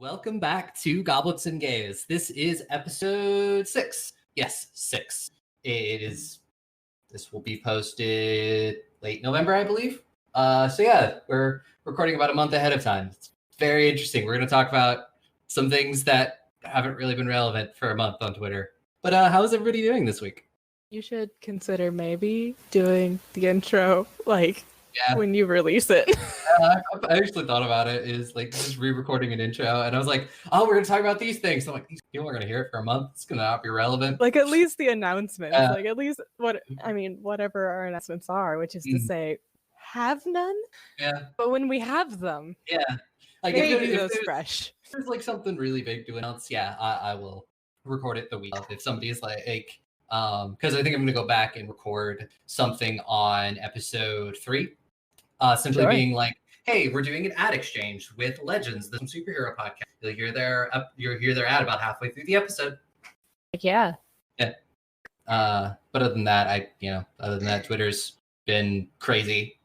Welcome back to Goblets and Gays. This is episode 6. Yes, 6. This will be posted late November, I believe. We're recording about a month ahead of time. It's very interesting. We're going to talk about some things that haven't really been relevant for a month on Twitter. But how is everybody doing this week? You should consider maybe doing the intro, when you release it. I actually thought about it, is like just re-recording an intro, and I was like, oh, we're going to talk about these things. I'm like, these people are going to hear it for a month. It's going to not be relevant. Like, at least the announcements. At least whatever our announcements are, which is to say, have none. Yeah. But when we have them, maybe those fresh. If there's like something really big to announce, I will record it the week of. If somebody's like because I think I'm going to go back and record something on episode 3. Simply being like, hey, we're doing an ad exchange with Legends, the superhero podcast. You'll hear their ad about halfway through the episode. Yeah. But other than that, Twitter's been crazy.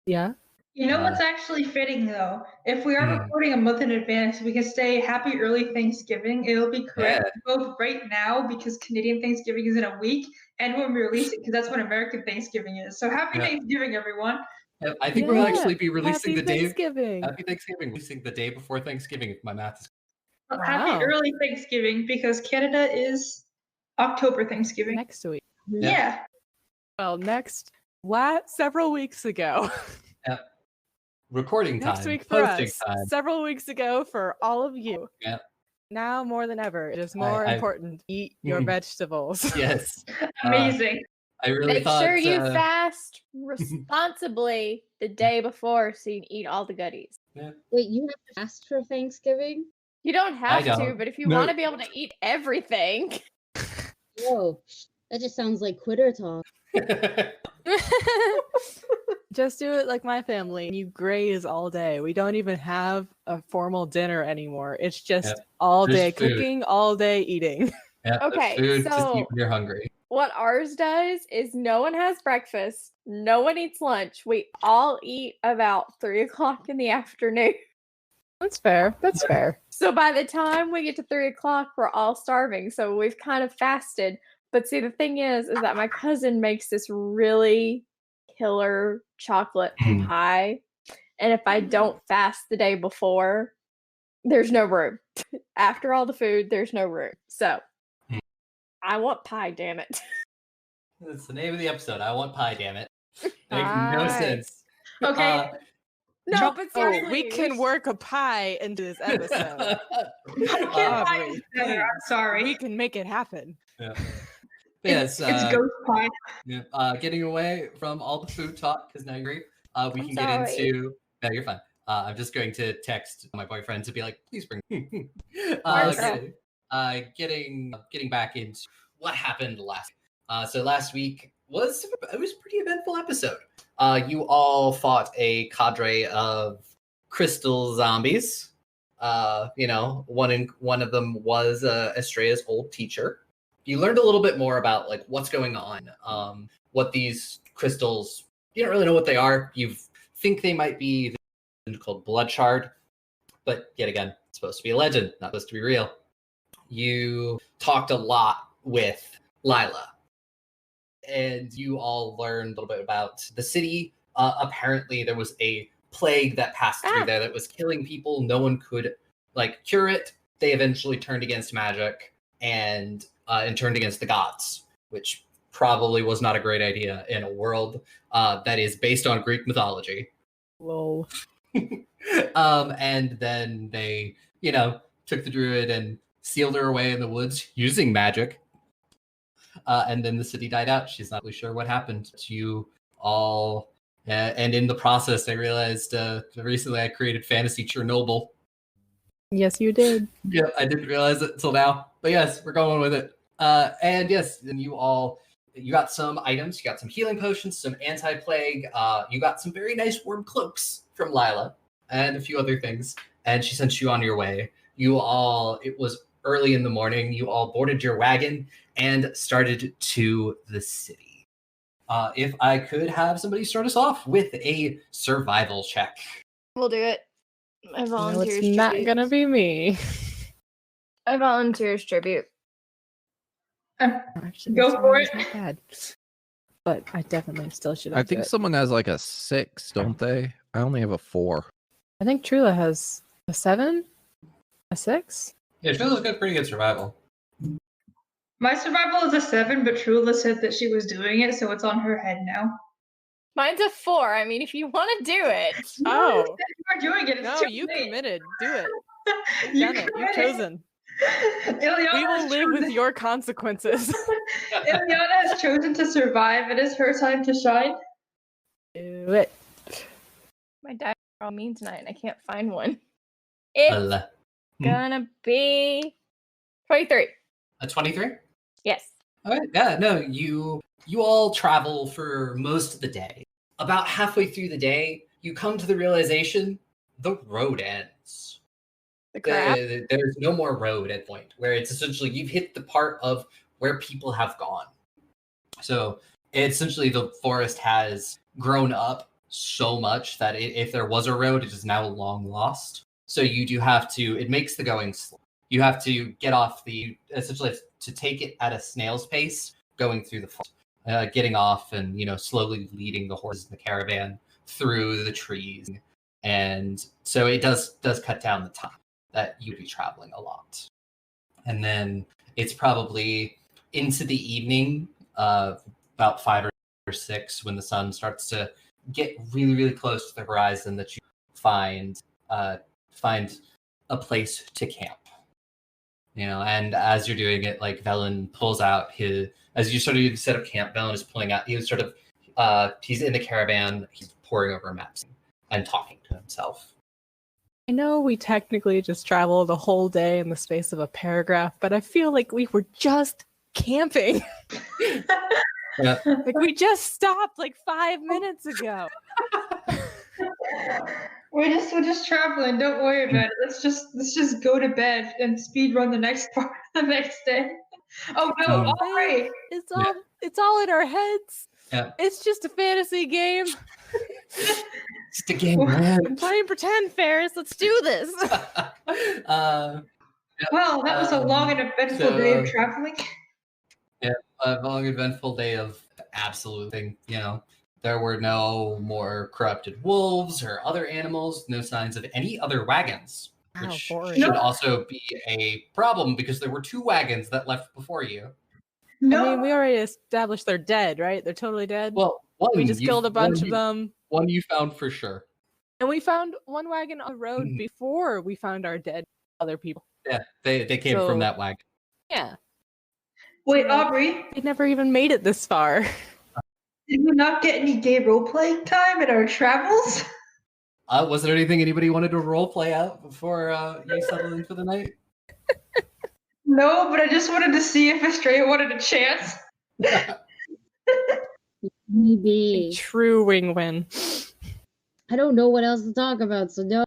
Yeah. You know what's actually fitting though? If we are recording a month in advance, we can say happy early Thanksgiving. It'll be correct both right now because Canadian Thanksgiving is in a week, and when we release it because that's when American Thanksgiving is. So happy Thanksgiving, everyone. I think we'll actually be releasing Happy Thanksgiving. Happy Thanksgiving. Releasing the day before Thanksgiving, if my math is. Wow. Happy early Thanksgiving because Canada is October Thanksgiving. Next week. Yeah. Well, several weeks ago. Yeah. Recording time. Next week for us. Time. Several weeks ago for all of you. Yeah. Now more than ever, it is more important. Eat your vegetables. Yes. Amazing. I really Make thought. Make sure you fast responsibly the day before so you can eat all the goodies. Yeah. Wait, you have to fast for Thanksgiving? You don't have to, but if you want to be able to eat everything. Whoa, that just sounds like quitter talk. Just do it like my family, and you graze all day. We don't even have a formal dinner anymore. It's just all day cooking, all day eating. Yeah, okay, food, so just eat when you're hungry. What ours does is no one has breakfast, no one eats lunch. We all eat about 3 o'clock in the afternoon. That's fair. That's fair. So by the time we get to 3 o'clock, we're all starving. So we've kind of fasted. But see, the thing is that my cousin makes this really killer chocolate pie. And if I don't fast the day before, there's no room. After all the food, there's no room. So I want pie, damn it. That's the name of the episode. I want pie, damn it. Makes no sense. Okay. No, but seriously, we can work a pie into this episode. I'm sorry. We can make it happen. Yeah. It's ghost pie. Yeah. Getting away from all the food talk because now you're great. We can get into. No, you're fine. I'm just going to text my boyfriend to be like, please bring. Getting back into what happened last. So last week was a pretty eventful episode. You all fought a cadre of crystal zombies. One of them was Astraea's old teacher. You learned a little bit more about like what's going on. What these crystals. You don't really know what they are. You think they might be called blood shard, but yet again, it's supposed to be a legend, not supposed to be real. You talked a lot with Lila, and you all learned a little bit about the city. Apparently, there was a plague that passed through there that was killing people. No one could cure it. They eventually turned against magic and turned against the gods, which probably was not a great idea in a world that is based on Greek mythology. Whoa. And then they, took the druid and sealed her away in the woods using magic. And then the city died out. She's not really sure what happened to you all. And in the process, I realized recently I created Fantasy Chernobyl. Yes, you did. Yeah, I didn't realize it until now. But yes, we're going with it. And yes, then you got some items. You got some healing potions, some anti-plague. You got some very nice warm cloaks from Lila and a few other things. And she sent you on your way. It was early in the morning. You all boarded your wagon and started to the city. If I could have somebody start us off with a survival check. We'll do it. I No, volunteer it's as not tribute. gonna be me. I volunteer as tribute. Actually, Go that's for it's it. not bad. But I definitely still should. I think someone has like a 6, don't they? I only have a 4. I think Trula has a 7, a 6. Yeah, Trilla's got pretty good survival. My survival is a 7, but Trula said that she was doing it, so it's on her head now. Mine's a 4. I mean, if you want to do it. No, Oh. you said you are doing it. It's No, too you late. committed. Do it. You Done it. You've committed. chosen. Ileana We will has live with chosen- your consequences. Ileana has chosen to survive. It is her time to shine. Do it. My dice are all mean tonight, and I can't find one. It's gonna be 23. A 23? Yes. All right. Yeah, no, you all travel for most of the day. About halfway through the day, you come to the realization the road ends. The crap. There's no more road at point where it's essentially you've hit the part of where people have gone. So essentially the forest has grown up so much that if there was a road, it is now long lost. So you do have to, it makes the going slow. You have to get off essentially to take it at a snail's pace, going through the forest, getting off and, slowly leading the horses in the caravan through the trees. And so it does cut down the time that you'd be traveling a lot. And then it's probably into the evening, about 5 or 6, when the sun starts to get really, really close to the horizon, that you find a place to camp. And as you're doing it, like Velen pulls out as you sort of set up camp, Velen is pulling out, he's in the caravan, he's poring over maps and talking to himself. I know we technically just traveled the whole day in the space of a paragraph, but I feel like we were just camping. Yeah. Like we just stopped like 5 minutes ago. We're just traveling. Don't worry about it. Let's just go to bed and speed run the next part the next day. Oh no! All right. It's all in our heads. Yeah. It's just a fantasy game. Just a game, man. I'm playing pretend, Ferris. Let's do this. Well, that was a long and eventful day of traveling. Yeah, a long, eventful day of absolute thing. There were no more corrupted wolves or other animals, no signs of any other wagons, which should also be a problem because there were 2 wagons that left before you. No. I mean, we already established they're dead, right? They're totally dead. Well, we just killed a bunch of them. One you found for sure. And we found one wagon on the road before we found our dead other people. Yeah, they came from that wagon. Yeah. Wait, Aubrey. We never even made it this far. Did we not get any gay role-playing time in our travels? Was there anything anybody wanted to role-play out before you settled in for the night? No, but I just wanted to see if Astraea wanted a chance. Maybe. True wing win. I don't know what else to talk about, so no.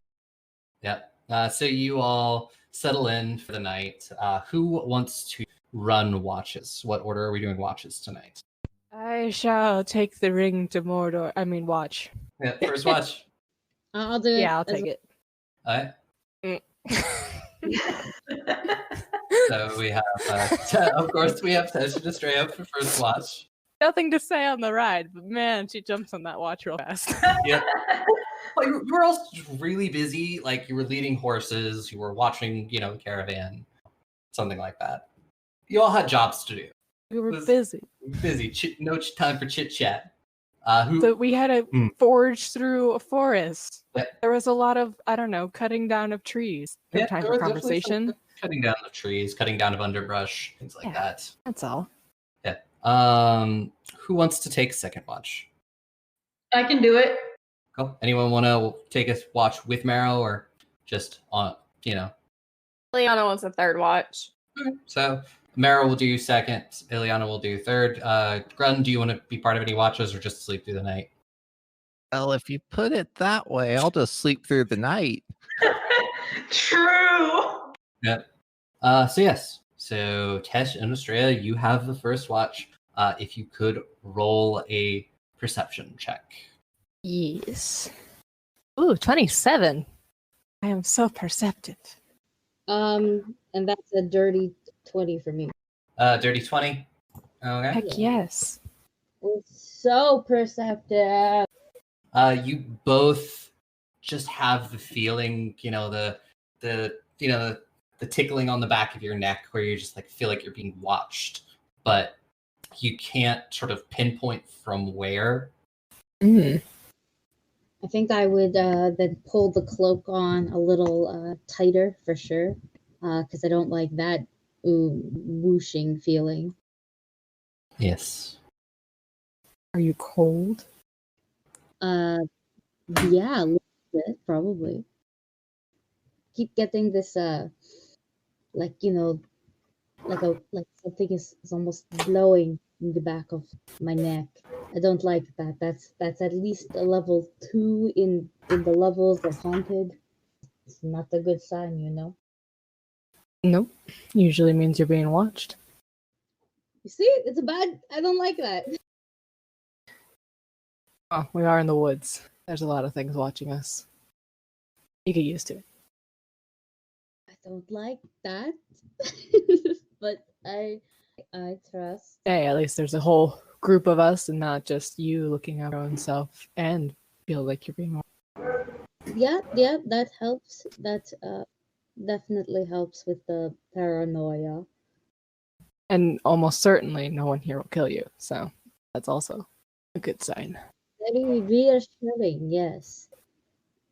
Yeah. So you all settle in for the night. Who wants to run watches? What order are we doing watches tonight? I shall take the ring to Mordor. I mean, watch. Yeah, first watch. I'll do it. Yeah, I'll take it. All right. So we have, of course, we have Tesh and Astraea for first watch. Nothing to say on the ride, but man, she jumps on that watch real fast. Yeah. Well, you were all really busy. Like you were leading horses, you were watching, caravan, something like that. You all had jobs to do. We were busy. No time for chit chat. So we had to forge through a forest. Yeah. There was a lot of, cutting down of trees. No time for conversation. Cutting down of trees, cutting down of underbrush, things like that. That's all. Yeah. Who wants to take second watch? I can do it. Cool. Anyone want to take a watch with Marrow or just on, Ileana wants a third watch. Okay. So Marrow will do second. Ileana will do third. Grun, do you want to be part of any watches or just sleep through the night? Well, if you put it that way, I'll just sleep through the night. True. Yeah. So yes. So Tesh and Astraea, you have the first watch. If you could roll a perception check. Yes. Ooh, 27. I am so perceptive. And that's a dirty 20 for me. Dirty 20. Okay. Heck yes. We're so perceptive. You both just have the feeling, the tickling on the back of your neck where you just like feel like you're being watched, but you can't sort of pinpoint from where. Mm. I think I would then pull the cloak on a little tighter for sure, because I don't like that whooshing feeling. Yes. Are you cold? Yeah, a little bit probably. Keep getting this like like something is almost blowing in the back of my neck. I don't like that. That's at least a level 2 in the levels of haunted. It's not a good sign, you know. Nope. Usually means you're being watched. You see, it's a bad. I don't like that. Oh, we are in the woods. There's a lot of things watching us. You get used to it. I don't like that, but I trust. Hey, at least there's a whole group of us and not just you looking at your own self and feel like you're being watched. Yeah, that helps. That definitely helps with the paranoia. And almost certainly no one here will kill you, so that's also a good sign. Very reassuring, yes.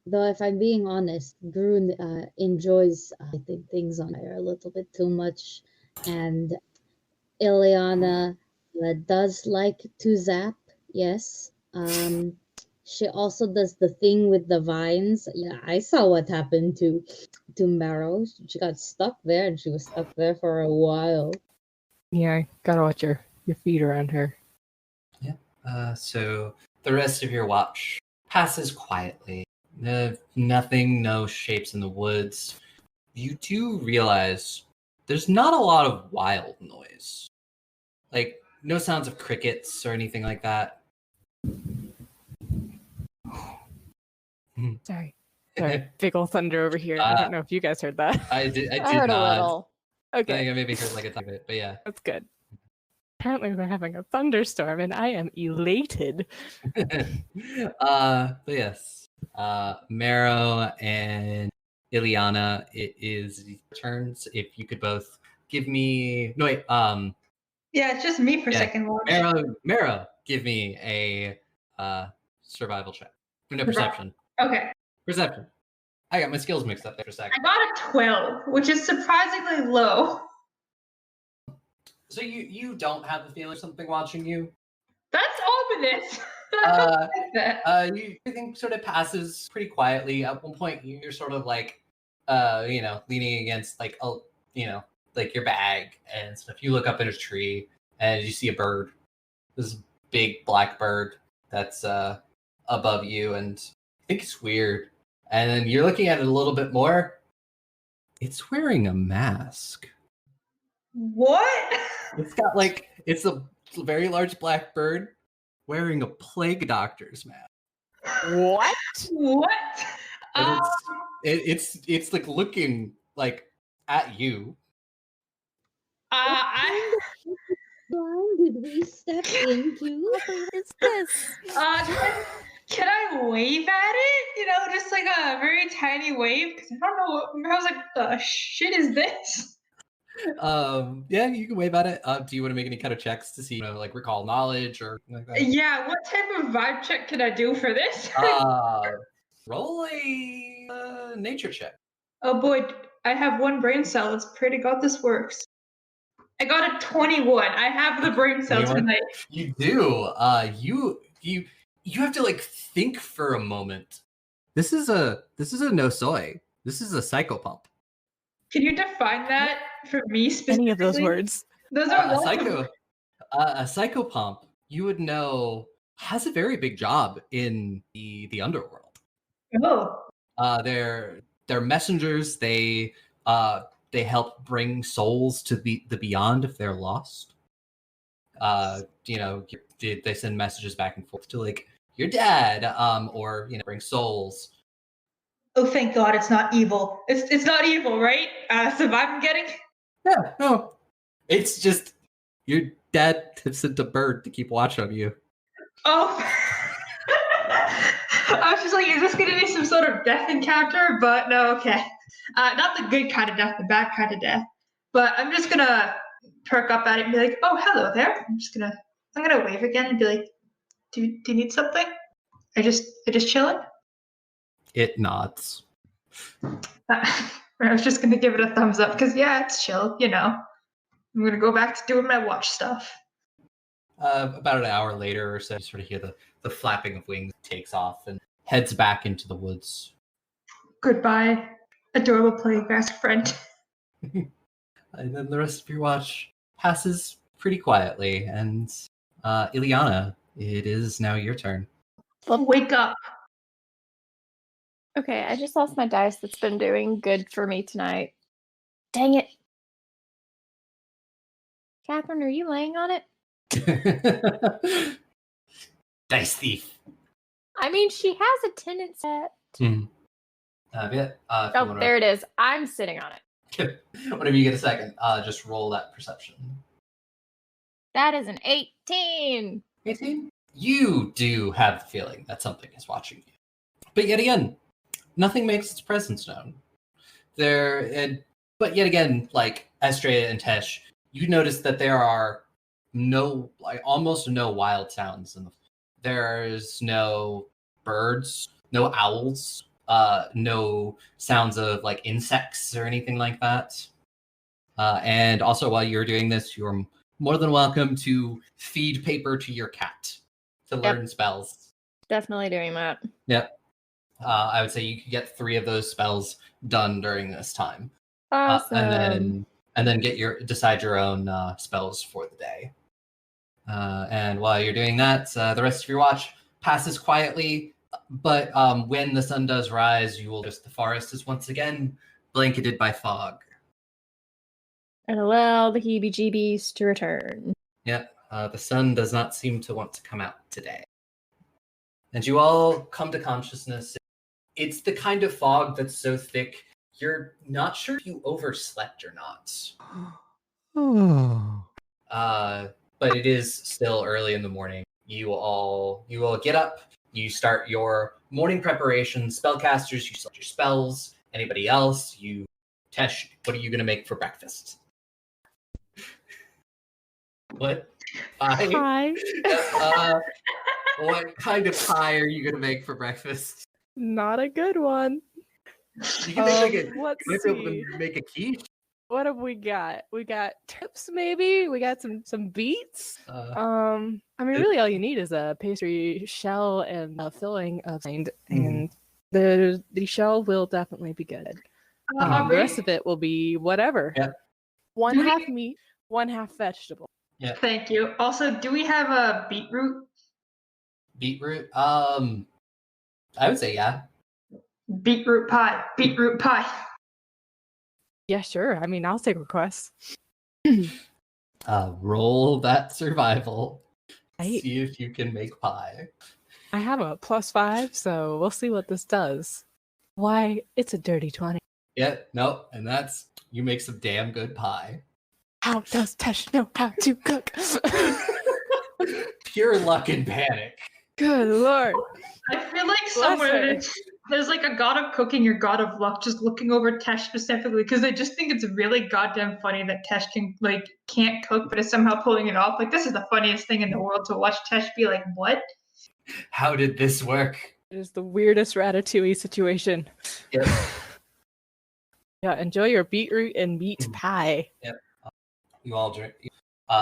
Though, if I'm being honest, Grun enjoys, I think, things on fire a little bit too much, and Ileana does like to zap. Yes. She also does the thing with the vines. Yeah, I saw what happened to Marrow. She got stuck there, and she was stuck there for a while. Yeah, gotta watch your feet around her. Yeah. So the rest of your watch passes quietly. Nothing, no shapes in the woods. You do realize there's not a lot of wild noise. Like, no sounds of crickets or anything like that. Sorry. Big ol' thunder over here. I don't know if you guys heard that. I did I heard not. a little. I Okay, think I maybe heard like a tiny bit, but yeah. that's good. Apparently we're having a thunderstorm and I am elated. But yes. Marrow and Ileana, it is your turns. If you could both give me Yeah, it's just me for Yeah, second watch. Marrow, give me a survival check. No, perception. Okay. Perception. I got my skills mixed up there for a I second. got a 12, which is surprisingly low. So you don't have the feeling of something watching you? That's ominous. I don't like that. Everything sort of passes pretty quietly. At one point, you're sort of like, leaning against like like your bag and stuff. You look up in a tree and you see a bird. This big black bird that's above you, and I think it's weird. And then you're looking at it a little bit more. It's wearing a mask. What? It's got like it's a very large black bird wearing a plague doctor's mask. What? What? And it's like looking like at you. I Did we step into? What is this? can I wave at it? Just like a very tiny wave. Because I don't know. I was like, what the shit is this? Yeah, you can wave at it. Do you want to make any kind of checks to see, like recall knowledge or something like that? Yeah, what type of vibe check can I do for this? Roll a nature check. Oh boy, I have one brain cell. Let's pray to God this works. I got a 21. I have the brain cell 21? tonight. You do. You have to like think for a moment. This is a no soy. This is a psychopump. Can you define that for me specifically? Any of those words? Those are a psychopump. You would know has a very big job in the underworld. Oh. They're messengers. They help bring souls to the beyond if they're lost. They send messages back and forth to like your dad, or bring souls. Oh, thank God, it's not evil. It's not evil, right? So I'm getting. Yeah, no, it's just your dad sent a bird to keep watch on you. Oh. I was just like, is this going to be some sort of death encounter? But no, okay. Not the good kind of death, the bad kind of death. But I'm just going to perk up at it and be like, oh, hello there. I'm gonna wave again and be like, do you need something? I just chilling? It nods. I was just gonna give it a thumbs up because yeah, it's chill, you know. I'm gonna go back to doing my watch stuff. About an hour later or so, you sort of hear the flapping of wings takes off and heads back into the woods. Goodbye, adorable playing grass friend. And then the rest of your watch passes pretty quietly. And Ileana, it is now your turn. Wake up. Okay, I just lost my dice that's been doing good for me tonight. Dang it. Catherine, are you laying on it? Dice thief. I mean, she has a tendency. There it is. I'm sitting on it. Whenever you get a second, just roll that perception. That is an 18. 18? You do have the feeling that something is watching you. But yet again, nothing makes its presence known. But yet again, like Astraea and Tesh, you notice that there are almost no wild sounds. There's no birds, no owls, no sounds of like insects or anything like that. And also, while you're doing this, you're more than welcome to feed paper to your cat to learn spells. Definitely doing that. Yep. I would say you could get 3 of those spells done during this time. Awesome. And then decide your own spells for the day. And while you're doing that, the rest of your watch passes quietly. But when the sun does rise, the forest is once again blanketed by fog. And allow the heebie-jeebies to return. Yep. The sun does not seem to want to come out today. And you all come to consciousness. It's the kind of fog that's so thick, you're not sure if you overslept or not. But it is still early in the morning. You all get up. You start your morning preparation. Spellcasters, you select your spells. Anybody else? Tesh, what are you going to make for breakfast? What? Pie. What kind of pie are you going to make for breakfast? Not a good one. You can let's make a quiche. What have we got? We got tips, maybe. We got some beets. I mean, really, all you need is a pastry shell and a filling of kind, and the shell will definitely be good. The rest of it will be whatever. Yeah. One half meat, one half vegetable. Yeah. Thank you. Also, do we have a beetroot? Beetroot? I would say yeah. Beetroot pie. Beetroot pie. Yeah, sure. I mean, I'll take requests. Roll that survival. Right. See if you can make pie. I have a +5, so we'll see what this does. Why, it's a dirty 20. Yeah, no, and you make some damn good pie. How does Tesh know how to cook? Pure luck and panic. Good lord. I feel like somewhere there's like a god of cooking or god of luck just looking over Tesh specifically because I just think it's really goddamn funny that Tesh can't cook but is somehow pulling it off. Like, this is the funniest thing in the world to watch Tesh be like, what? How did this work? It is the weirdest ratatouille situation. Yep. Yeah, enjoy your beetroot and meat pie. Yep. You all drink.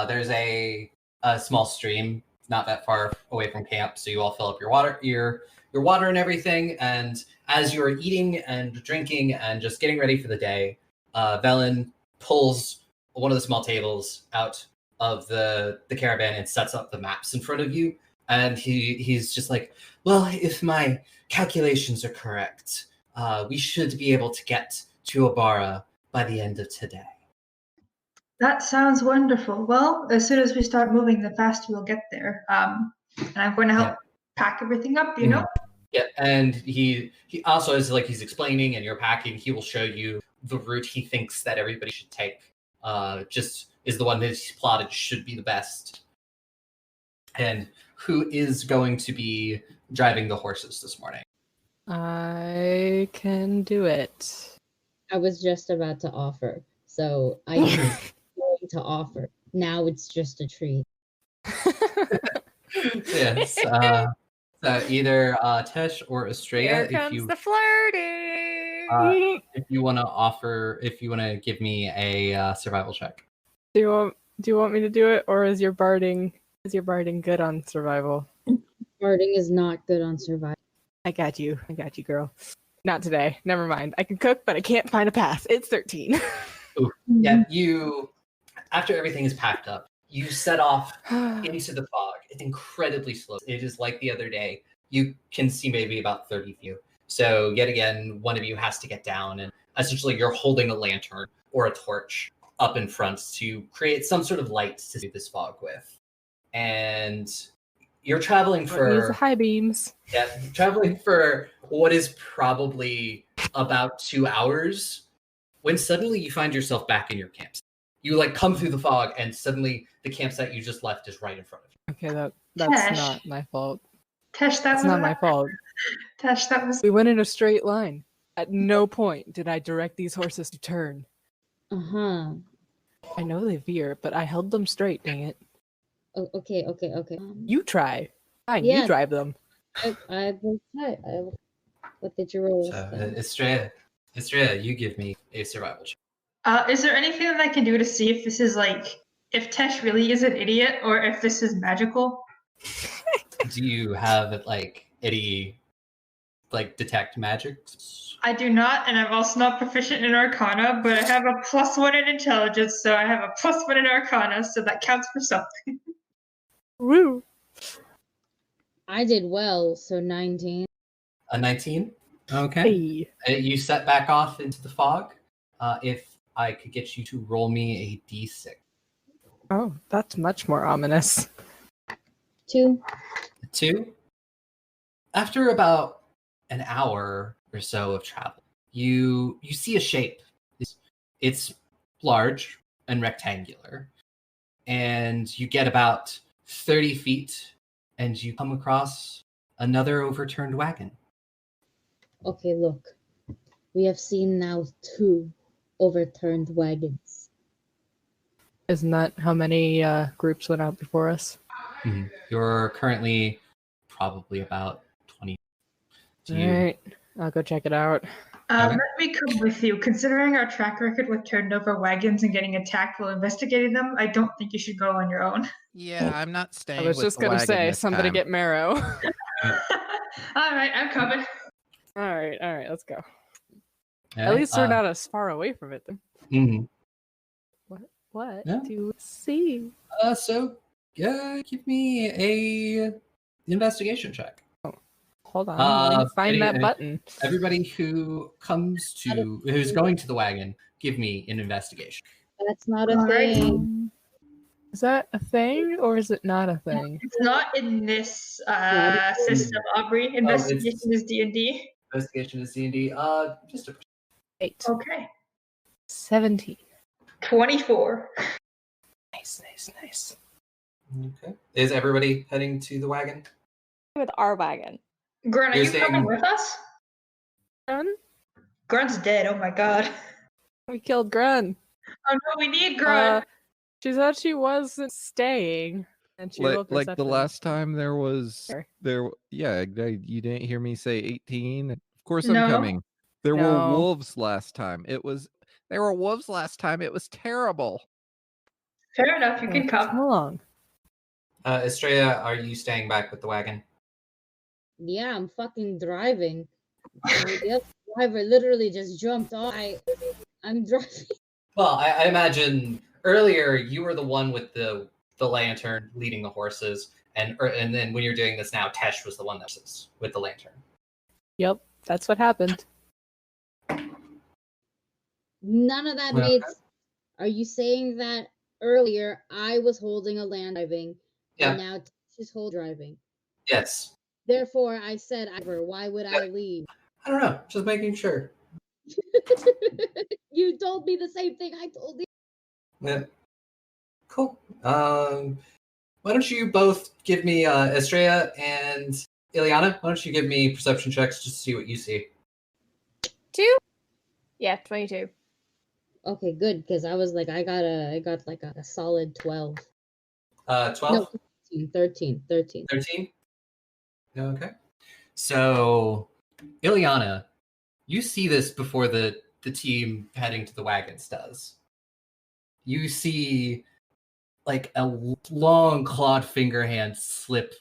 There's a small stream not that far away from camp, so you all fill up your water and everything. And as you're eating and drinking and just getting ready for the day, Velen pulls one of the small tables out of the caravan and sets up the maps in front of you. And he's just like, well, if my calculations are correct, we should be able to get to Abara by the end of today. That sounds wonderful. Well, as soon as we start moving, the faster we'll get there. And I'm going to help pack everything up, you know? Yeah, and he also is like he's explaining and you're packing. He will show you the route he thinks that everybody should take. Just is the one that he's plotted should be the best. And who is going to be driving the horses this morning? I can do it. I was just about to offer, so I was going to offer. Now it's just a treat. Yes. Either Tesh or Astraea, Here comes the flirting. if you want to offer, if you want to give me a survival check. Do you want me to do it, or is your barding good on survival? Barding is not good on survival. I got you, girl. Not today. Never mind. I can cook, but I can't find a pass. It's 13. Ooh. Yeah, you. After everything is packed up, you set off into the fog. It's incredibly slow. It is like the other day. You can see maybe about 30 of you. So yet again, one of you has to get down, and essentially you're holding a lantern or a torch up in front to create some sort of light to see this fog with. And you're traveling for use the high beams. Yeah, traveling for what is probably about 2 hours, when suddenly you find yourself back in your campsite. You like come through the fog, and suddenly the campsite you just left is right in front of you. Okay, that's Tesh. not my fault. Tesh, That's not my fault. Tesh, that was. We went in a straight line. At no point did I direct these horses to turn. Uh-huh. I know they veer, but I held them straight, dang it. Oh, okay. You try. Fine, Yeah. you drive them. I will try. What did you roll? So, Astraea, you give me a survival check. Is there anything that I can do to see if this is like if Tesh really is an idiot or if this is magical? Do you have like any like detect magic? I do not, and I'm also not proficient in Arcana, but I have a +1 in Intelligence, so I have a +1 in Arcana, so that counts for something. Woo! I did well, so 19. A 19? Okay. Hey. You set back off into the fog. If I could get you to roll me a d6. Oh, that's much more ominous. 2. 2. After about an hour or so of travel, you see a shape. It's large and rectangular, and you get about 30 feet, and you come across another overturned wagon. Okay, look. We have seen now 2 overturned wagons. Isn't that how many groups went out before us? Mm-hmm. You're currently probably about 20. All right, I'll go check it out. Let me come with you. Considering our track record with turned over wagons and getting attacked while investigating them, I don't think you should go on your own. Yeah, I'm not staying. I was with just the gonna wagon say, this somebody time. get Marrow. All right, I'm coming. All right, let's go. All At right, least we're not as far away from it. Then. mhm. What Yeah. do you see? So give me a investigation check. Hold on, let me find that any- button. Everybody who's going to the wagon, give me an investigation. That's not a Alright. thing. Is that a thing or is it not a thing? It's not in this Not system, Aubrey. Investigation is D&D. Investigation is D&D. Just a 8. Okay. 17. 24. Nice. okay. Is everybody heading to the wagon? With our wagon. Grun, are You're you coming saying- with us? Grun? Grun's dead. Oh my god. We killed Grun. Oh no, we need Grun. She thought she wasn't staying. And she rolled Like the perception. last time Sure. you didn't hear me say 18. Of course I'm No. coming. There were No. wolves last time. There were wolves last time. It was terrible. Fair enough, you can Come come. along. Estrella, are you staying back with the wagon? Yeah, I'm fucking driving. The other driver literally just jumped off. I'm driving. Well, I imagine earlier you were the one with the lantern leading the horses, and then when you're doing this now, Tesh was the one that was with the lantern. Yep, that's what happened. None of that Well, made. Are you saying that earlier I was holding a land driving, Yeah. and now she's hold driving? Yes. Therefore, I said, why would I leave? I don't know. Just making sure. You told me the same thing I told you. Yeah. Cool. Why don't you both give me Astraea and Ileana? Why don't you give me perception checks just to see what you see? 2? Yeah, 22. Okay, good, because I was like, I got like a solid 12. 12? No, 13. 13? Okay. So, Ileana, you see this before the team heading to the wagons does. You see like a long clawed finger hand slip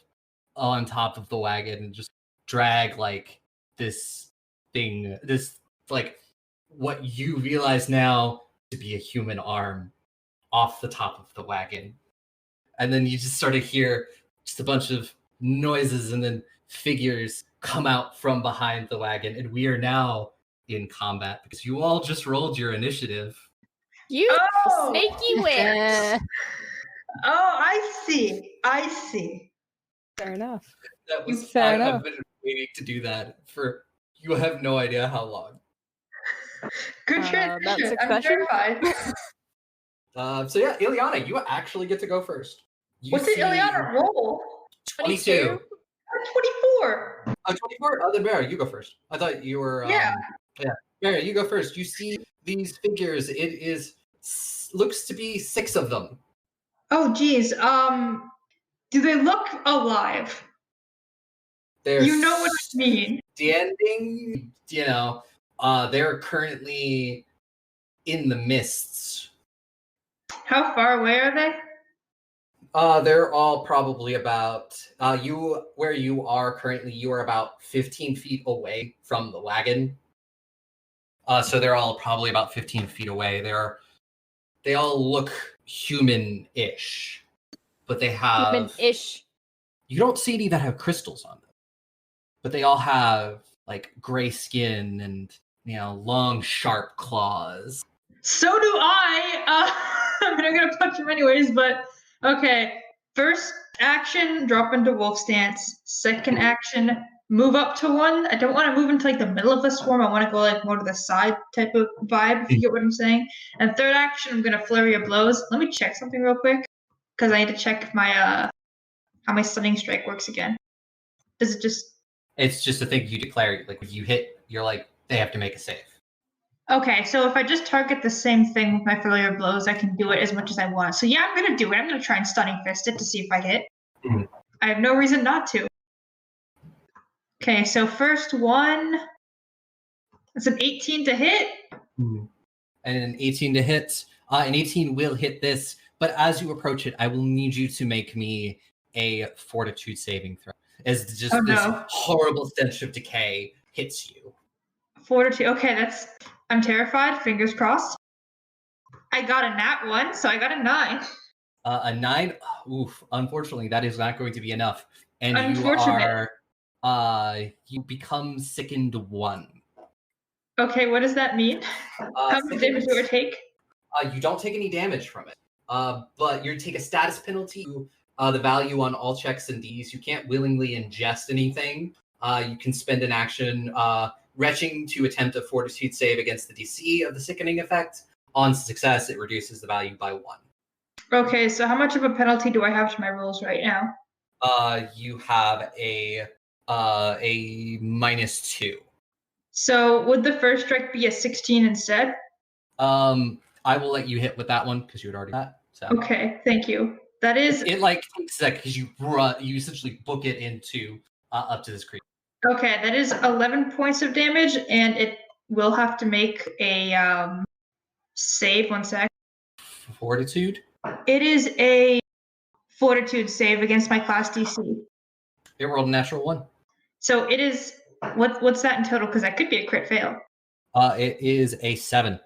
on top of the wagon and just drag like this thing, this like what you realize now to be a human arm off the top of the wagon. And then you just sort of hear just a bunch of noises and then figures come out from behind the wagon. And we are now in combat because you all just rolled your initiative. You snaky witch. Oh, I see. Fair enough. That was Fair I've enough. been waiting to do that for you have no idea how long. Good That's transition. I'm succession? terrified. So yeah, Ileana, you actually get to go first. What did Ileana roll? 22. 24. 24? Oh, then Mara, you go first. I thought you were. Yeah. Mara, you go first. You see these figures. It is looks to be 6 of them. Oh, geez. Do they look alive? They're You know what I mean. standing. They're currently in the mists. How far away are they? They're all probably about where you are currently. You are about 15 feet away from the wagon. So they're all probably about 15 feet away. They all look human-ish, but they have Human-ish. You don't see any that have crystals on them, but they all have like gray skin and long, sharp claws. So do I. I mean, I'm gonna punch him anyways, but okay. First action, drop into wolf stance. Second action, move up to 1. I don't want to move into like the middle of the swarm. I want to go like more to the side type of vibe, if you get what I'm saying. And third action, I'm gonna flurry of blows. Let me check something real quick, because I need to check my how my stunning strike works again. Does it just? It's just a thing you declare. Like when you hit, you're like they have to make a save. Okay, so if I just target the same thing with my flurry of blows, I can do it as much as I want. So yeah, I'm gonna do it. I'm gonna try and stunning fist it to see if I hit. Mm-hmm. I have no reason not to. Okay, so first one, it's an 18 to hit. Mm-hmm. And an 18 to hit. An 18 will hit this, but as you approach it, I will need you to make me a fortitude saving throw. As just this horrible stench of decay hits you. Fortitude. Okay, I'm terrified. Fingers crossed. I got a nat 1, so I got a 9. A 9? Oof. Unfortunately, that is not going to be enough. And you become sickened 1. Okay, what does that mean? How much damage do I take? You don't take any damage from it. But you take a status penalty. The value on all checks and Ds. You can't willingly ingest anything. You can spend an action retching to attempt a fortitude save against the DC of the sickening effect. On success, it reduces the value by 1. Okay, so how much of a penalty do I have to my rolls right now? You have a -2. So would the first strike be a 16 instead? I will let you hit with that one because you had already that. So. Okay, thank you. That is it like takes that because you essentially book it into up to this creature. Okay, that is 11 points of damage, and it will have to make a save. 1 sec. Fortitude? It is a fortitude save against my class DC. It rolled a natural 1. So it is, what's that in total? Because that could be a crit fail. It is a 7.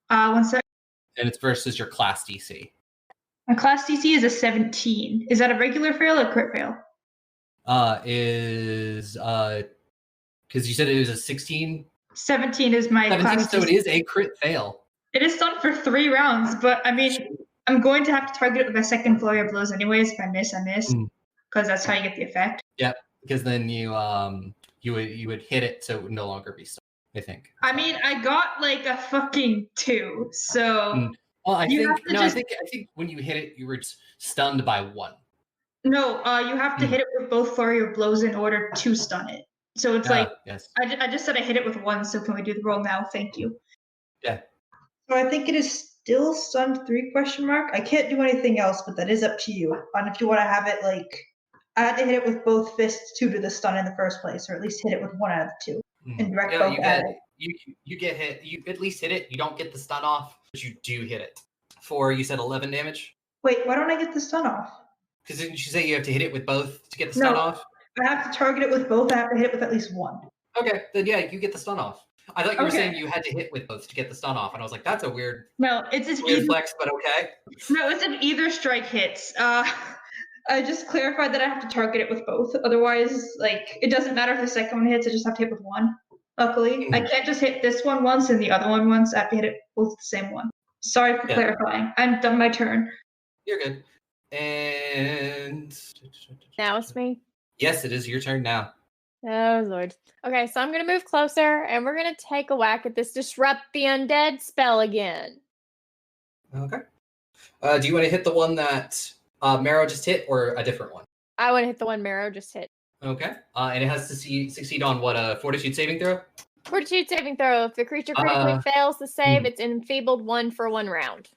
1 sec. And it's versus your class DC. My class DC is a 17. Is that a regular fail or crit fail? Is because you said it was a 16. 17 is my 17, class so DC. it is a crit fail. It is done for 3 rounds, but I mean, I'm going to have to target it with my second flurry of blows anyways. If I miss, I miss. Because that's how you get the effect. Yep. because then you would hit it so it would no longer be stunned. I think. I mean, I got like a fucking 2, so. Well, I You think have to no. just- I think when you hit it, you were stunned by 1. No, you have to hit it with both flurry of blows in order to stun it. So it's like, yes. I just said I hit it with 1, so can we do the roll now? Thank you. Yeah. So I think it is still stunned 3 question mark. I can't do anything else, but that is up to you. And if you want to have it like, I had to hit it with both fists to do the stun in the first place, or at least hit it with 1 out of the 2. And direct both at it. You get hit. You at least hit it. You don't get the stun off, but you do hit it. For you said 11 damage. Wait, why don't I get the stun off? Because didn't you say you have to hit it with both to get the stun off? I have to target it with both. I have to hit it with at least 1. Okay, then yeah, you get the stun off. I thought you were saying you had to hit with both to get the stun off, and I was like, that's a weird. No, it's weird flex, but okay. No, it's an either strike hits. I just clarified that I have to target it with both. Otherwise, like, it doesn't matter if the second one hits. I just have to hit with 1. Luckily, I can't just hit this one once and the other one once. I have to hit it both the same one. Sorry for clarifying. I'm done my turn. You're good. And now it's me. Yes, it is your turn now. Oh Lord. Okay, so I'm gonna move closer and we're gonna take a whack at this disrupt the undead spell again. Okay. Do you want to hit the one that Marrow just hit, or a different one? I want to hit the one Marrow just hit. Okay. And it has to succeed on what, a fortitude saving throw? Fortitude saving throw. If the creature critically fails the save, it's enfeebled 1 for 1 round.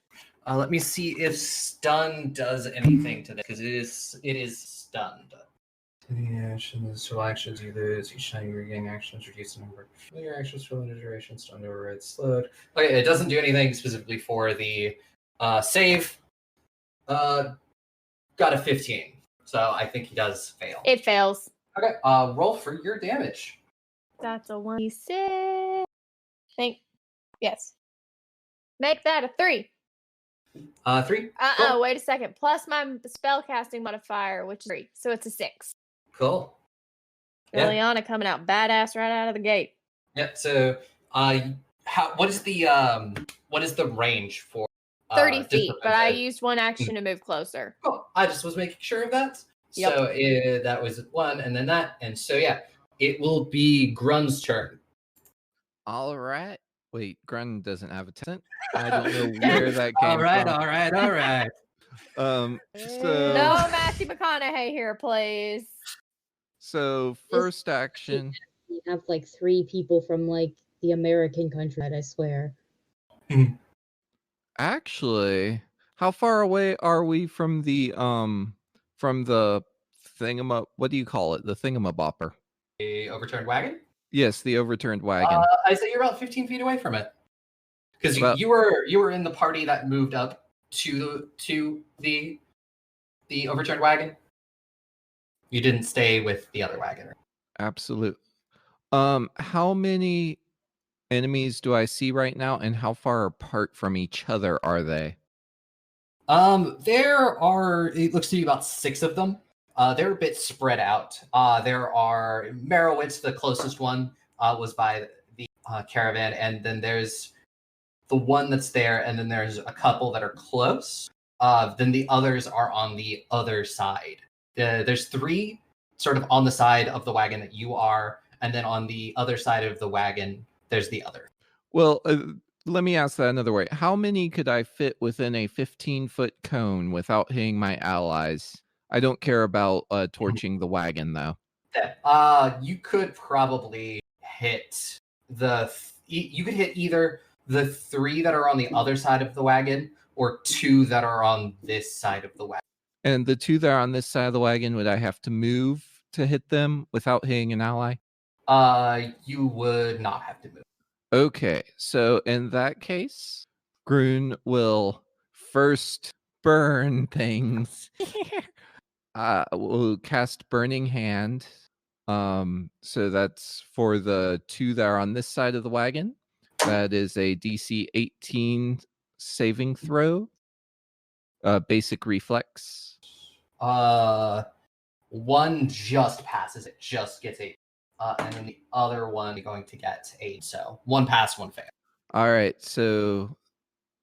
Let me see if stun does anything to this, because it is stunned. The actions, so actions you lose. Each time you regain actions, reduce the number of your actions for limited duration. Stunned override slowed. Okay, it doesn't do anything specifically for the save. Got a 15, so I think he does fail. It fails. Okay, roll for your damage. That's a 1d6. Yes. Make that a 3. 3. Cool. Wait a second. Plus my spellcasting modifier, which is 3, so it's a 6. Cool. Liliana coming out badass right out of the gate. Yeah. So, what is the range for? 30 feet, but I used 1 action to move closer. Cool. I just was making sure of that. Yep. So that was 1, and then that, and so yeah, it will be Grun's turn. All right. Wait, Grun doesn't have a talent. I don't know where that came All right. So No Matthew McConaughey here, please. So first action. You have like 3 people from like the American country, I swear. Actually, how far away are we from the what do you call it? The thingamabopper. The overturned wagon? Yes, the overturned wagon. I say you're about 15 feet away from it. Because you were in the party that moved up to the overturned wagon. You didn't stay with the other wagon. Absolutely. How many enemies do I see right now, and how far apart from each other are they? There are, it looks to be about 6 of them. They're a bit spread out. There are Merowitz, the closest one, was by the caravan, and then there's the one that's there, and then there's a couple that are close. Then the others are on the other side. There's 3 sort of on the side of the wagon that you are, and then on the other side of the wagon, there's the other. Well, let me ask that another way. How many could I fit within a 15-foot cone without hitting my allies? I don't care about torching the wagon, though. You could probably hit you could hit either the 3 that are on the other side of the wagon or 2 that are on this side of the wagon. And the 2 that are on this side of the wagon, would I have to move to hit them without hitting an ally? You would not have to move. Okay, so in that case, Grun will first burn things. We'll cast Burning Hand. So that's for the 2 that are on this side of the wagon. That is a DC 18 saving throw. Basic reflex. 1 just passes. It just gets 8. And then the other one is going to get 8. So 1 pass, 1 fail. All right. So,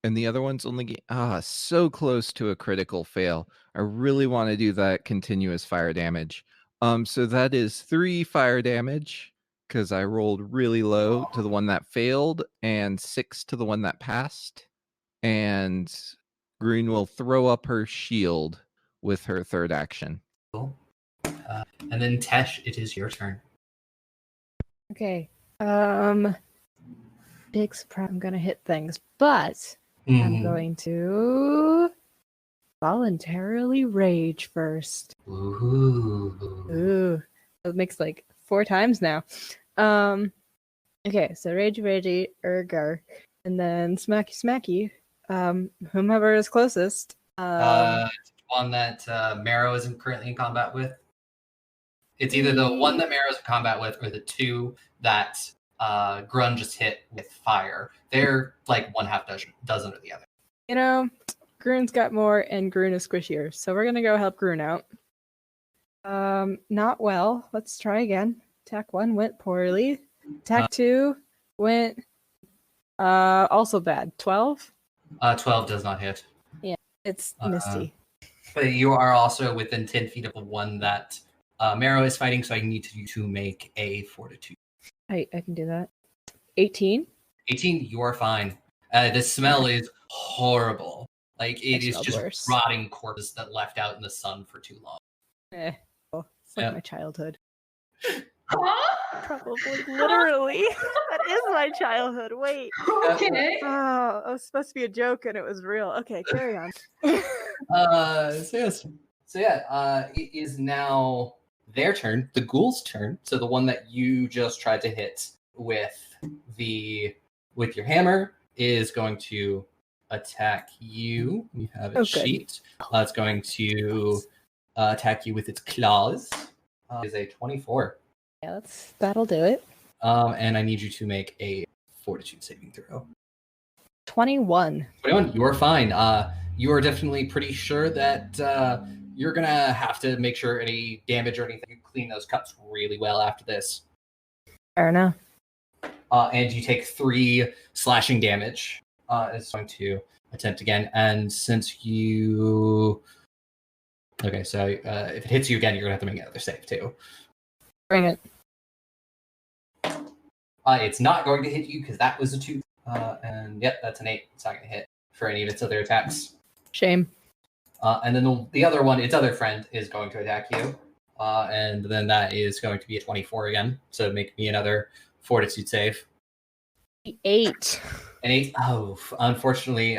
and the other one's only so close to a critical fail. I really want to do that continuous fire damage. So that is 3 fire damage because I rolled really low to the one that failed and 6 to the one that passed. And Green will throw up her shield with her third action. Cool. And then Tesh, it is your turn. Okay. Big surprise. I'm gonna hit things, but I'm going to voluntarily rage first. Ooh. That makes like 4 times now. Okay, so rage, Urgar, and then smacky. Whomever is closest. One that Marrow isn't currently in combat with. It's either the one that Marrow's in combat with or the 2 that Grun just hit with fire. They're like 1/2 dozen or the other. You know, Groon's got more and Groon is squishier, so we're gonna go help Groon out. Not well. Let's try again. Attack 1 went poorly. Attack 2 went also bad. 12? 12 does not hit. Yeah, it's misty. But you are also within 10 feet of the one that Marrow is fighting, so I need you to make a fortitude. I can do that. 18? 18, you are fine. The smell is horrible. Like, it is just worse. rotting corpses that left out in the sun for too long. Well, it's like my childhood. Huh? Probably, literally. That is my childhood. Wait. Okay. Oh, it was supposed to be a joke and it was real. Okay, carry on. It is now their turn, the ghoul's turn. So the one that you just tried to hit with your hammer is going to attack you. You have a sheet. It's going to attack you with its claws. Is a 24. Yeah, that'll do it. And I need you to make a fortitude saving throw. 21. 21, you're fine. You are definitely pretty sure that you're going to have to make sure any damage or anything, you clean those cuts really well after this. Fair enough. And you take 3 slashing damage. It's going to attempt again. And since you... Okay, so if it hits you again, you're going to have to make another save too. Bring it. It's not going to hit you because that was a 2. And yep, that's an 8. It's not going to hit for any of its other attacks. Shame. And then the other one, its other friend, is going to attack you. And then that is going to be a 24 again. So make me another fortitude save. 8. An 8. Oh, unfortunately,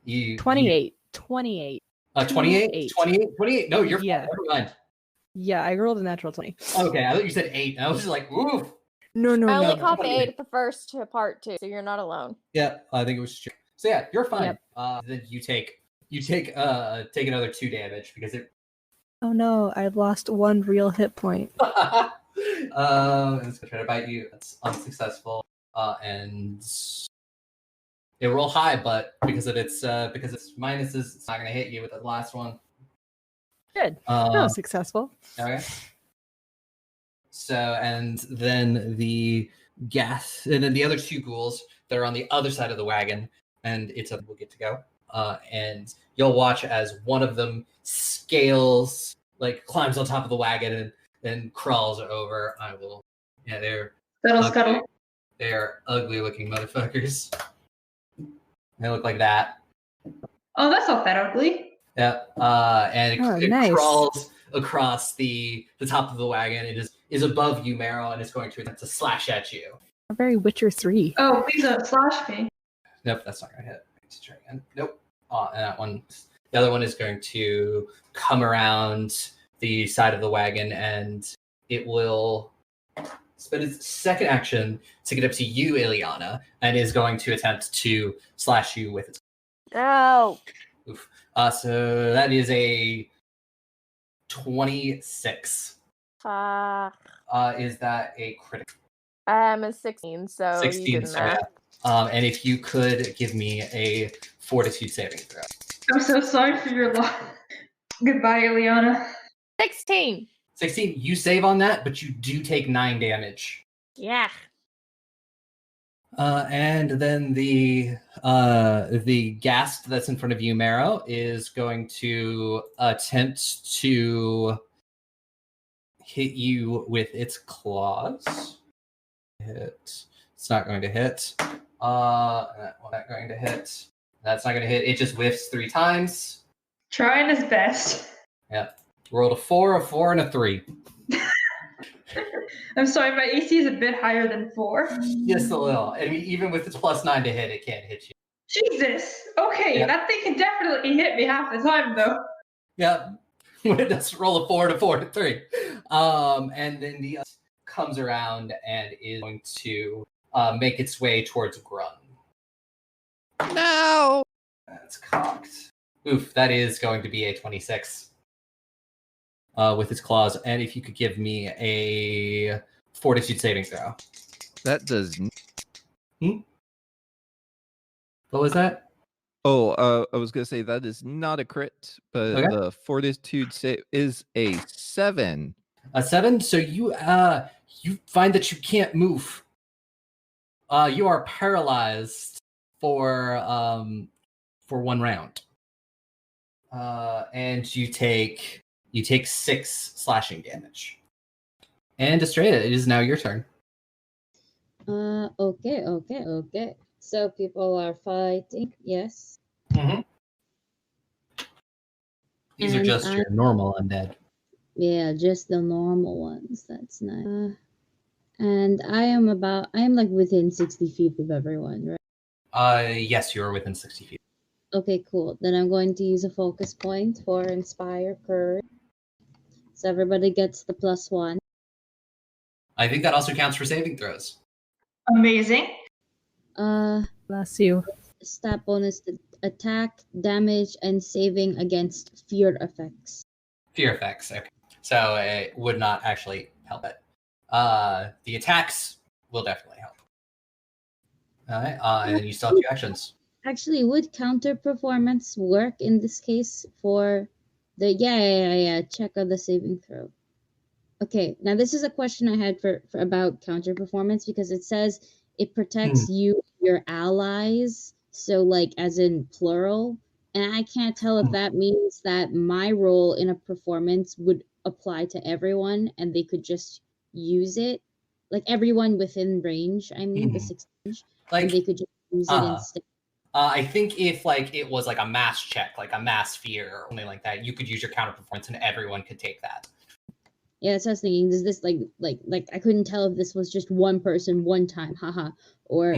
you... 28. 28. 28? 28? No, you're fine. Never mind. Yeah, I rolled a natural 20. Okay, I thought you said 8. And I was just like, oof. No. I only caught the 8 at the first part too, so you're not alone. Yeah, I think it was true. So yeah, you're fine. Yep. Then you take another 2 damage because it... Oh no, I've lost 1 real hit point. And it's gonna try to bite you. That's unsuccessful. And it roll high, but because it's minuses, it's not gonna hit you with the last one. Good. No, successful. Okay. So and then the other 2 ghouls that are on the other side of the wagon, and will get to go. And you'll watch as one of them scales, like climbs on top of the wagon and then crawls over. They're Scuttle. They're ugly looking motherfuckers. They look like that. Oh, that's not that ugly. Yeah. And it nice. crawls across the top of the wagon. It is above you, Marrow, and it's going to attempt to slash at you. Very Witcher 3. Oh, please don't slash me. Nope, that's not going to hit. Let's try again. Nope. And that one. The other one is going to come around the side of the wagon, and it will spend its second action to get up to you, Ileana, and is going to attempt to slash you with its... No. Oof. So that is a 26. Is that a critical? I'm a 16, so 16, you did so math. yeah. And if you could give me a fortitude saving throw. I'm so sorry for your loss. Goodbye, Ileana. 16. 16, you save on that, but you do take 9 damage. Yeah. And then the ghast that's in front of you, Marrow, is going to attempt to hit you with its claws. Hit. It's not going to hit. That one not going to hit. That's not going to hit. It just whiffs 3 times. Trying his best. Yep. Rolled a 4, a 4, and a 3. I'm sorry, my AC is a bit higher than 4. Just a little. I mean, even with its +9 to hit, it can't hit you. Jesus. Okay, Yep. that thing can definitely hit me half the time, though. Yep. It does roll a 4 to 4 to 3. And then the comes around and is going to make its way towards Grun. No. That's cocked. Oof, that is going to be a 26 with its claws. And if you could give me a fortitude saving throw. That does. What was that? Oh, I was gonna say that is not a crit, but Okay. the fortitude save is a 7. A 7. So you find that you can't move. You are paralyzed for 1 round. And you take 6 slashing damage. And Astraea, it is now your turn. Okay. So people are fighting, yes. Mm-hmm. These are just your normal undead. Yeah, just the normal ones. That's nice. And I am like within 60 feet of everyone, right? Yes, you are within 60 feet. Okay, cool. Then I'm going to use a focus point for Inspire Courage. So everybody gets the +1. I think that also counts for saving throws. Amazing. Bless you. Stat bonus to attack, damage, and saving against fear effects. Fear effects, okay. So it would not actually help it. The attacks will definitely help. All right, and you still have 2 actions. Actually, would counter performance work in this case for the check of the saving throw? Okay, now this is a question I had for about counter performance because it says it protects you, your allies, so like as in plural, and I can't tell if that means that my role in a performance would apply to everyone and they could just use it, like everyone within range. I mean, the 6 range, and they could just use it instead. I think if like it was like a mass check, like a mass fear or something like that, you could use your counter performance and everyone could take that. Yeah, that's what I was thinking. Is this like I couldn't tell if this was just one person one time, haha, or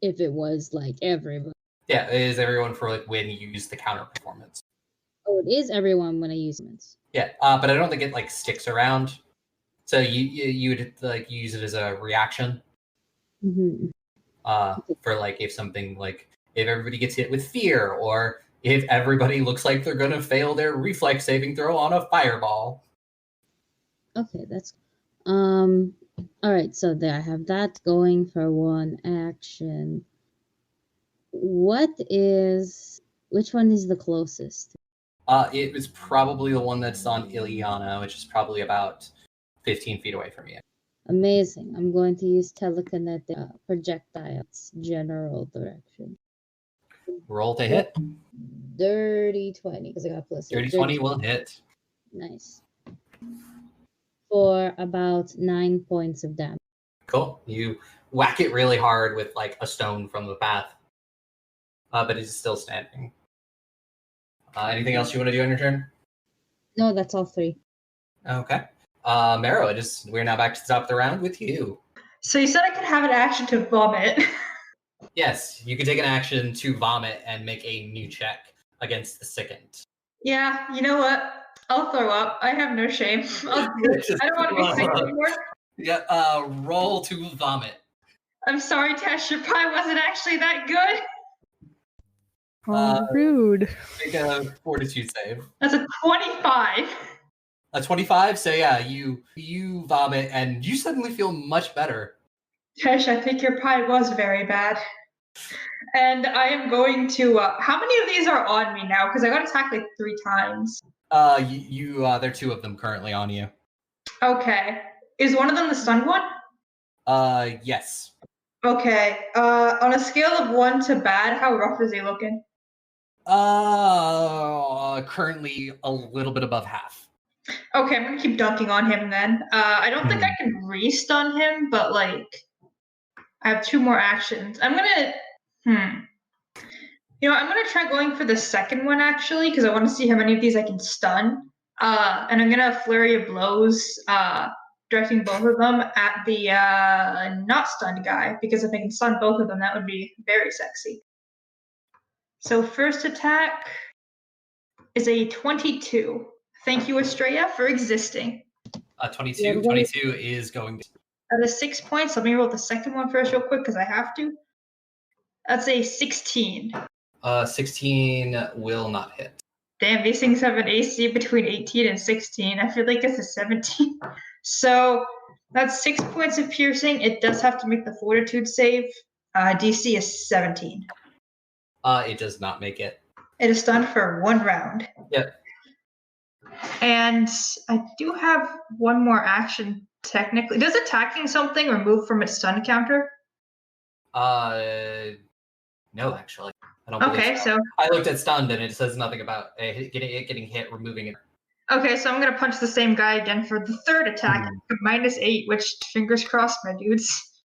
if it was like everyone. Yeah, it is everyone for like when you use the counter performance. Oh, it is everyone when I use it. Yeah, but I don't think it like sticks around. So you would like use it as a reaction. For like if something like if everybody gets hit with fear or if everybody looks like they're gonna fail their reflex saving throw on a fireball. Okay, that's all right, so there I have that going for 1 action. Which one is the closest? It was probably the one that's on Ileana, which is probably about 15 feet away from you. Amazing. I'm going to use telekinetic projectiles general direction. Roll to hit. Dirty 20 because I got plus. Dirty 20 will hit. Nice. For about 9 points of damage. Cool. You whack it really hard with like a stone from the path, but it's still standing. Anything else you want to do on your turn? No, that's all 3. Okay. Mero, we're now back to the top of the round with you. So you said I could have an action to vomit. Yes, you could take an action to vomit and make a new check against the sickened. Yeah, you know what? I'll throw up. I have no shame. I'll do it. I don't want to be sick anymore. Yeah, roll to vomit. I'm sorry, Tesh. Your pie wasn't actually that good. Rude. Make a fortitude save. That's a 25. A 25? So yeah, you vomit and you suddenly feel much better. Tesh, I think your pie was very bad. And I am going to. How many of these are on me now? Because I got attacked like 3 times. There are 2 of them currently on you. Okay. Is one of them the stunned one? Yes. Okay. On a scale of 1 to bad, how rough is he looking? Currently a little bit above half. Okay, I'm gonna keep dunking on him then. I don't think I can re-stun him, but like I have 2 more actions. I'm gonna I'm gonna try going for the second one actually, because I want to see how many of these I can stun. And I'm gonna flurry of blows, directing both of them at the not stunned guy, because if I can stun both of them, that would be very sexy. So first attack is a 22. Thank you, Astraea, for existing. 22 is going to. That is 6 points. Let me roll the second one first, real quick, because I have to. That's a 16. 16 will not hit. Damn, these things have an AC between 18 and 16. I feel like it's a 17. So that's 6 points of piercing. It does have to make the fortitude save. DC is 17. It does not make it. It is stunned for 1 round. Yep. And I do have one more action technically. Does attacking something remove from its stun counter? No, actually. I don't believe so. I looked at stunned and it says nothing about getting hit, removing it. Okay, so I'm gonna punch the same guy again for the third attack, -8, which fingers crossed, my dudes.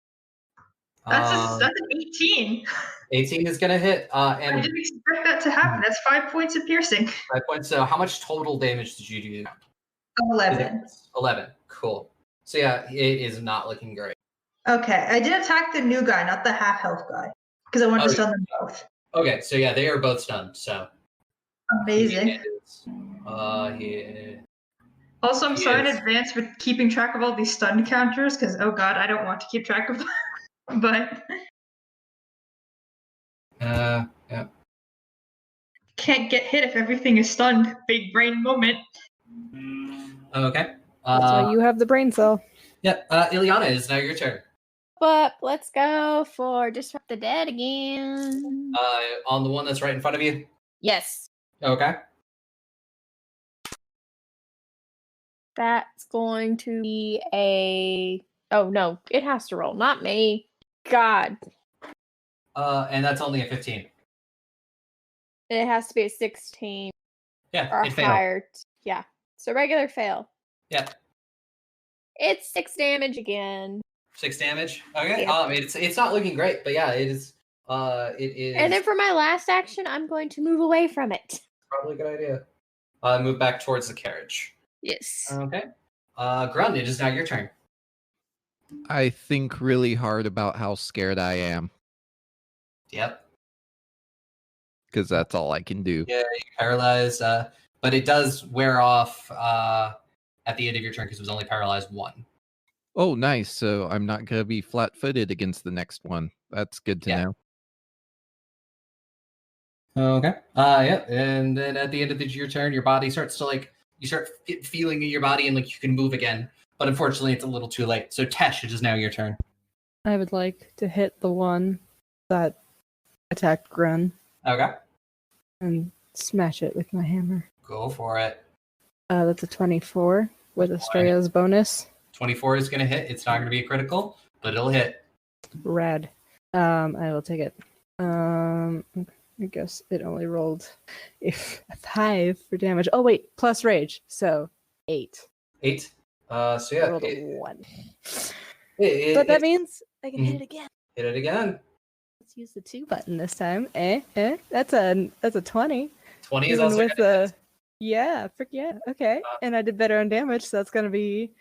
That's an 18. 18 is gonna hit. And I didn't expect that to happen. That's 5 points of piercing. 5 points. So how much total damage did you do? 11. 11. Cool. So yeah, it is not looking great. Okay, I did attack the new guy, not the half health guy, because I wanted to stun them both. Okay, so yeah, they are both stunned. So amazing. Yeah. Also, I'm sorry in advance for keeping track of all these stun counters, because oh god, I don't want to keep track of them. But yeah. Can't get hit if everything is stunned. Big brain moment. Okay. That's why you have the brain cell. Yep. Ileana, is now your turn. But let's go for Disrupt the Dead again. On the one that's right in front of you? Yes. Okay. That's going to be a... Oh, no. It has to roll, not me. God. And that's only a 15. It has to be a 16. Yeah, or it failed. higher. Yeah. So regular fail. Yeah. It's 6 damage again. 6 damage? Okay. Yeah. It's not looking great, but yeah, it is. It is. And then for my last action, I'm going to move away from it. Probably a good idea. Move back towards the carriage. Yes. Okay. Grund, it is now your turn. I think really hard about how scared I am. Yep. Because that's all I can do. Yeah, you're paralyzed, but it does wear off at the end of your turn because it was only paralyzed 1. Oh, nice. So I'm not going to be flat-footed against the next one. That's good to know. Okay. Yeah. And then at the end of your turn, your body starts to you start feeling in your body and you can move again. But unfortunately, it's a little too late. So Tesh, it is now your turn. I would like to hit the one that attacked Grun. Okay. And smash it with my hammer. Go for it. That's a 24 with Astraea's bonus. 24 is going to hit. It's not going to be a critical, but it'll hit. Rad. I will take it. I guess it only rolled a 5 for damage. Oh wait, plus rage, so 8. 8. So yeah, I rolled a 1. But that means I can hit it again. Hit it again. Let's use the 2 button this time. That's a 20. 20 is also with the yeah, frick yeah. Okay, and I did better on damage, so that's gonna be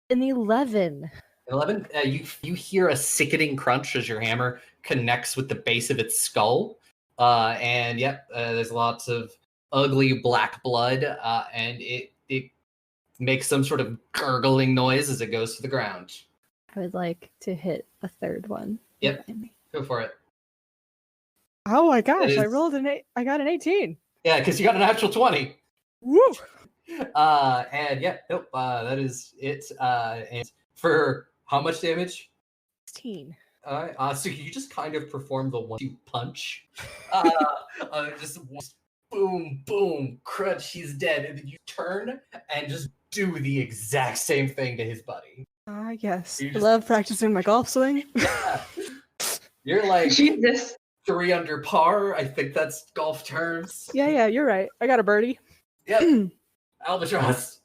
an 11. 11. You hear a sickening crunch as your hammer connects with the base of its skull. And yep, there's lots of ugly black blood, and it makes some sort of gurgling noise as it goes to the ground. I would like to hit a third one. Yep, go for it. Oh my gosh, I rolled I got an 18. Yeah, because you got an actual 20. Woo! And yeah, nope, that is it. And for how much damage? 16. So you just kind of perform the 1-2 punch. Just boom, boom, crunch, he's dead. And then you turn and just do the exact same thing to his buddy. Yes. I love practicing my golf swing. Yeah. You're like Jesus. 3 under par. I think that's golf terms. Yeah, you're right. I got a birdie. Yep. Albatross.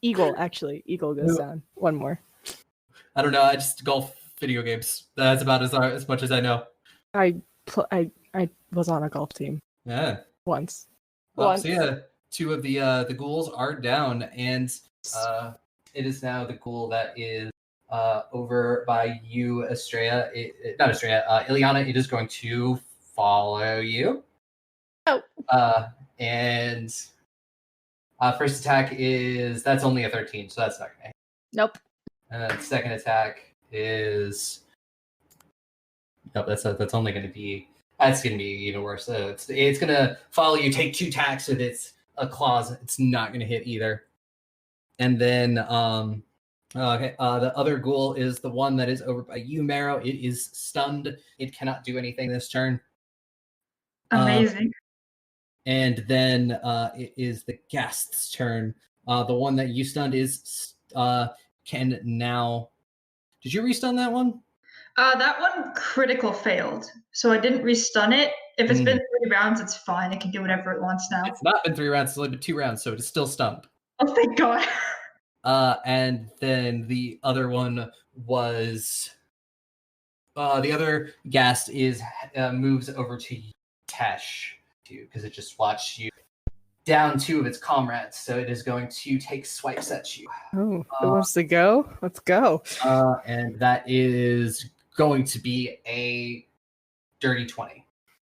Eagle, actually. Eagle goes down. One more. I don't know. I just golf video games. That's about as much as I know. I was on a golf team. Yeah. Once. So yeah, 2 of the ghouls are down, and it is now the ghoul that is over by you, Astraea. Not Astraea. Ileana. It is going to follow you. Oh. And first attack that's only a 13, so that's not gonna hit. Nope. And then second attack is nope. That's only gonna be. That's gonna be even worse. So it's gonna follow you. Take 2 attacks with its claws. It's not gonna hit either. And then okay, the other ghoul is the one that is over by you, Marrow. It is stunned. It cannot do anything this turn. Amazing. And then it is the guest's turn. The one that you stunned is can now. Did you restun that one? That one critical failed, so I didn't restun it. If it's been 3 rounds, it's fine. It can do whatever it wants now. It's not been 3 rounds; it's only been 2 rounds, so it is still stunned. Oh, thank God. And then the other one was the other guest is moves over to Tesh because it just watched you down 2 of its comrades, so it is going to take swipes at you. Oh, who wants to go? Let's go. And that is going to be a dirty 20.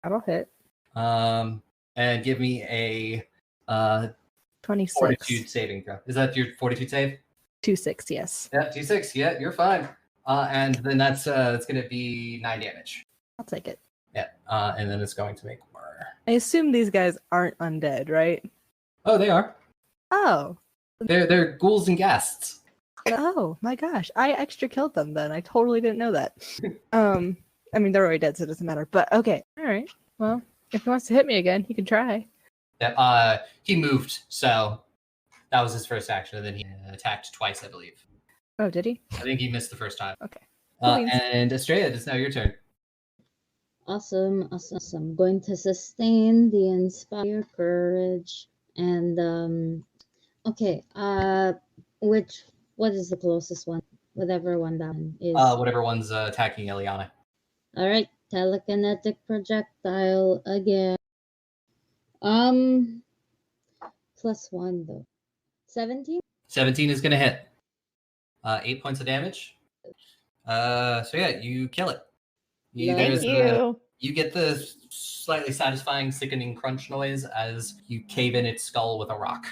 That'll hit. And give me a 26. fortitude saving throw. Is that your fortitude save? 2-6, yes. Yeah, 2-6. Yeah, you're fine. And then that's going to be 9 damage. I'll take it. Yeah, and then it's going to make more. I assume these guys aren't undead, right? Oh, they are. Oh. They're ghouls and ghasts. Oh my gosh. I extra killed them then. I totally didn't know that. I mean, they're already dead, so it doesn't matter. But okay. All right. Well, if he wants to hit me again, he can try. Yeah, he moved, so that was his first action, and then he attacked twice, I believe. Oh, did he? I think he missed the first time. Okay. And Astraea, it's now your turn. Awesome. Going to sustain the inspire courage and okay. What is the closest one? Whatever one down is. Whatever one's attacking Ileana. All right, telekinetic projectile again. +1 though. 17. 17 is gonna hit. 8 points of damage. So yeah, you kill it. Thank you. You get the slightly satisfying, sickening crunch noise as you cave in its skull with a rock.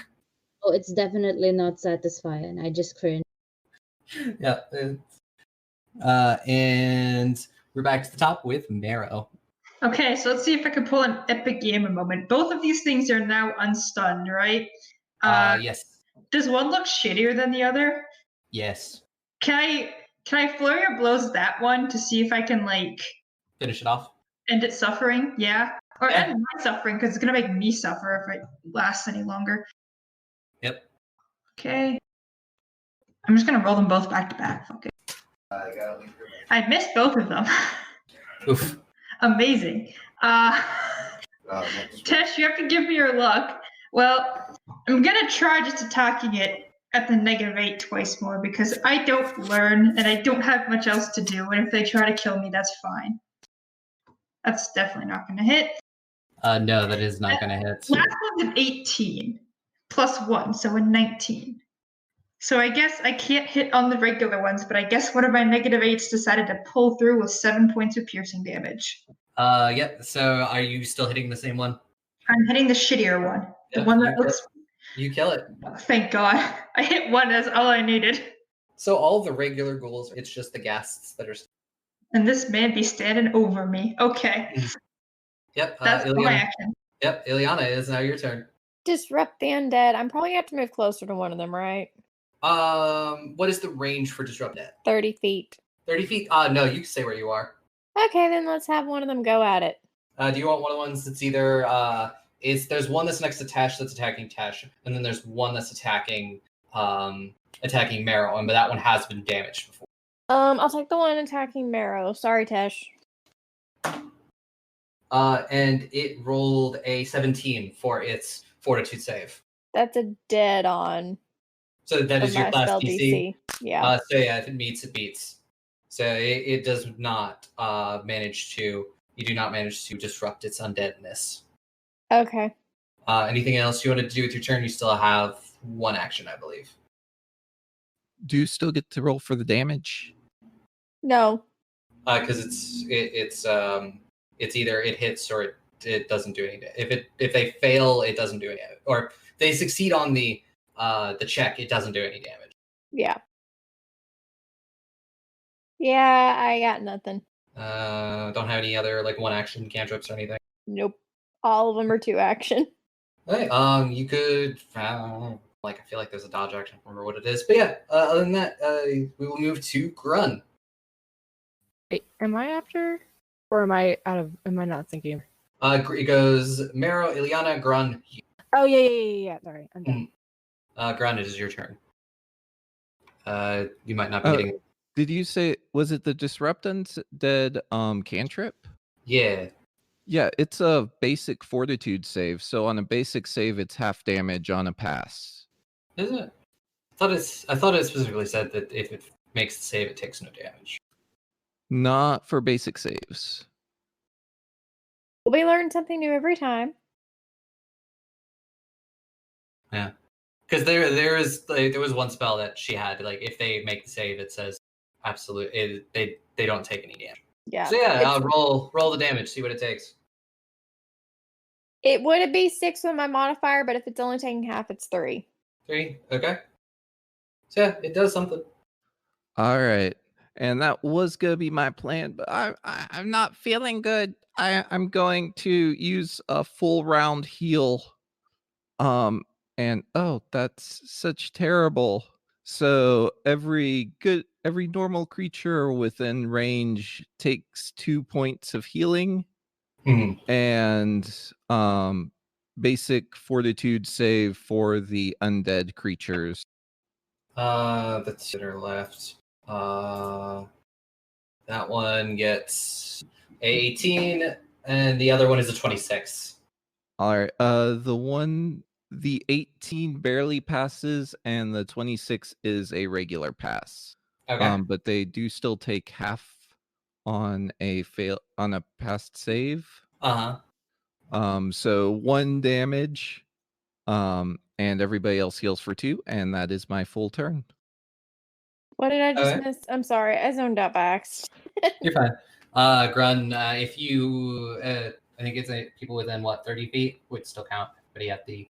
Oh, it's definitely not satisfying. I just cringe. Yeah. And we're back to the top with Marrow. Okay, so let's see if I can pull an epic gamer moment. Both of these things are now unstunned, right? Yes. Does one look shittier than the other? Yes. Can I flurry of blows that one to see if I can finish it off? End its suffering? Yeah. Or end my suffering, because it's gonna make me suffer if it lasts any longer. Yep. Okay. I'm just gonna roll them both back to back. Fuck it. I missed both of them. Oof. Amazing. Tesh, you have to give me your luck. Well, I'm gonna try just attacking it at the -8 twice more because I don't learn and I don't have much else to do. And if they try to kill me, that's fine. That's definitely not gonna hit. No, that is not gonna hit. Last one's an 18 +1, so a 19. So I guess I can't hit on the regular ones, but I guess one of my -8s decided to pull through with 7 points of piercing damage. Yep. So are you still hitting the same one? I'm hitting the shittier one. The Yep, one that looks... You kill it. Thank God. I hit one, that's all I needed. So all the regular ghouls, it's just the ghasts that are... And this man be standing over me. Okay. Yep. That's Ileana. my action. Yep. Ileana, it is now your turn. Disrupt the undead. I'm probably gonna have to move closer to one of them, right? What is the range for disrupt it? 30 feet. 30 feet? No, you can stay where you are. Okay, then let's have one of them go at it. Do you want one of the ones that's either there's one that's next to Tash that's attacking Tash, and then there's one that's attacking Marrow, but that one has been damaged before. I'll take the one attacking Marrow. Sorry, Tesh. And it rolled a 17 for its fortitude save. That's a dead on. So that of is your my class spell DC. Yeah. So yeah, if it meets, it beats. So it does not manage to. You do not manage to disrupt its undeadness. Okay. Anything else you wanted to do with your turn? You still have one action, I believe. Do you still get to roll for the damage? No. Because it's either it hits or it doesn't do any. If they fail, it doesn't do any. Or if they succeed on the check, it doesn't do any damage. Yeah. Yeah, I got nothing. Don't have any other like one action cantrips or anything. Nope. All of them are 2 action. Okay. You could like I feel like there's a dodge action. I don't remember what it is, but yeah. Other than that, we will move to Grun. Wait, am I after, or am I out of? Am I not thinking? It goes Mero, Ileana, Grun. Oh yeah. Sorry, I'm done. Grun, it is your turn. You might not be getting. Did you say, was it the Disrupt Undead cantrip? Yeah. Yeah, it's a basic fortitude save. So on a basic save, it's half damage on a pass. Is it? I thought it specifically said that if it makes the save, it takes no damage. Not for basic saves. We learn something new every time. Yeah. Because there was one spell that she had, like if they make the save, it says absolute. They don't take any damage. Yeah. So yeah, roll the damage, see what it takes. It would be 6 with my modifier, but if it's only taking half, it's 3. 3, okay. So yeah, it does something. All right. And that was gonna be my plan, but I'm not feeling good. I'm going to use a full round heal. And oh, that's such terrible. So every normal creature within range takes 2 points of healing. And basic fortitude save for the undead creatures. That's to her left. That one gets a 18, and the other one is a 26. All right. The 18 barely passes, and the 26 is a regular pass. Okay. But they do still take half on a past save. So 1 damage. And everybody else heals for 2, and that is my full turn. What did I just miss? I'm sorry, I zoned out by accident. You're fine. Grun, if you, I think it's people within 30 feet would still count. But at the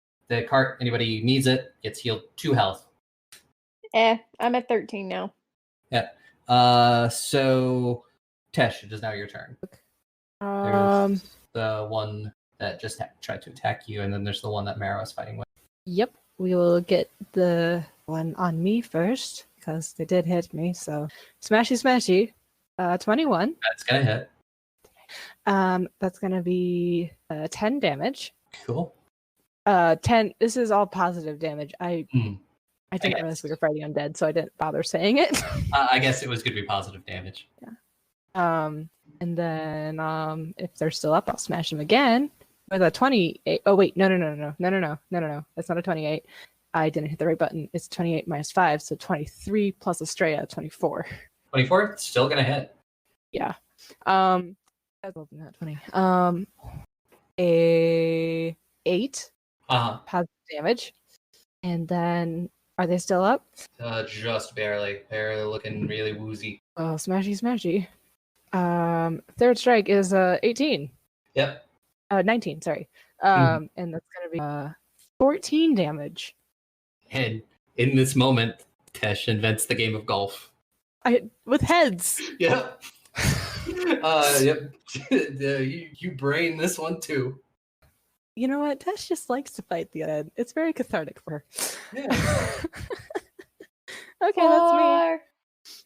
cart, anybody needs it gets healed 2 health. I'm at 13 now. Yeah. So Tesh, it is now your turn. There's the one that just tried to attack you, and then there's the one that Mara is fighting with. Yep, we will get the one on me first because they did hit me. So smashy. 21. That's gonna hit. That's gonna be 10 damage. Cool. 10. This is all positive damage. I didn't realize we were fighting undead, so I didn't bother saying it. I guess it was going to be positive damage. Yeah. And then if they're still up, I'll smash them again with a 28. Oh wait, no. That's not a 28. I didn't hit the right button. It's 28 minus 5, so 23 plus Astraea, 24. 24, still gonna hit. Yeah. That's not 20. A 8 positive damage. And then are they still up? Just barely. They're looking really woozy. Oh, smashy. Third strike is 18. Yep. 19, sorry. And that's gonna be 14 damage. And in this moment, Tesh invents the game of golf. With heads. Yep. Yep. You brain this one too. You know what? Tesh just likes to fight the undead. It's very cathartic for her. Yeah. Okay, that's me.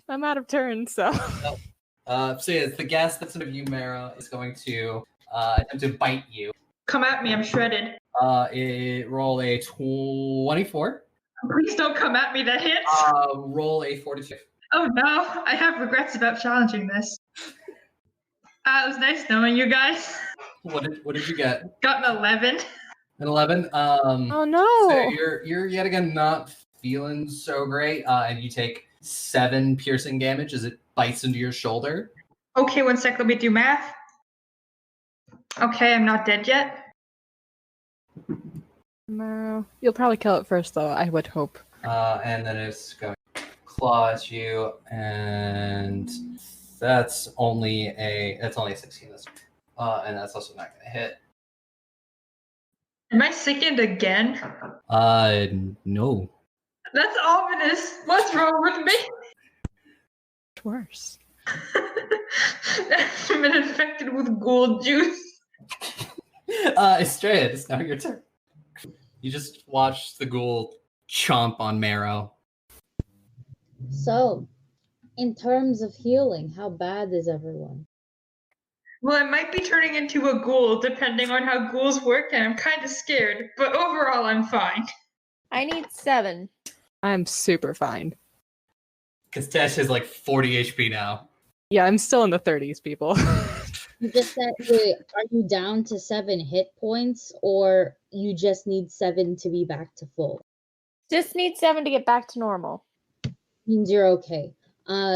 I'm out of turn, so. So yeah, the gas that's in front of you, Mara, is going to attempt to bite you. Come at me, I'm shredded. Roll a 24. Please don't come at me, that hits. Roll a 42. Oh no, I have regrets about challenging this. It was nice knowing you guys. What did you get? Got an 11. An 11. Oh no! So you're yet again not feeling so great, and you take 7 piercing damage as it bites into your shoulder. Okay, 1 sec. Let me do math. Okay, I'm not dead yet. No, you'll probably kill it first, though. I would hope. And then it's going to claw at you, and that's only a 16. And that's also not going to hit. Am I sickened again? No. That's ominous. What's wrong with me? It's worse. I've been infected with ghoul juice. Astraea, it's now your turn. You just watch the ghoul chomp on Marrow. So, in terms of healing, how bad is everyone? Well, I might be turning into a ghoul depending on how ghouls work, and I'm kind of scared. But overall, I'm fine. I need 7. I'm super fine. Because Tesh is like 40 HP now. Yeah, I'm still in the 30s, people. You just said, wait, are you down to 7 hit points, or you just need 7 to be back to full? Just need 7 to get back to normal. Means you're okay.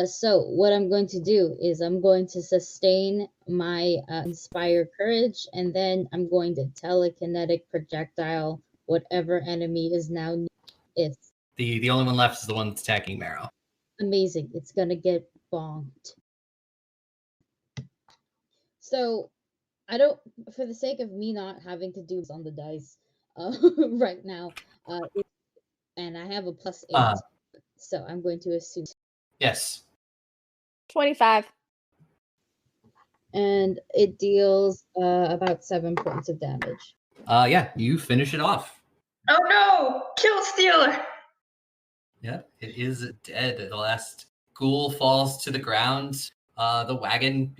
So what I'm going to do is I'm going to sustain my Inspire Courage, and then I'm going to telekinetic projectile whatever enemy is now near. The only one left is the one that's attacking Marrow. Amazing. It's gonna get bonked. So I don't, for the sake of me not having to do this on the dice right now, and I have a +8, so I'm going to assume. Yes. 25. And it deals about 7 points of damage. Yeah, you finish it off. Oh no! Kill Stealer! Yeah, it is dead. The last ghoul falls to the ground. The wagon,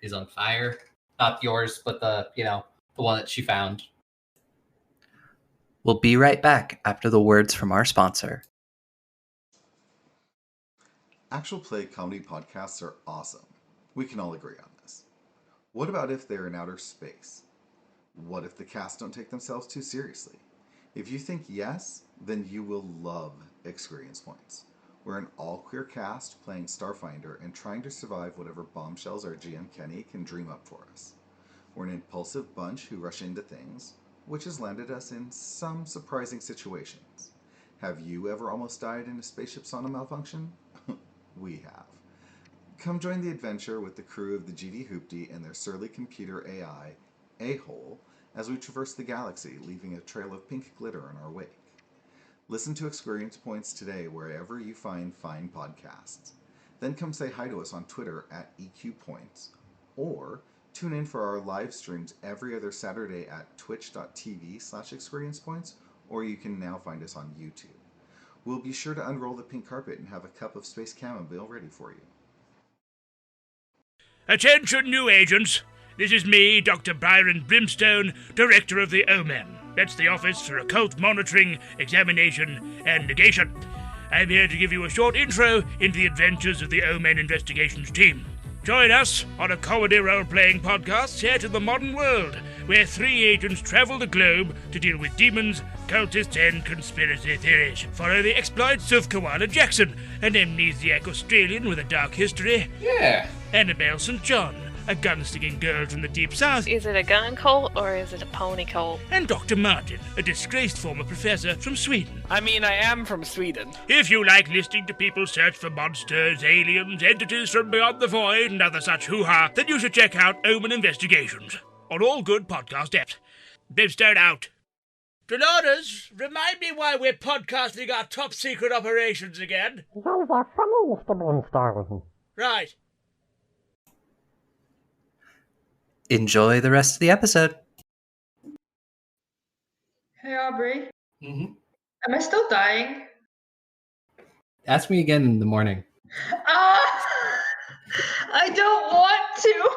is on fire. Not yours, but the one that she found. We'll be right back after the words from our sponsor. Actual play comedy podcasts are awesome. We can all agree on this. What about if they're in outer space? What if the cast don't take themselves too seriously? If you think yes, then you will love Experience Points. We're an all-queer cast playing Starfinder and trying to survive whatever bombshells our GM Kenny can dream up for us. We're an impulsive bunch who rush into things, which has landed us in some surprising situations. Have you ever almost died in a spaceship sauna malfunction? We have. Come join the adventure with the crew of the GD Hoopty and their surly computer AI, A-Hole, as we traverse the galaxy, leaving a trail of pink glitter in our wake. Listen to Experience Points today wherever you find fine podcasts. Then come say hi to us on Twitter at EQPoints, or tune in for our live streams every other Saturday at twitch.tv/experiencepoints, or you can now find us on YouTube. We'll be sure to unroll the pink carpet and have a cup of space chamomile ready for you. Attention, new agents. This is me, Dr. Byron Brimstone, Director of the OMEN. That's the Office for Occult Monitoring, Examination, and Negation. I'm here to give you a short intro into the adventures of the OMEN Investigations team. Join us on a comedy role-playing podcast set in the modern world, where 3 agents travel the globe to deal with demons, cultists, and conspiracy theories. Follow the exploits of Koala Jackson, an amnesiac Australian with a dark history. Yeah. Annabelle St. John, a gun-sticking girl from the deep south. Is it a gun cult or is it a pony cult? And Dr. Martin, a disgraced former professor from Sweden. I mean, I am from Sweden. If you like listening to people search for monsters, aliens, entities from beyond the void, and other such hoo-ha, then you should check out Omen Investigations on all good podcast apps. Brimstone out. Dolores, remind me why we're podcasting our top-secret operations again. Those are funny, Mr. Brimstone. Right. Enjoy the rest of the episode. Hey, Aubrey. Mm-hmm. Am I still dying? Ask me again in the morning. I don't want to.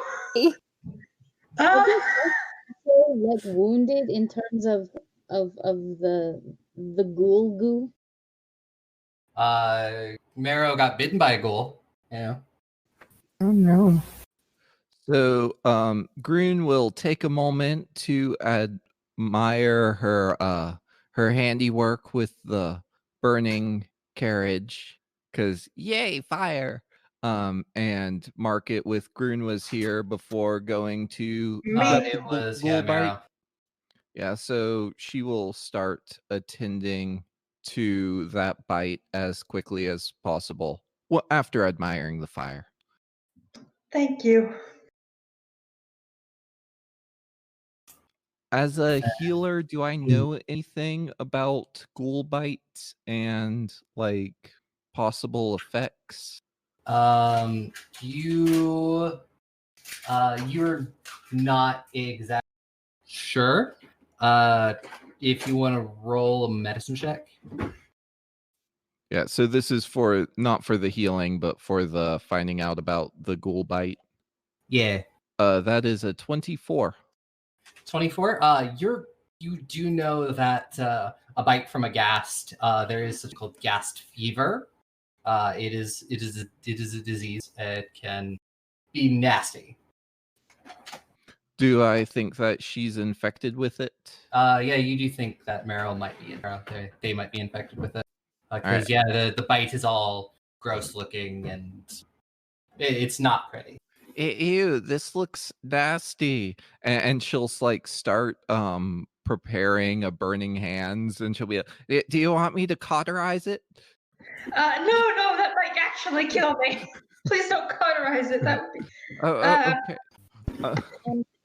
Like wounded in terms of the ghoul goo? Marrow got bitten by a ghoul. Yeah. Oh no. So, Groon will take a moment to admire her handiwork with the burning carriage because yay, fire. And mark it with Grun was here before going to It was Gulbite. Mara. Yeah, so she will start attending to that bite as quickly as possible. Well, after admiring the fire. Thank you. As a healer, do I know anything about ghoul bites and like possible effects? You're not exactly sure. If you want to roll a medicine check. Yeah, so this is for not for the healing, but for the finding out about the ghoul bite. Yeah. That is a 24. 24. You do know that a bite from a ghast, there is something called ghast fever. It is a disease. It can be nasty. Do I think that she's infected with it? Yeah, you do think that Meryl might be they might be infected with it. Because the bite is all gross looking and it's not pretty. Ew, this looks nasty. And she'll like start preparing a burning hands, and she'll be like, do you want me to cauterize it? No, that might actually kill me. Please don't cauterize it. That would be. Okay.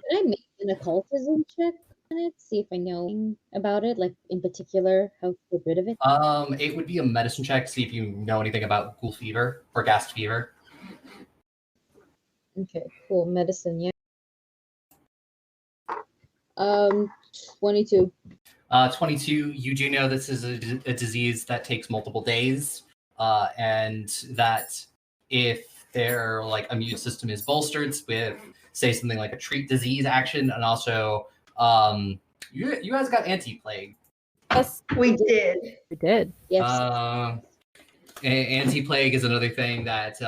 Can I make an occultism check on it? See if I know about it, like in particular, how to get rid of it? It would be a medicine check, see if you know anything about ghoul fever or ghast fever. Okay, cool. Medicine, yeah. 22. 22, you do know this is a disease that takes multiple days, and that if their like immune system is bolstered with, say, something like a treat disease action, and also you guys got anti-plague. Yes, we did. We did. Yes. Anti-plague is another thing that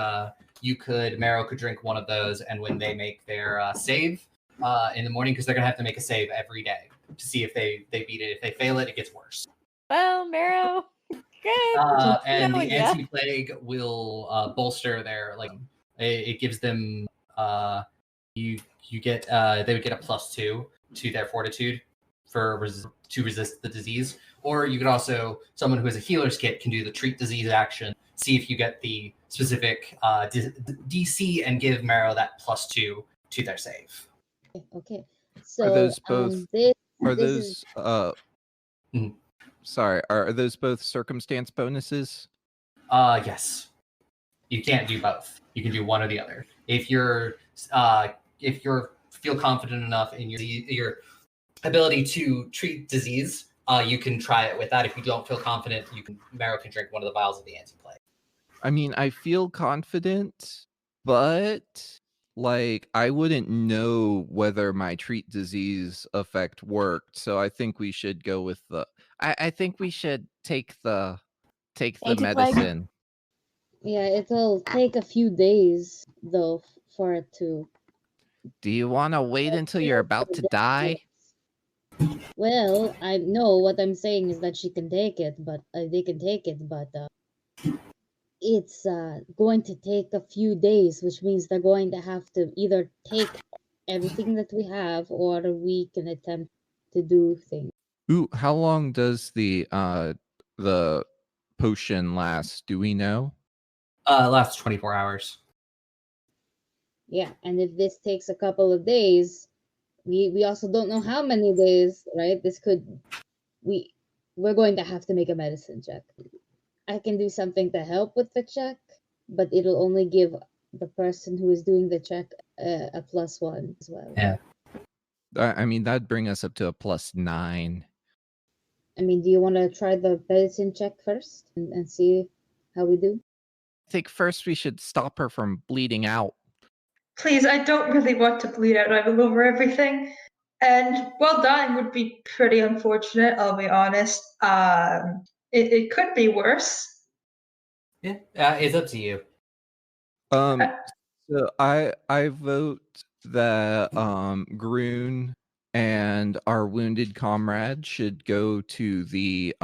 Marrow could drink one of those, and when they make their save in the morning, because they're gonna have to make a save every day to see if they beat it. If they fail it, it gets worse. Well, Marrow, good. And the anti-plague will bolster their it gives them you get they would get a +2 to their fortitude to resist the disease. Or you could also, someone who has a healer's kit can do the treat disease action, see if you get the specific DC, and give Marrow that +2 to their save. Okay. So are those both? Sorry, are those both circumstance bonuses? Yes. You can't do both. You can do one or the other. If you're feel confident enough in your ability to treat disease, you can try it with that. If you don't feel confident, Marrow can drink one of the vials of the anti-plague. I mean, I feel confident, but like I wouldn't know whether my treat disease effect worked. So I think we should go with I think we should take the medicine. Yeah, it'll take a few days though for it to. Do you want to wait until you're about to die? Well, I know what I'm saying is that she can take it, but they can take it, but it's going to take a few days, which means they're going to have to either take everything that we have, or we can attempt to do things. Ooh, how long does the potion last? Do we know? Lasts 24 hours. Yeah, and if this takes a couple of days, we also don't know how many days, right? We're going to have to make a medicine check. I can do something to help with the check, but it'll only give the person who is doing the check a +1 as well. Yeah. I mean, that'd bring us up to a +9. I mean, do you want to try the medicine check first and see how we do? I think first we should stop her from bleeding out. Please, I don't really want to bleed out all over everything. And well, dying would be pretty unfortunate, I'll be honest. It could be worse. Yeah, it's up to you. So I vote that Grun and our wounded comrade should go to the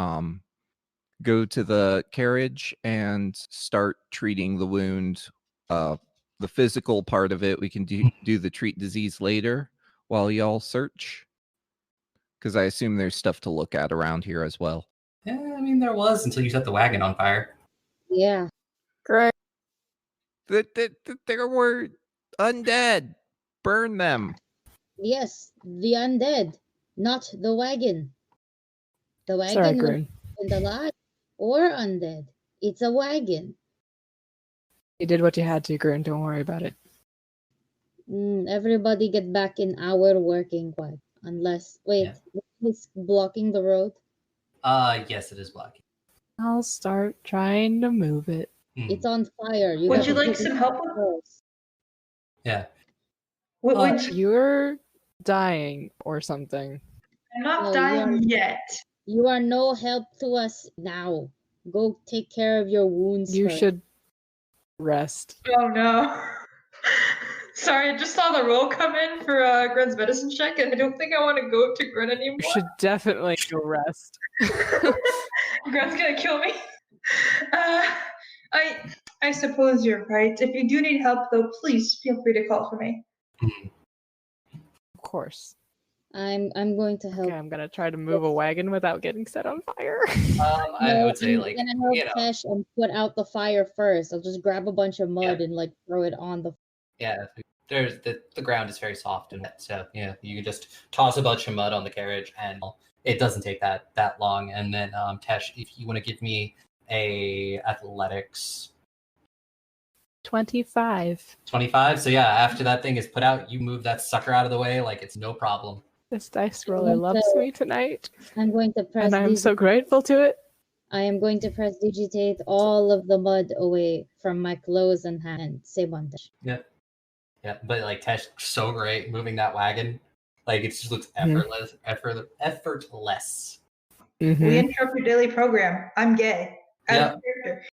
go to the carriage and start treating the wound. The physical part of it, we can do the treat disease later while y'all search. Because I assume there's stuff to look at around here as well. Yeah, I mean, there was until you set the wagon on fire. Yeah. Great. There were undead. Burn them. Yes, the undead, not the wagon. The Sorry, wagon was Grun. in the lot or undead. It's a wagon. You did what you had to, Grun. Don't worry about it. Everybody get back in our working quiet. Unless, wait, it's blocking the road? Yes, it is blocking. I'll start trying to move it. It's on fire. Would you like some help? Yeah. You're dying or something. I'm not dying yet. You are no help to us now. Go take care of your wounds. You first. should rest. Oh no. Sorry, I just saw the roll come in for Grun's medicine check, and I don't think I want to go to Grun anymore. You should definitely go rest. Grun's gonna kill me. I suppose you're right. If you do need help, though, please feel free to call for me. Of course. I'm going to help. Okay, I'm gonna try to move a wagon without getting set on fire. I would say, like, I'm gonna help Tesh and put out the fire first. I'll just grab a bunch of mud and like throw it on the. Yeah, there's the ground is very soft and wet, so you can just toss a bunch of mud on the carriage, and it doesn't take that long. And then Tesh, if you want to give me a athletics. 25. 25. So yeah, after that thing is put out, you move that sucker out of the way like it's no problem. This dice roller loves me tonight. I'm going to press. And I'm so grateful to it. I am going to press digitate all of the mud away from my clothes and hands. Same on Tesh. Yeah, but like Tesh, so great moving that wagon. Like it just looks effortless. Mm-hmm. We interrupt your daily program. I'm gay. Out of character.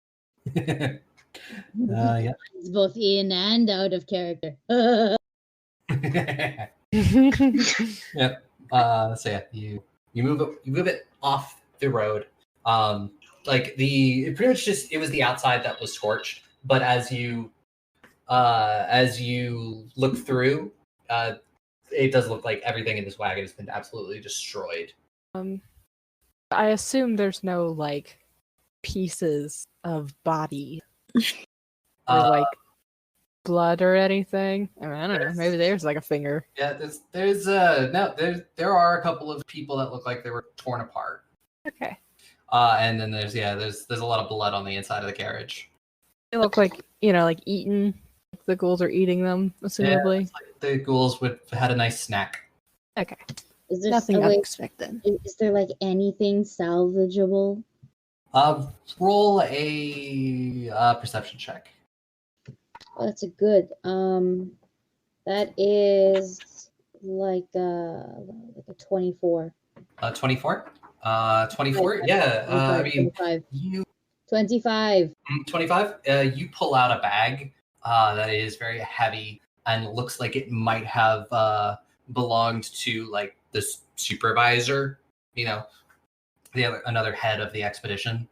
Yeah. It's both in and out of character. Yep. So yeah, you move it off the road. Like it pretty much just, it was the outside that was scorched, but as you look through, it does look like everything in this wagon has been absolutely destroyed. I assume there's no like pieces of body or like blood or anything. I mean, I don't know. Maybe there's like a finger. Yeah, there are a couple of people that look like they were torn apart. Okay. And then there's a lot of blood on the inside of the carriage. They look like like eaten. The ghouls are eating them, assumably. Yeah, like the ghouls had a nice snack. Okay. Is there nothing unexpected? Is there like anything salvageable? Roll a perception check. Oh, that's a good. That is like a 24. 24. 24. Yeah. I mean, 25. you 25. 25. You pull out a bag that is very heavy and looks like it might have belonged to like the supervisor. Another head of the expedition.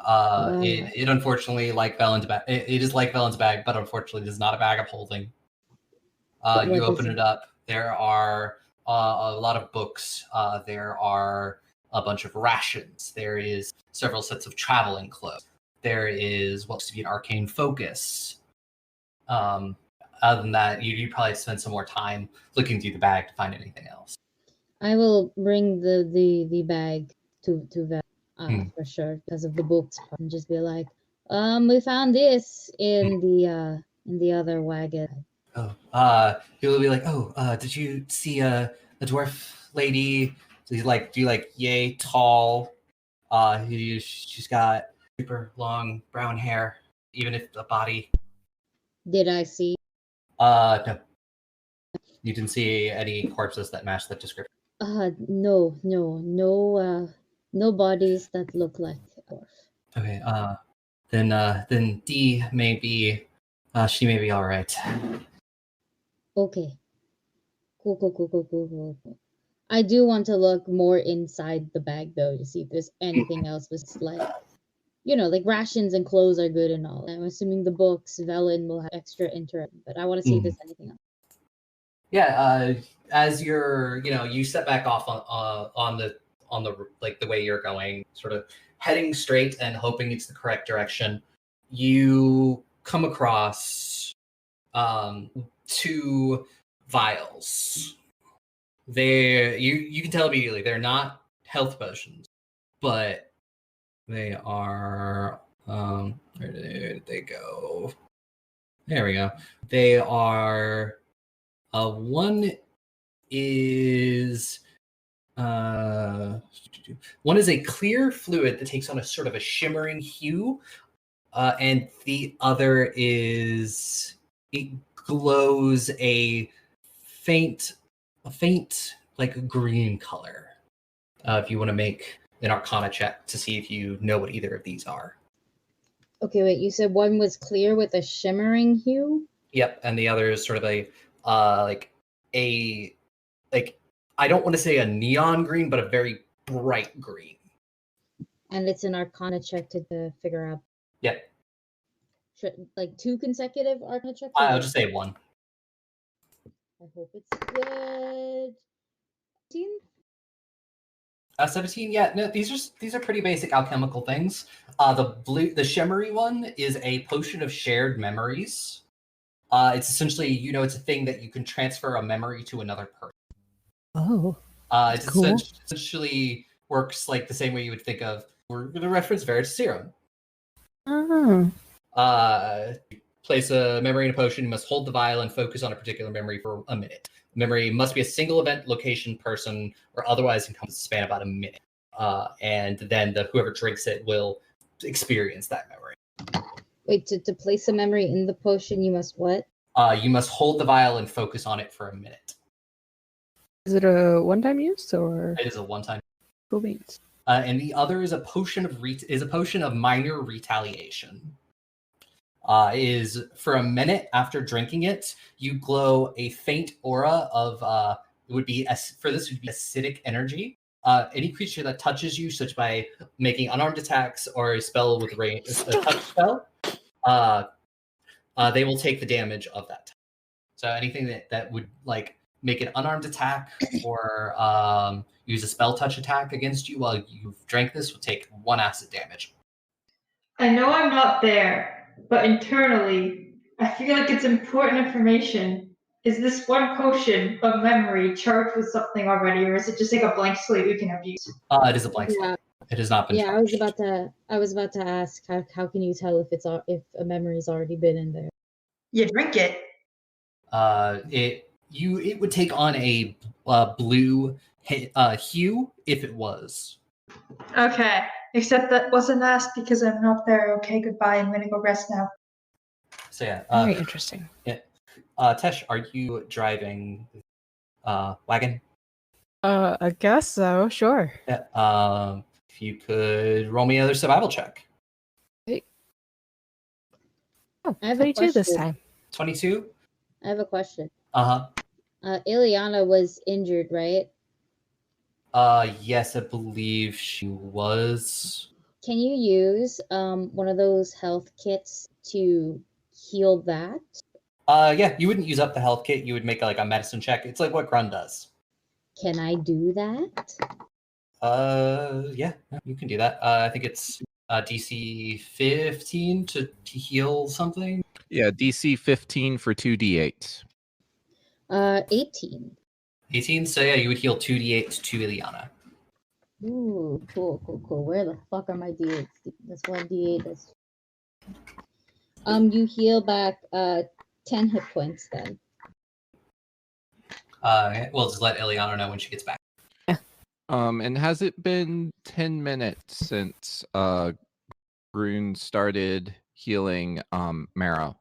It unfortunately, like Velen's bag, it is like Velen's bag, but unfortunately, it is not a bag of holding. You open it up. There are a lot of books. There are a bunch of rations. There is several sets of traveling clothes. There is what looks to be an arcane focus. Other than that, you probably spend some more time looking through the bag to find anything else. I will bring the bag to Val for sure because of the books, and just be like, we found this in the other wagon. He'll be like, did you see a dwarf lady? So he's like, do you like yay tall? She's got super long brown hair, even if the body. Did I see? No. You didn't see any corpses that match that description. No bodies that look like a dwarf. Okay. Then D may be, she may be all right. Okay. Cool. I do want to look more inside the bag though to see if there's anything else besides like, like rations and clothes are good and all. I'm assuming the books, Velen will have extra interest, but I want to see if there's anything else. Yeah, as you're, you step back off on the like the way you're going, sort of heading straight and hoping it's the correct direction. You come across 2 vials. You can tell immediately they're not health potions, but they are where did they go? There we go. They are one is one is a clear fluid that takes on a sort of a shimmering hue, and the other is it glows a faint like green color. If you want to make an Arcana check to see if you know what either of these are. Okay, wait. You said one was clear with a shimmering hue. Yep, and the other is sort of a I don't want to say a neon green, but a very bright green. And it's an Arcana check to figure out. Yep. Like 2 consecutive Arcana checks? I'll just say 1. I hope it's good. 17? 17. Yeah, no, these are pretty basic alchemical things. The shimmery one is a potion of shared memories. It's essentially, it's a thing that you can transfer a memory to another person. Oh, it's cool. essentially works like the same way you would think of. We're going to reference Veritaserum. Oh. Place a memory in a potion. You must hold the vial and focus on a particular memory for a minute. The memory must be a single event, location, person, or otherwise encompass a span about a minute. And then whoever drinks it will experience that memory. Wait, to place a memory in the potion, you must what? You must hold the vial and focus on it for a minute. Is it a one-time use or? It is a one-time. Cool beans. And the other is a potion of minor retaliation. Is for a minute after drinking it, you glow a faint aura of it would be acidic energy. Any creature that touches you, such by making unarmed attacks or a spell with a touch spell, they will take the damage of that. So anything that would like make an unarmed attack or use a spell touch attack against you while you've drank this will take 1 acid damage. I know I'm not there, but internally, I feel like it's important information. Is this one potion of memory charged with something already, or is it just like a blank slate we can abuse? It is a blank slate. It has not been charged. I was about to ask how can you tell if if a memory's already been in there? You drink it. It would take on a blue hue if it was. Okay, except that wasn't asked because I'm not there. Okay, goodbye. I'm gonna go rest now. So yeah, very interesting. Yeah, Tesh, are you driving wagon? I guess so. Sure. Yeah. If you could roll me another survival check. Hey. Oh, I have 22 this time. 22. I have a question. Ileana was injured, right? Yes, I believe she was. Can you use one of those health kits to heal that? Yeah, you wouldn't use up the health kit. You would make like a medicine check. It's like what Grun does. Can I do that? Yeah, you can do that. I think it's DC 15 to heal something. Yeah, DC 15 for 2d8. 18. 18. So yeah, you would heal 2d8 to Ileana. Ooh, cool. Where the fuck are my d8s? That's 1 d8. That's you heal back 10 hit points then. We'll just let Ileana know when she gets back. And has it been 10 minutes since Grun started healing Marrow?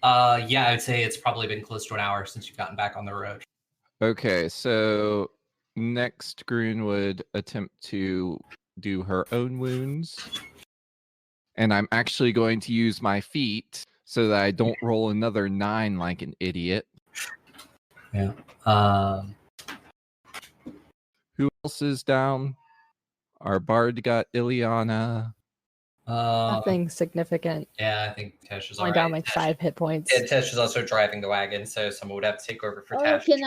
Yeah, I would say it's probably been close to an hour since you've gotten back on the road. Okay, so next Grun would attempt to do her own wounds. And I'm actually going to use my feet so that I don't roll another 9 like an idiot. Yeah. Who else is down? Our bard got Ileana. Nothing significant. Yeah, I think Tesh is Only alright. down like 5 hit points. And Tesh is also driving the wagon, so someone would have to take over for Oh, Tesh. can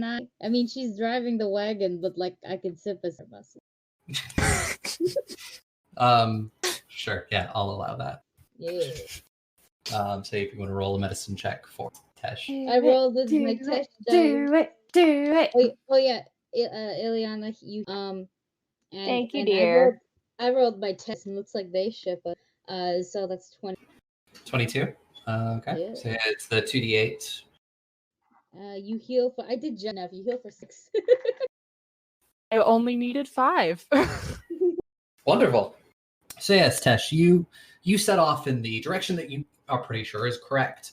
I? I mean, she's driving the wagon, but like I can sip as her muscle. Sure, yeah, I'll allow that. Yeah. So if you want to roll a medicine check for Tesh. I rolled with my Tesh die. Do it. Oh yeah, Ileana, you and Thank you, and dear. I rolled my test and looks like they ship it. So that's 20. 22. Okay. Yeah. So yeah, it's the 2d8. You heal for. I did enough. You heal for 6. I only needed 5. Wonderful. So yes, Tesh, you set off in the direction that you are pretty sure is correct.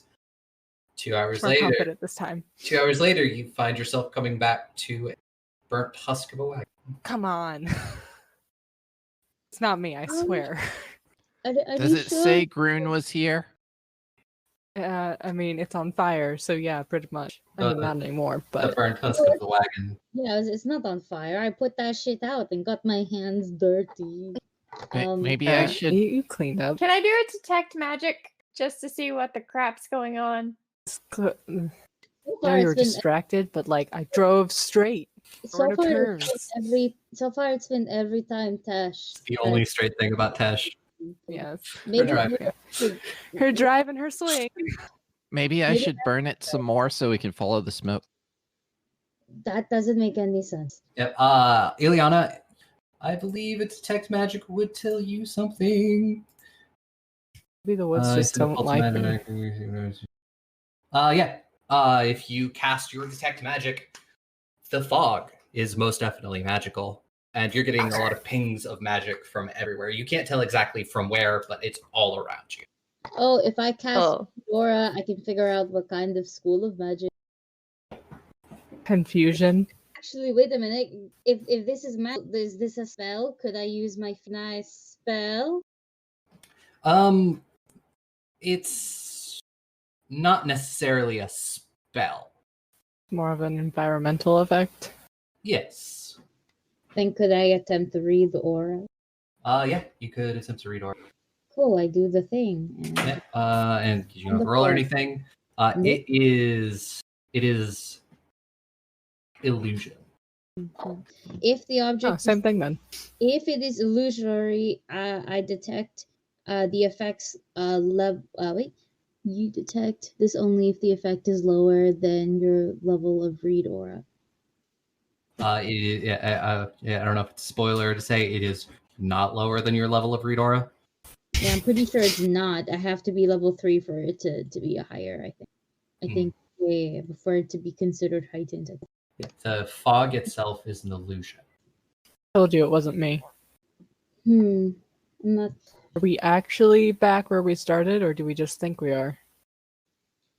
2 hours More later, confident this time. 2 hours later, you find yourself coming back to a burnt husk of a wagon. Come on. It's not me, I swear. Does it say Groon was here? I mean, it's on fire, so yeah, pretty much. I mean, not anymore, The but burnt husk of the wagon. Yeah, it's not on fire. I put that shit out and got my hands dirty. Maybe I should. You cleaned up. Can I do a detect magic just to see what the crap's going on? So Now far, you were it's been distracted, but like I drove straight. so no far, turns. it's been every time Tash. The only straight thing about Tesh. Yes. Maybe Her drive and her swing. Maybe I should burn it some more so we can follow the smoke. that doesn't make any sense. Yep. Ileana, I believe a detect magic would tell you something. Maybe the woods just don't like me. Yeah. If you cast your detect magic, the fog is most definitely magical. And you're getting a lot of pings of magic from everywhere. You can't tell exactly from where, but it's all around you. Oh, if I cast Aura, I can figure out what kind of school of magic. Confusion. Actually, wait a minute. If this is is this a spell? Could I use my nice spell? It's not necessarily a spell. More of an environmental effect. Yes. Then could I attempt to read the aura? Yeah, you could attempt to read aura. Cool, I do the thing. Yeah. And did you not roll or anything? It is illusion. If the object same thing then. If it is illusory, I detect the effects wait. You detect this only if the effect is lower than your level of read aura. I don't know if it's a spoiler to say it is not lower than your level of read aura. Yeah, I'm pretty sure it's not. I have to be level 3 for it to be a higher, I think. I think for it to be considered heightened. Yeah, the fog itself is an illusion. Told you it wasn't me. I'm not. Are we actually back where we started, or do we just think we are?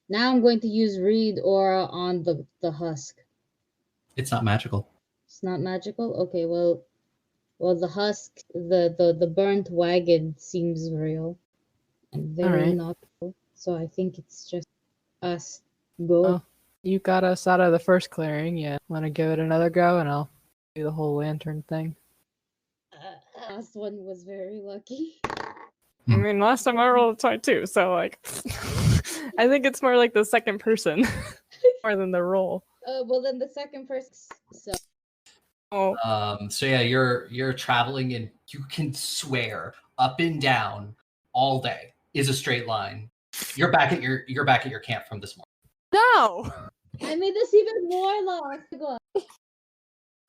Now I'm going to use read aura on the husk. It's not magical. It's not magical? Okay, well the husk, the burnt wagon seems real and very nautical. So I think it's just us. Go. Oh, you got us out of the first clearing. Yeah, want to give it another go, and I'll do the whole lantern thing. Last one was very lucky. I mean, last time I rolled a 22, so like, I think it's more like the second person more than the roll. Well then the second person. So. So yeah, you're traveling and you can swear up and down all day is a straight line. You're back at your camp from this morning. No, I made this even more long.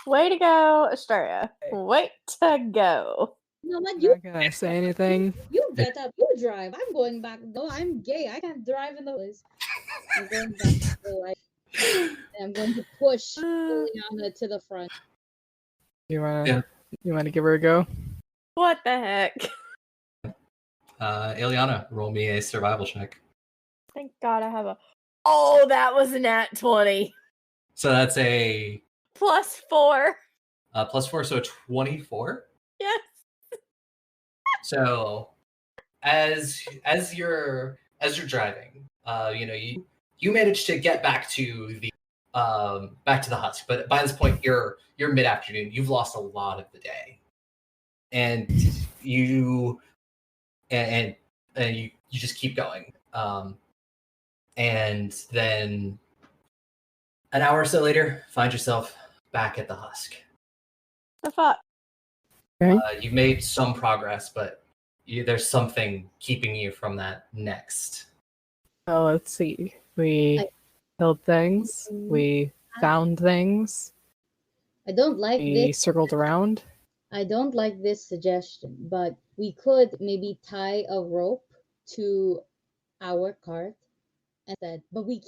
Way to go, Astraea. Way to go. No, man, you're not gonna say anything. You get up, you drive. I'm going back. No, I'm gay. I can't drive in the place. I'm going back. I'm going to push Ileana to the front. You wanna give her a go? What the heck? Ileana, roll me a survival check. Thank God I have a. Oh, that was a nat 20. So that's a +4. +4, so 24. Yes. So as you're driving, you manage to get back to back to the husk. But by this point, you're mid-afternoon. You've lost a lot of the day, and you you just keep going. And then an hour or so later, find yourself back at the husk. The fuck? Okay. You've made some progress, but there's something keeping you from that next. Oh, let's see. We killed things. We found things. I don't like We this. circled around. I don't like this suggestion, but we could maybe tie a rope to our cart and that. But we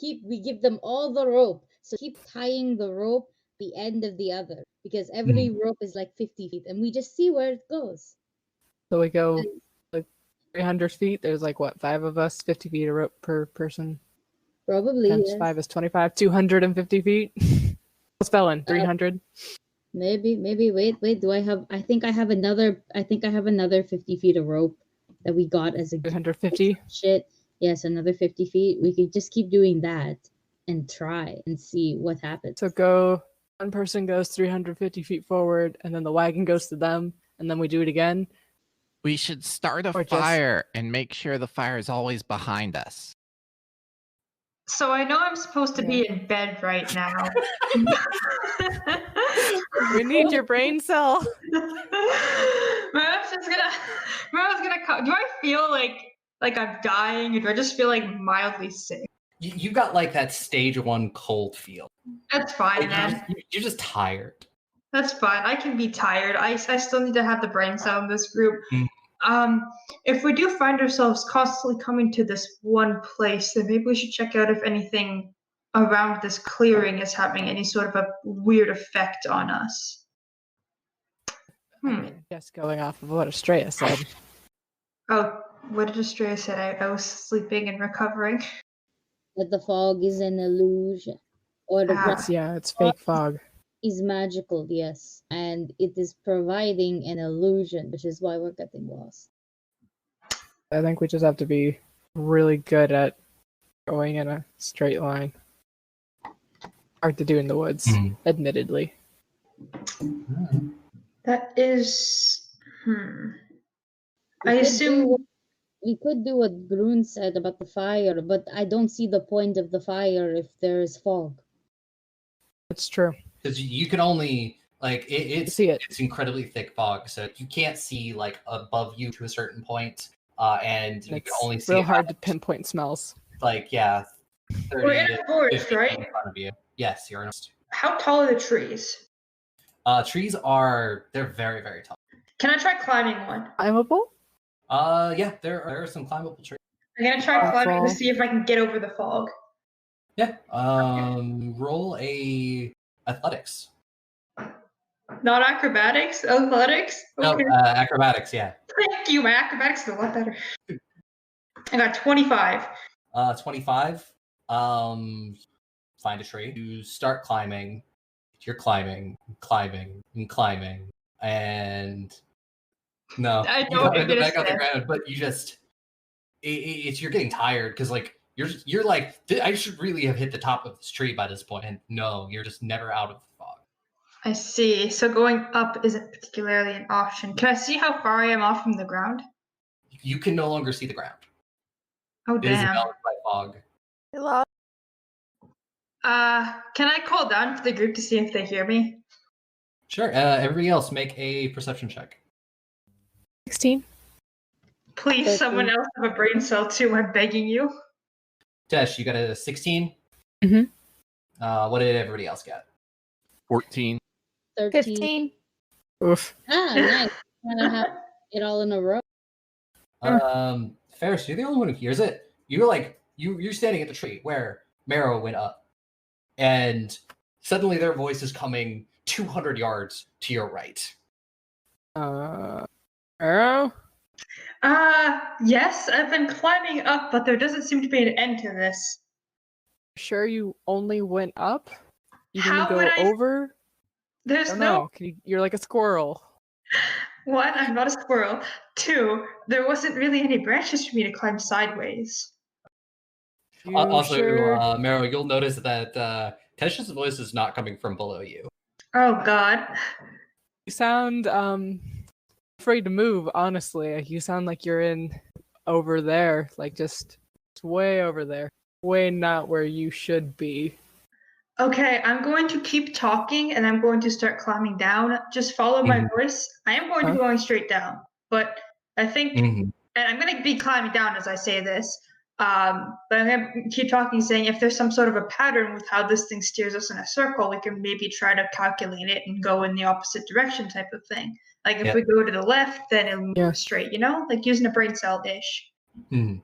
give them all the rope, so keep tying the rope the end of the other because every rope is like 50 feet, and we just see where it goes. So we go like 300 feet. There's like what, 5 of us, 50 feet of rope per person. Probably Times yes. 5 is 25, 250 feet. What's Felon? 300. Maybe. Wait. Do I have? I think I have another 50 feet of rope that we got as a 250. Shit. Yes, another 50 feet. We could just keep doing that and try and see what happens. So one person goes 350 feet forward, and then the wagon goes to them, and then we do it again. We should start a fire and make sure the fire is always behind us. So I know I'm supposed to be in bed right now. We need your brain cell. Meryl's gonna come. Do I feel like I'm dying, or do I just feel like mildly sick? You got like that stage 1 cold feel. That's fine, man. You're just tired. That's fine. I can be tired. I still need to have the brain cell in this group. If we do find ourselves constantly coming to this one place, then maybe we should check out if anything around this clearing is having any sort of a weird effect on us. Just going off of what Astraea said. Oh, what did Astraea say? I was sleeping and recovering. That the fog is an illusion, or it's fake fog. Is magical, yes, and it is providing an illusion, which is why we're getting lost. I think we just have to be really good at going in a straight line. Hard to do in the woods, admittedly. That is... I assume... We could do what Grun said about the fire, but I don't see the point of the fire if there is fog. That's true. Because you can only it's incredibly thick fog, so you can't see like above you to a certain point, and you can only see real hard to pinpoint smells. Like 30 we're in a forest, right? In front of you. Yes, you're in a forest. How tall are the trees? Trees they're very, very tall. Can I try climbing one? Climbable? Yeah, there are some climbable trees. I'm gonna try climbing to see if I can get over the fog. Yeah. Roll a athletics. Not acrobatics, athletics. Okay. No, acrobatics. Yeah. Thank you. My acrobatics is a lot better. I got 25. 25. Find a tree. You start climbing. You're climbing, and no, I know you back on the ground, but you just you're getting tired because like you're like I should really have hit the top of this tree by this point, and no, you're just never out of the fog. I see. So going up isn't particularly an option. Can I see how far I am off from the ground? You can no longer see the ground. Oh damn! It is enveloped by fog. Hello. Can I call down to the group to see if they hear me? Sure. Everybody else, make a perception check. 16. Please, 13. Someone else have a brain cell too. I'm begging you. Tesh, you got a 16? Mm-hmm. What did everybody else get? 14. 13. 15. Oof. Nice. Kind of have it all in a row. Ferris, you're the only one who hears it. You're like you're standing at the tree where Marrow went up, and suddenly their voice is coming 200 yards to your right. Arrow? Yes, I've been climbing up, but there doesn't seem to be an end to this. Sure you only went up? You didn't How go would over? There's no. You're like a squirrel. 1, I'm not a squirrel. 2, there wasn't really any branches for me to climb sideways. Also, Marrow, you'll notice that Kesha's voice is not coming from below you. Oh God. You sound afraid to move, honestly. You sound like you're in over there, like just way over there. Way not where you should be. Okay, I'm going to keep talking and I'm going to start climbing down. Just follow my voice. I am going to be going straight down, but I think, and I'm going to be climbing down as I say this. But I'm going to keep talking, saying if there's some sort of a pattern with how this thing steers us in a circle, we can maybe try to calculate it and go in the opposite direction type of thing. Like if we go to the left, then it'll move straight, like using a brain cell dish. And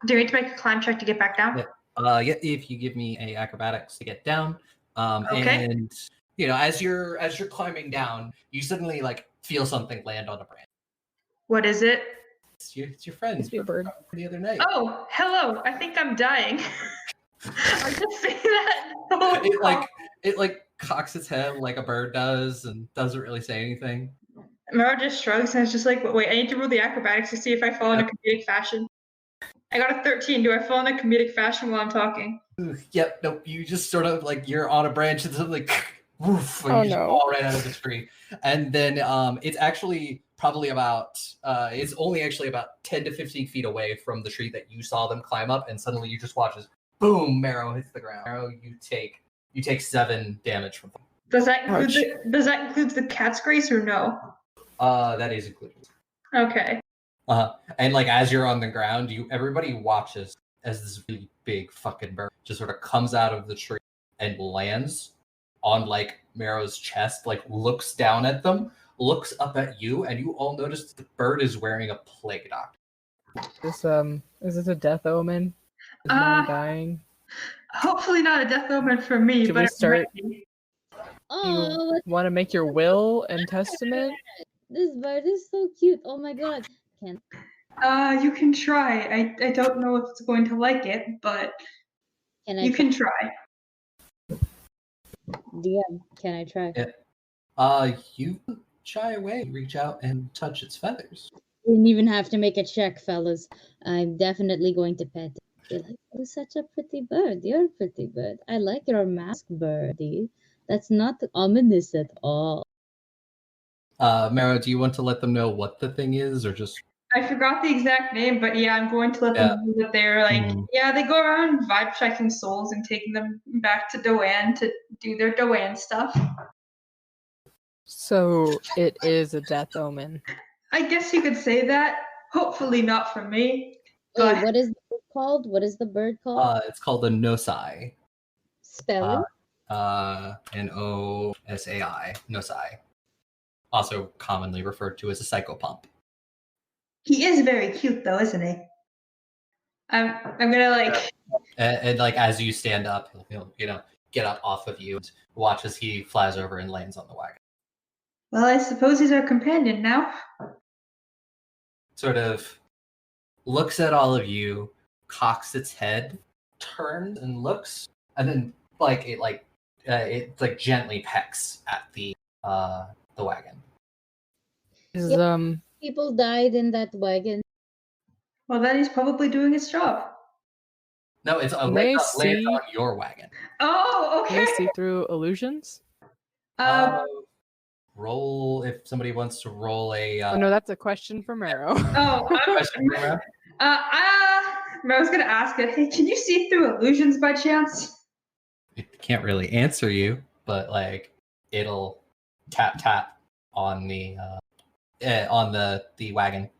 do you need to make a climb check to get back down? Yeah, if you give me a acrobatics to get down. And as you're climbing down, you suddenly feel something land on a branch. What is it? It's your friend. It's a bird. The other night. Oh, hello. I think I'm dying. I just say that. It cocks its head like a bird does and doesn't really say anything. Mara just shrugs and is just like, wait, I need to roll the acrobatics to see if I fall in a comedic fashion. I got a 13. Do I fall in a comedic fashion while I'm talking? Yep. Nope. You just sort of you're on a branch and something woof, and you just fall right out of the tree. And then it's actually probably it's only actually about 10 to 15 feet away from the tree that you saw them climb up, and suddenly you just watch as boom, Marrow hits the ground. Marrow, you take 7 damage from them. Does that include the cat's grace or no? That is included. Okay. And as you're on the ground, everybody watches as this really big fucking bird just sort of comes out of the tree and lands on Marrow's chest, looks down at them, looks up at you, and you all notice the bird is wearing a plague doctor. Is this a death omen? Is Mara dying? Hopefully not a death omen for me, Should but we start? you Want to make your will and testament? This bird is so cute. Oh my god. You can try. I don't know if it's going to like it, but you can try. DM, can I try? Yeah. You shy away, reach out and touch its feathers. Didn't even have to make a check, fellas. I'm definitely going to pet it. Be like, oh, such a pretty bird. You're a pretty bird. I like your mask, birdie. That's not ominous at all. Marrow, do you want to let them know what the thing is, or just... I forgot the exact name, but yeah, I'm going to let them know that they're they go around vibe checking souls and taking them back to Doan to do their Doan stuff. So it is a death omen. I guess you could say that. Hopefully not for me. But... what is the bird called? What is the bird called? It's called a nosai. Spell it? Nosai. Nosai. Also commonly referred to as a psychopomp. He is very cute, though, isn't he? I'm gonna and as you stand up, he'll get up off of you and watch as he flies over and lands on the wagon. Well, I suppose he's our companion now. Sort of looks at all of you, cocks its head, turns and looks, and then it gently pecks at the wagon. People died in that wagon. Well, then he's probably doing his job. No, it's lands on your wagon. Oh, okay. Can they see through illusions? Roll if somebody wants to roll a. Oh no, that's a question for Marrow. Question for Marrow. I was gonna ask it. Hey, can you see through illusions by chance? It can't really answer you, but it'll tap on the wagon.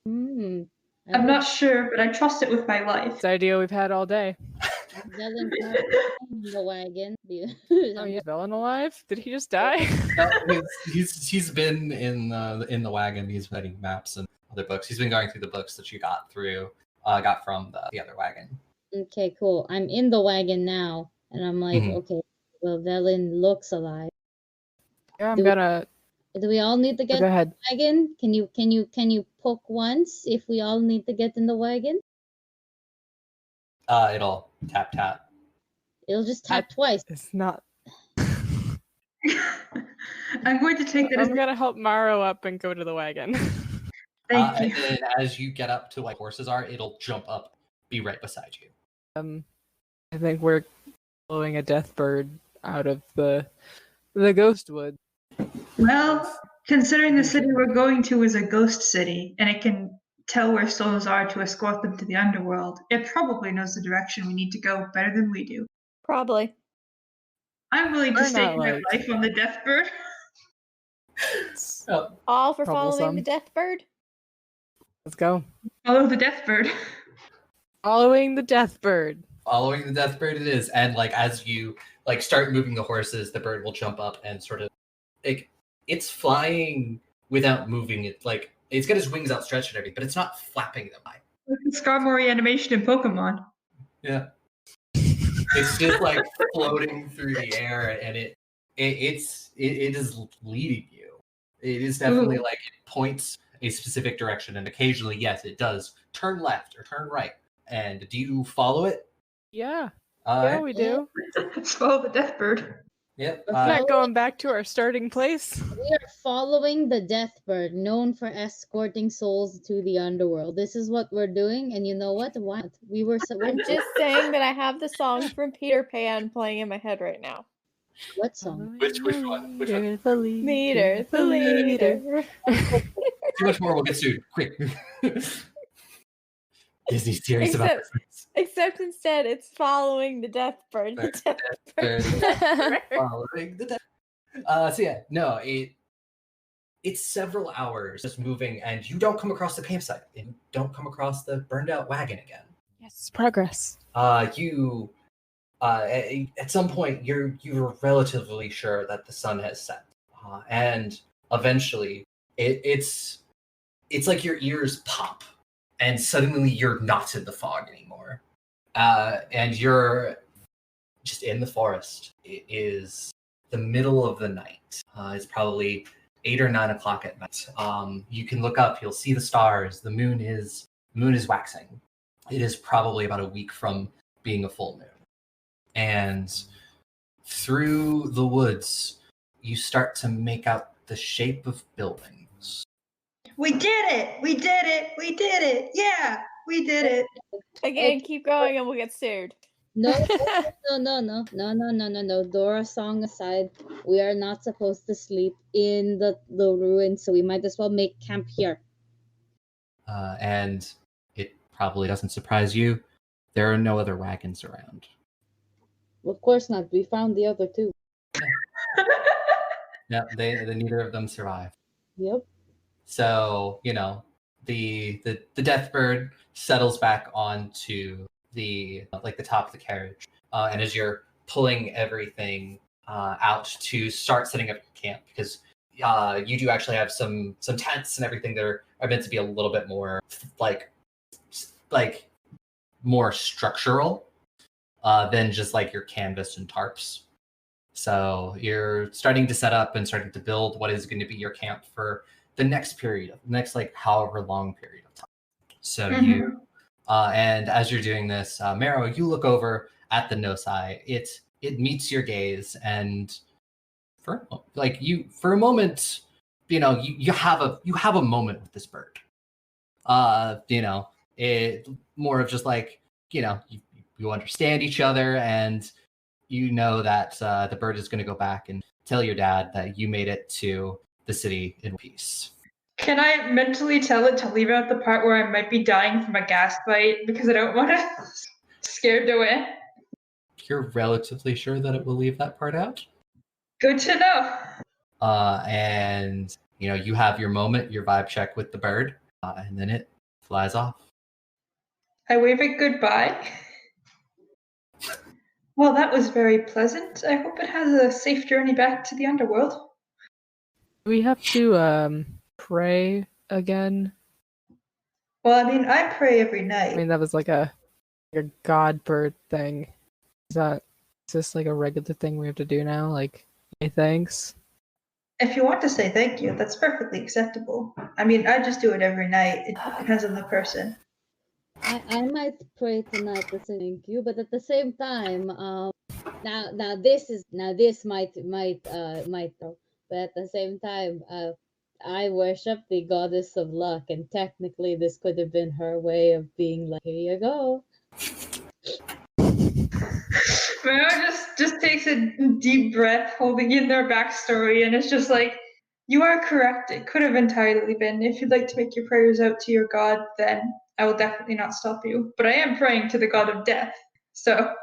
I'm not sure, but I trust it with my life. It's the idea we've had all day. Velen in the wagon. Oh yeah, Velen alive? Did he just die? No, he's been in the wagon. He's reading maps and other books. He's been going through the books that you got from the other wagon. Okay, cool. I'm in the wagon now, and I'm like, okay, well, Velen looks alive. Yeah, I'm gonna. Do we all need to get in the wagon? Can you poke once if we all need to get in the wagon? It'll tap. It'll just tap twice. It's not. I'm going to take that. I'm gonna help Marrow up and go to the wagon. Thank you. And then as you get up to horses are, it'll jump up, be right beside you. I think we're blowing a death bird out of the ghost wood. Well, considering the city we're going to is a ghost city, and it can tell where souls are to escort them to the underworld, it probably knows the direction we need to go better than we do. Probably. I'm willing to We're stake not, my like- life on the death bird. Oh, All for following the Troublesome. death bird? Let's go. Follow the death bird. Following the death bird. following the death bird it is, and like as you like start moving the horses, the bird will jump up and sort of like it's flying without moving. It like it's got its wings outstretched and everything, but it's not flapping them high. Like the Skarmory animation in Pokemon. Yeah, it's just like floating through the air, and it is leading you. It is definitely Ooh. like it points a specific direction, and occasionally, yes, it does turn left or turn right. And do you follow it? Yeah. Alright. Yeah, we do. Let's follow the death bird. Yep. We're not going back to our starting place. We are following the death bird, known for escorting souls to the underworld. This is what we're doing, and you know what? Why not? We're I'm just saying that I have the song from Peter Pan playing in my head right now. What song? Which one? Which one? The Leader, the leader. Too much more, we'll get sued. Quick. Disney's serious about Except- this. Except instead, it's following the death bird. The death bird. Following the death. So yeah, no, it's several hours just moving, and you don't come across the campsite, and you don't come across the burned out wagon again. Yes, progress. You at some point you're relatively sure that the sun has set, and eventually it's like your ears pop, and suddenly you're not in the fog anymore, and you're just in the forest. It is the middle of the night. It's probably 8 or 9 o'clock at night. You can look up, you'll see the stars. The moon is waxing. It is probably about a week from being a full moon. And through the woods, you start to make out the shape of buildings. We did it! We did it! We did it! Yeah! We did it! Again, keep going and we'll get sued. No. Dora song aside, we are not supposed to sleep in the ruins, so we might as well make camp here. And it probably doesn't surprise you. There are no other wagons around. Of course not. We found the other two. No, they neither of them survived. Yep. So, the death bird settles back onto the top of the carriage, and as you're pulling everything out to start setting up camp, because you do actually have some tents and everything that are meant to be a little bit more like more structural than just like your canvas and tarps. So you're starting to set up and starting to build what is going to be your camp for the next however long period of time. So you and as you're doing this, Marrow, you look over at the Nosai. It meets your gaze, and for a moment, you have a moment with this bird. It more of just like you understand each other, and you know that the bird is going to go back and tell your dad that you made it to the city in peace. Can I mentally tell it to leave out the part where I might be dying from a gas fight because I don't want to scared away? You're relatively sure that it will leave that part out? Good to know. And you have your moment, your vibe check with the bird, and then it flies off. I wave it goodbye. Well, that was very pleasant. I hope it has a safe journey back to the underworld. We have to pray again. Well, I mean, I pray every night. I mean, that was like a god bird thing. Is this like a regular thing we have to do now? Like, hey, thanks. If you want to say thank you, that's perfectly acceptable. I mean, I just do it every night. It depends on the person. I might pray tonight to say thank you, but at the same time, now this might though, but at the same time, I worship the goddess of luck, and technically this could have been her way of being like, here you go. Mara just takes a deep breath, holding in their backstory, and it's just like, you are correct. It could have entirely been. If you'd like to make your prayers out to your god, then I will definitely not stop you. But I am praying to the god of death, so.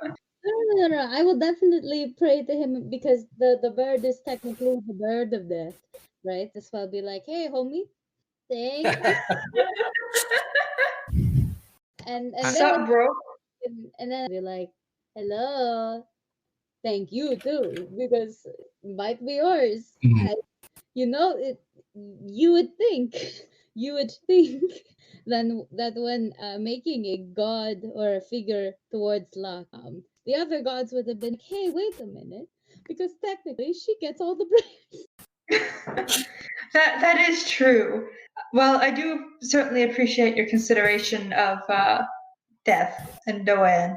No. I will definitely pray to him because the bird is technically the bird of death, right? This will be like, hey, homie, thank you. and What's then up, bro? and then be like, hello, thank you too, because it might be yours. You know, you would think then that when making a god or a figure towards luck, the other gods would have been like, hey, wait a minute, because technically she gets all the praise. That is true. Well, I do certainly appreciate your consideration of death and Doan.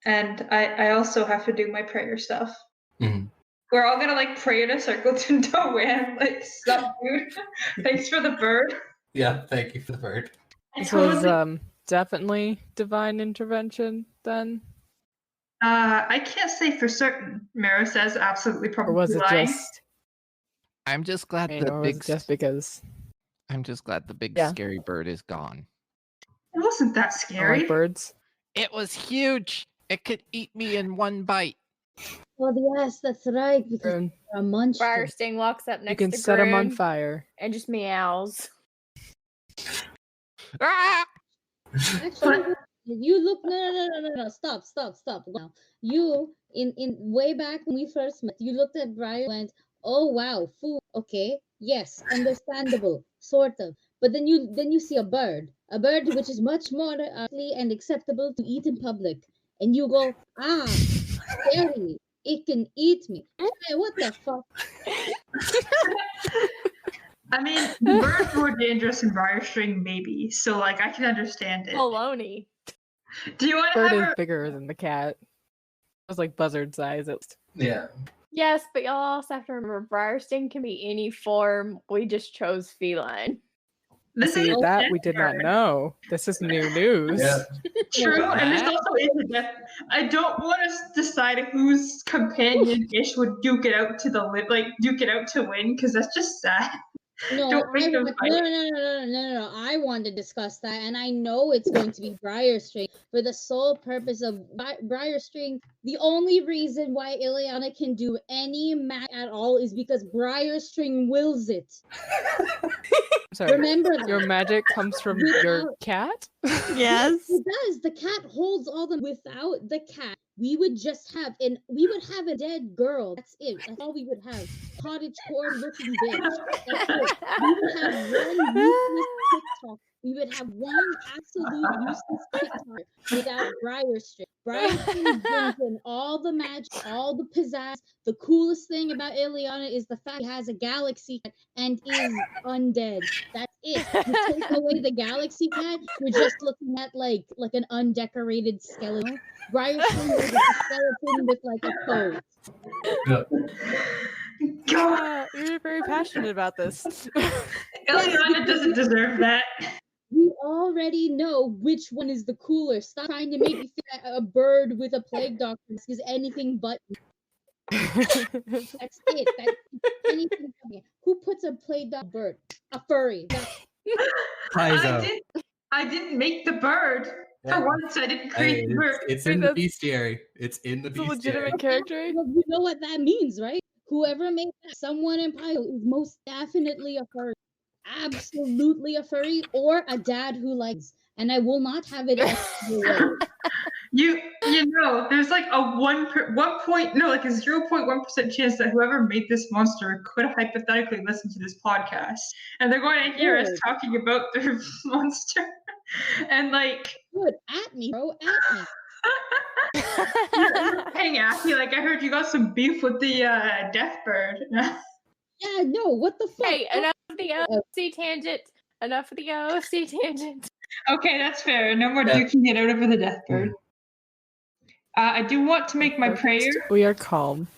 And I also have to do my prayer stuff. Mm-hmm. We're all gonna like pray in a circle to Doan, like, sup, dude? Thanks for the bird. Yeah, thank you for the bird. This was definitely divine intervention then? I can't say for certain. Mara says absolutely probably Or was it lying. just I'm just glad or was it just because I'm just glad the big scary bird is gone. It wasn't that I scary. like birds? It was huge. It could eat me in one bite. Well, yes, that's right, because Rune, they're a monster. Briar Sting walks up you next can to set them on Grun fire. and just meows. Ah! Actually, you look no, stop. Now, you in way back when we first met, you looked at Brian and went, oh wow, food, okay, yes, understandable, sort of. But then you see a bird which is much more and acceptable to eat in public, and you go, scary, it can eat me. Hey, what the fuck? I mean, birds more dangerous than briar string, maybe. So, like, I can understand it. Baloney. Do you want to Bird have is her? bigger than the cat. It was like buzzard size. Yeah. Yes, but y'all also have to remember Briar Sting can be any form. We just chose feline. This See, is that we did not know. This is new news. Yeah. true, and this also is a death. I don't want to decide whose companion-ish would duke it out to duke it out to win, because that's just sad. No, Don't make them fight. no. I want to discuss that, and I know it's going to be Briar String for the sole purpose of Briar String. The only reason why Ileana can do any match at all is because Briar String wills it. Sorry, remember that. Your magic comes from your cat? Yes. It does. The cat holds all them. Without the cat, we would have a dead girl. That's it. That's all we would have. Cottage core looking bitch. That's it. We would have one useless TikTok. We would have one absolute useless TikTok without Briar String. Briar String brings in all the magic, all the pizzazz. The coolest thing about Ileana is the fact he has a galaxy cat and is undead. That's it. You take away the galaxy cat, you're just looking at like an undecorated skeleton. Briar String is a skeleton with like a pose. God, you're very passionate about this. Ileana doesn't deserve that. We already know which one is the cooler. Stop trying to make me feel like a bird with a plague doctor is anything but. That's it. That's anything but me. Who puts a plague doctor bird? A furry. I didn't make the bird. Yeah. For once, I didn't create the bird. It's in the bestiary. It's in the bestiary. It's a legitimate character. You know what that means, right? Whoever made that, someone in Pio is most definitely a furry. Absolutely a furry or a dad who likes, and I will not have it any way. You know, there's like a 0.1% chance that whoever made this monster could hypothetically listen to this podcast, and they're going to hear us talking about their monster, and like, good at me, bro, at me. Hang at me, like I heard you got some beef with the death bird. Yeah, no, what the fuck? Hey, enough of the OC tangent. Enough of the OC tangent. Okay, that's fair. No more duking it out over the death bird. I do want to make my prayer. We are calm.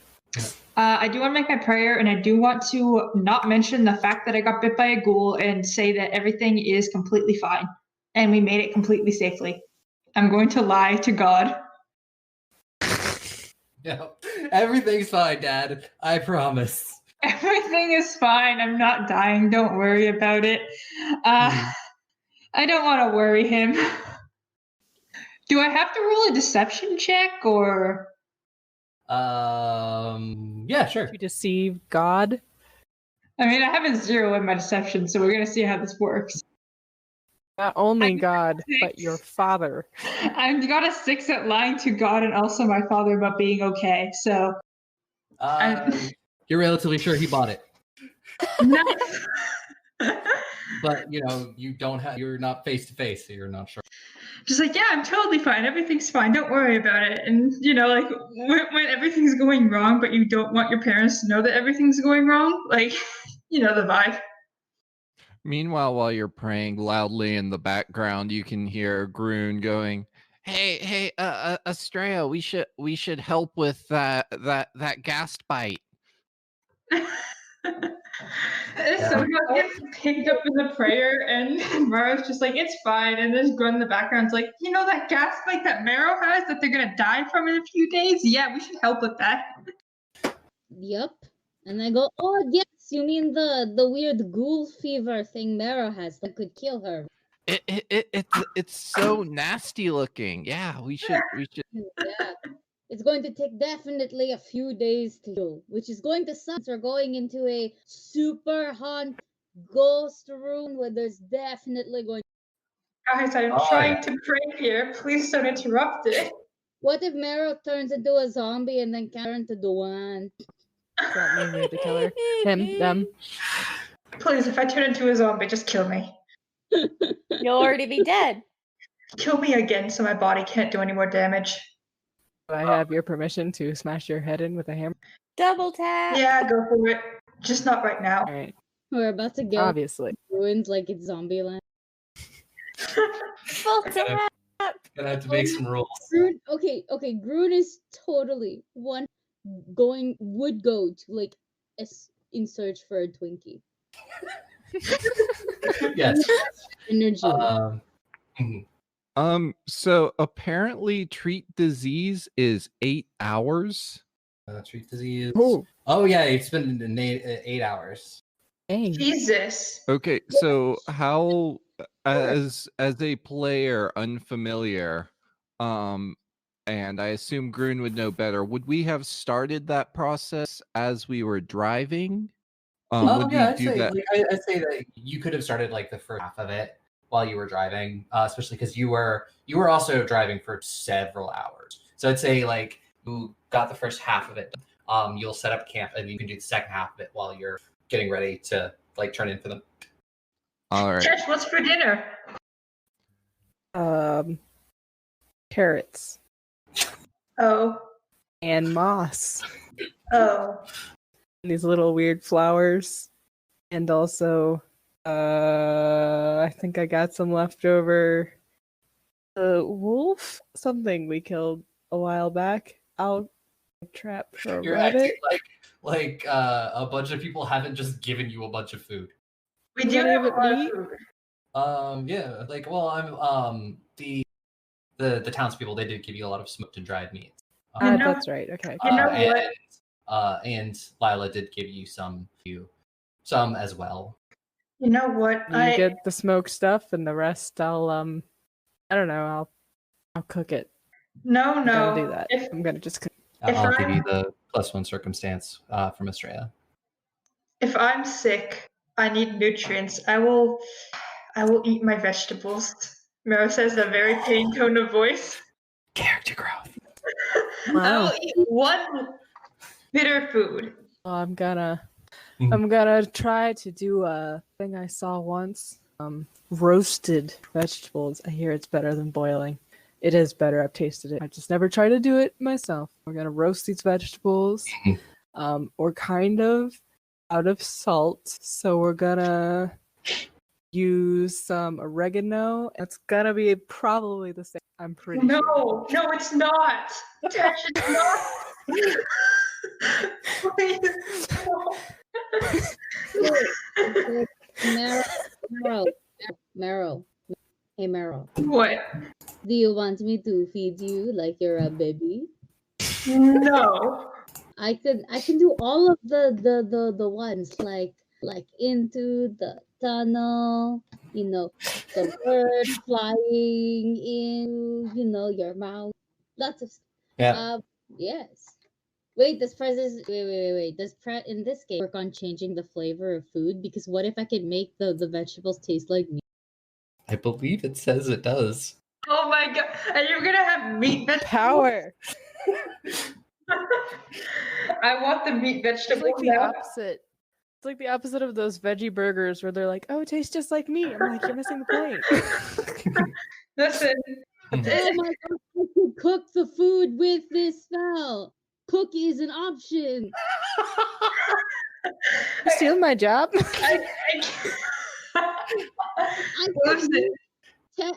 I do want to make my prayer, and I do want to not mention the fact that I got bit by a ghoul and say that everything is completely fine, and we made it completely safely. I'm going to lie to God. Yeah, everything's fine, Dad. I promise. Everything is fine. I'm not dying. Don't worry about it. I don't want to worry him. Do I have to roll a deception check or? Yeah, sure. You deceive God. I mean, I have a 0 in my deception, so we're gonna see how this works. Not only I'm God, 6. but your father. I've got a 6 at lying to God and also my father about being okay. So you're relatively sure he bought it. Nice. But you're not face to face, so you're not sure. Just like, yeah, I'm totally fine. Everything's fine. Don't worry about it. And like when everything's going wrong, but you don't want your parents to know that everything's going wrong, like, the vibe. Meanwhile, while you're praying loudly in the background, you can hear Groon going, "Hey, Astraea, we should help with that gas bite." Somehow gets picked up in the prayer, and Mara's just like, it's fine. And there's Grun in the background's like, that gas spike that Marrow has that they're gonna die from in a few days? Yeah, we should help with that. Yep. And I go, oh yes, you mean the weird ghoul fever thing Marrow has that could kill her. It's so nasty looking. Yeah, we should. Yeah. It's going to take definitely a few days to heal, which is going to suck. We're going into a super haunt ghost room where there's definitely going. Guys, I'm trying to pray here. Please don't interrupt it. What if Marrow turns into a zombie and then turn into the one? Does that mean we have to kill her? Him? Them? Please, if I turn into a zombie, just kill me. You'll already be dead. Kill me again so my body can't do any more damage. Do I have your permission to smash your head in with a hammer? Double tap. Yeah, go for it. Just not right now. All right. We're about to get Obviously ruined like it's Zombieland. Full tap. Gonna have to make some rules. Groon, okay. Groon is totally would go to like in search for a Twinkie. Yes. Energy. So apparently treat disease is 8 hours. Treat disease. Oh. Oh yeah, it's been 8 hours. Dang. Jesus. Okay, so how as a player unfamiliar, and I assume Groon would know better, would we have started that process as we were driving? Would Yeah, you do that? I'd say that you could have started like the first half of it while you were driving, especially because you were also driving for several hours. So I'd say like you got the first half of it. You'll set up camp and you can do the second half of it while you're getting ready to like turn in for them. All right. Josh, what's for dinner? Carrots. Oh. And moss. Oh. And these little weird flowers. And also, I think I got some leftover wolf, something we killed a while back. I'll trap for a You're rabbit. acting like a bunch of people haven't just given you a bunch of food. We do have a lot of food. Yeah, like I'm the townspeople, they did give you a lot of smoked and dried meats. That's right. Okay. You know what? And Lila did give you some as well. You know what? You get the smoked stuff, and the rest I'll I don't know. I'll cook it. No. I'm gonna do that. I'm gonna just cook. I'll give you the +1 circumstance from Astraea. If I'm sick, I need nutrients. I will eat my vegetables. Mero says a very pain tone of voice. Character growth. I will eat one bitter food. Well, I'm gonna try to do a thing I saw once. Roasted vegetables. I hear it's better than boiling. It is better. I've tasted it. I just never tried to do it myself. We're gonna roast these vegetables. We're kind of out of salt, so we're gonna use some oregano. It's gonna be probably the same. I'm pretty sure. No, it's not. Tash, it's not. Please, no. Meryl. Hey, Meryl. What? Do you want me to feed you like you're a baby? No. I can do all of the ones like into the tunnel, the bird flying in, your mouth. Lots of Yeah. yes. Wait, does Prez wait. Does Prez in this game work on changing the flavor of food? Because what if I could make the vegetables taste like meat? I believe it says it does. Oh my god. And you're gonna have meat vegetables? Power. I want the meat It's vegetable like the now. opposite. It's like the opposite of those veggie burgers where they're like, "Oh, it tastes just like meat." I'm like, "You're missing the point." Listen. Oh my god, I could cook the food with this spell. Cook is an option. You stealing my job? I Listen. Can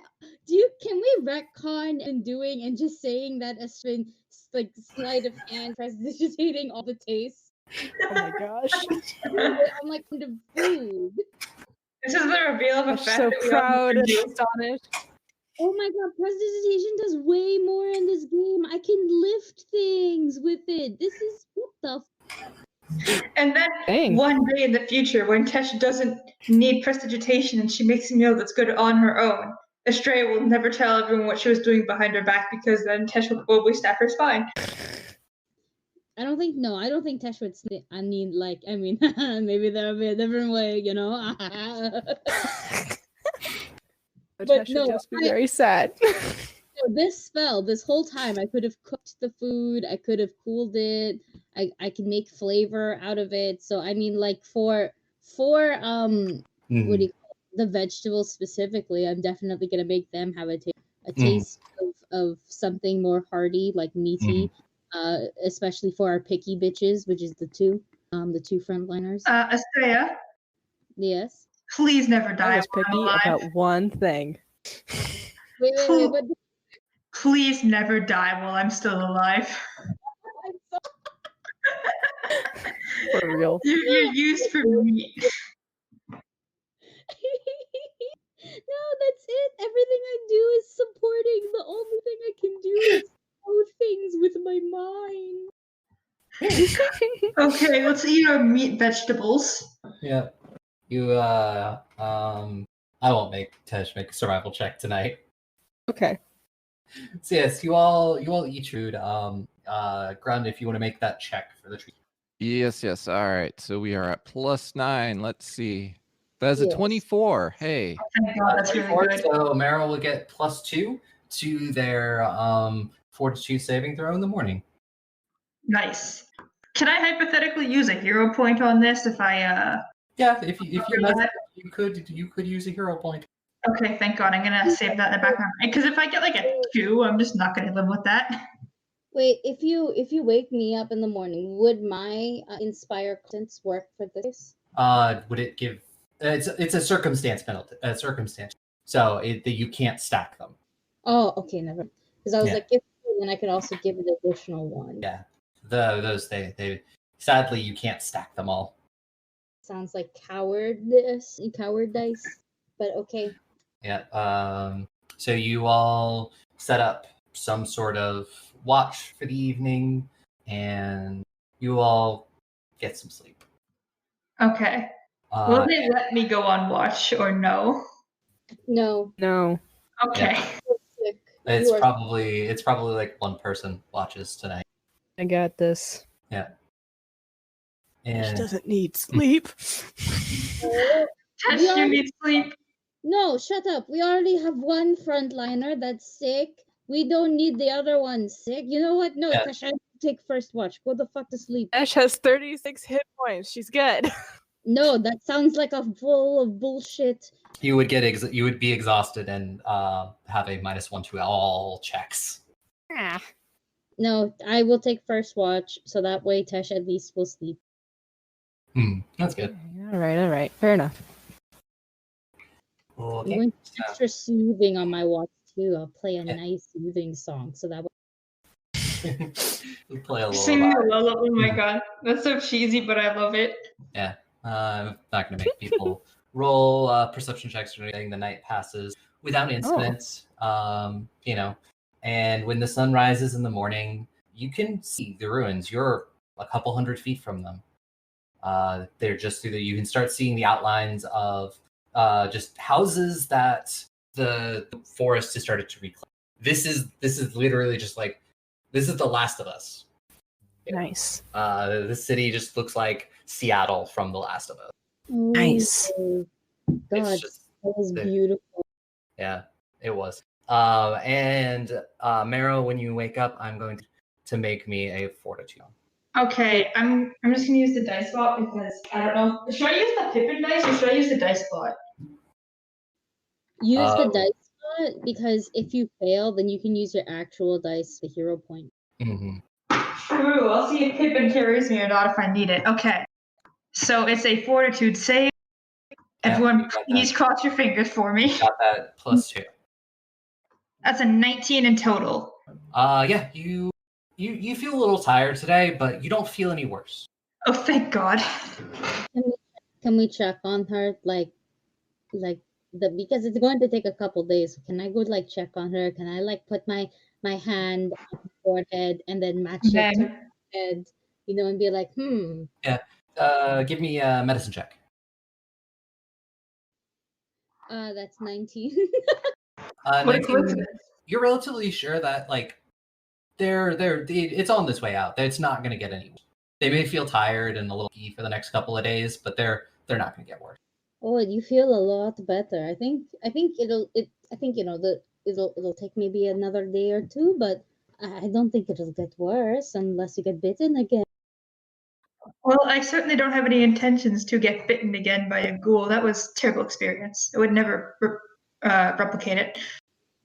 we retcon and doing and just saying that as been like sleight of hand prestidigitating all the tastes? Oh my gosh. I'm like the food. This is the reveal of a I'm fact so that we proud and all astonished. Oh my god, prestidigitation does way more in this game. I can lift things with it. This is what the And then Dang. one day in the future, when Tesh doesn't need prestidigitation and she makes a meal that's good on her own, Astraea will never tell everyone what she was doing behind her back because then Tesh will probably stab her spine. I don't think Tesh would snitch. Maybe there'll be a different way, But But should no, just be very sad. So this spell, this whole time, I could have cooked the food, I could have cooled it, I can make flavor out of it. So I mean, like for what do you call it? The vegetables specifically, I'm definitely gonna make them have a taste of something more hearty, like meaty. Especially for our picky bitches, which is the two frontliners. Astraea, Yes. please never I die was while I'm picky alive. about one thing. Wait, but Please never die while I'm still alive. For real. You're used for meat. No, that's it. Everything I do is supporting. The only thing I can do is do things with my mind. Okay, let's eat our meat vegetables. Yeah. I won't make Tesh make a survival check tonight. Okay. So yes, you all eat food. Grund, if you want to make that check for the tree. Yes. All right. So we are at +9. Let's see. That's a Yes. 24. Hey. Thank God, that's really 24, good. so Meryl will get +2 to their fortitude saving throw in the morning. Nice. Can I hypothetically use a hero point on this if I Yeah, if you mess up, you could use a hero point. Okay, thank God. I'm gonna save that in the background. Because if I get like a 2, I'm just not gonna live with that. Wait, if you wake me up in the morning, would my inspire sense work for this? Would it give? It's a circumstance penalty. Circumstance. So you can't stack them. Oh, okay, never. Because I was Yeah. like, if then I could also give an additional one. Yeah, those they sadly you can't stack them all. Sounds like cowardice, but okay. Yeah. So you all set up some sort of watch for the evening, and you all get some sleep. Okay. Will they let me go on watch or no? No. No. Okay. Yeah. It's probably like one person watches tonight. I got this. Yeah. She And doesn't need sleep. Tesh, you need sleep. No, shut up. We already have one frontliner that's sick. We don't need the other one sick. You know what? No, Yeah. Tasha, take first watch. Go the fuck to sleep. Ash has 36 hit points. She's good. No, that sounds like a full of bullshit. you would be exhausted and have a -1 to all checks. No, I will take first watch, so that way Tesh at least will sleep. That's good. All right. Fair enough. I'm Okay. going to be extra soothing on my watch too. I'll play a nice soothing song, so that way. We'll play a little. Singing a lullaby. Oh my god. That's so cheesy, but I love it. Yeah. I'm not going to make people roll perception checks or anything. The night passes without incident. And when the sun rises in the morning, you can see the ruins. You're a couple 100 feet from them. They're just through you can start seeing the outlines of just houses that the forest has started to reclaim. This is literally just like, this is The Last of Us. Nice. The city just looks like Seattle from The Last of Us. Nice. God, Just, that was beautiful. Yeah, it was. And Marrow, when you wake up, I'm going to make me a fortitude. Okay, I'm just gonna use the dice bot because I don't know. Should I use the Pippin dice or should I use the dice bot? Use the dice bot, because if you fail, then you can use your actual dice, the hero point. Mm-hmm. True. I'll see if Pippin carries me or not if I need it. Okay. So it's a fortitude save. Everyone, please cross your fingers for me. Got that +2. That's a 19 in total. Yeah, you feel a little tired today, but you don't feel any worse. Oh, thank God. Can we check on her, because it's going to take a couple days. Can I go check on her? Can I put my hand on her forehead and then match it to her head, and be like, Yeah. Give me a medicine check. That's 19. 19, you're relatively sure that it's on this way out. It's not going to get any worse. They may feel tired and a little pee for the next couple of days, but they're not going to get worse. Oh, you feel a lot better. I think it'll take maybe another day or two, but I don't think it'll get worse unless you get bitten again. Well, I certainly don't have any intentions to get bitten again by a ghoul. That was a terrible experience. I would never replicate it.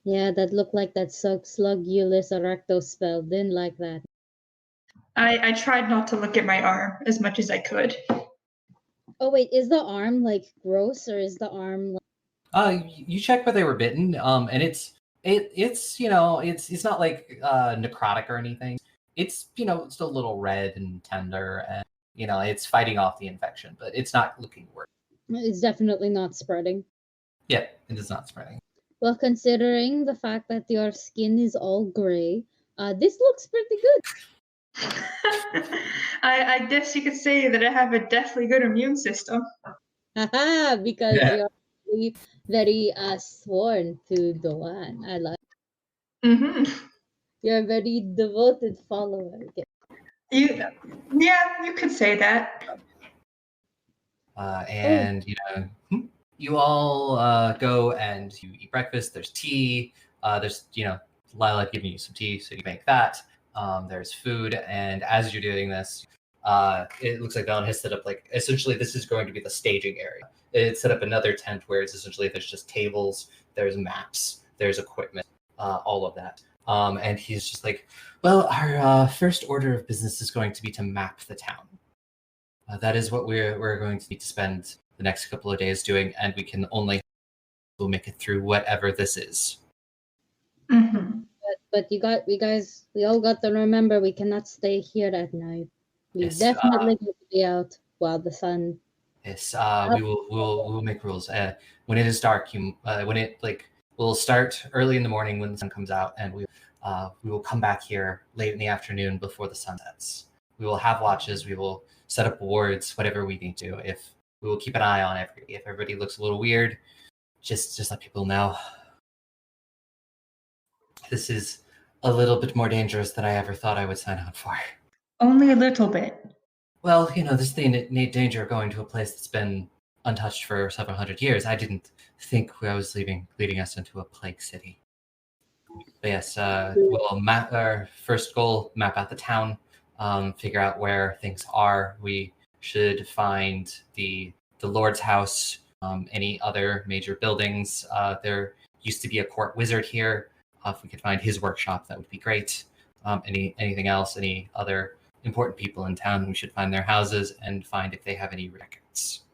Yeah, that looked like that Slugulus Erecto spell. Didn't like that. I tried not to look at my arm as much as I could. Oh wait, is the arm gross, or is the arm You check where they were bitten, and it's not like necrotic or anything. It's it's still a little red and tender, and it's fighting off the infection, but it's not looking worse. It's definitely not spreading. Yeah, it is not spreading. Well, considering the fact that your skin is all gray, this looks pretty good. I guess you could say that I have a deathly good immune system. Haha, because you're very, very sworn to the one. I like. Mm-hmm. You're a very devoted follower. Yeah, you could say that. And you all go and you eat breakfast. There's tea. There's Lila giving you some tea, so you make that. There's food, and as you're doing this, it looks like Valen has set up essentially this is going to be the staging area. It's set up another tent where it's essentially there's just tables, there's maps, there's equipment, all of that. And he's just like, well, our first order of business is going to be to map the town. That is what we're going to need to spend the next couple of days doing, and we'll make it through whatever this is. Mm-hmm. But we all got to remember we cannot stay here at night. We definitely need to be out while the sun. Yes, we will make rules. When it is dark, we'll start early in the morning when the sun comes out, and we will come back here late in the afternoon before the sun sets. We will have watches. We will set up wards, whatever we need to. We will keep an eye on everybody. If everybody looks a little weird, just let people know. This is a little bit more dangerous than I ever thought I would sign on for. Only a little bit. Well, this danger of going to a place that's been untouched for several hundred years. I didn't think I was leading us into a plague city. But yes, we'll map our first goal, map out the town, figure out where things are. We should find the Lord's house, any other major buildings. There used to be a court wizard here. If we could find his workshop, that would be great. Anything else, any other important people in town, we should find their houses and find if they have any records.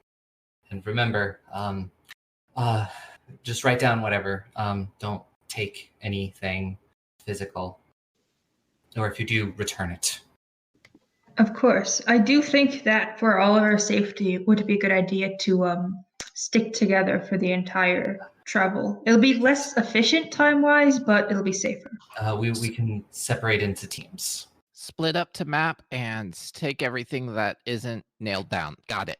And remember, just write down whatever. Don't take anything physical. Or if you do, return it. Of course. I do think that for all of our safety, it would be a good idea to stick together for the entire travel. It'll be less efficient time-wise, but it'll be safer. We can separate into teams. split up to map and take everything that isn't nailed down. Got it.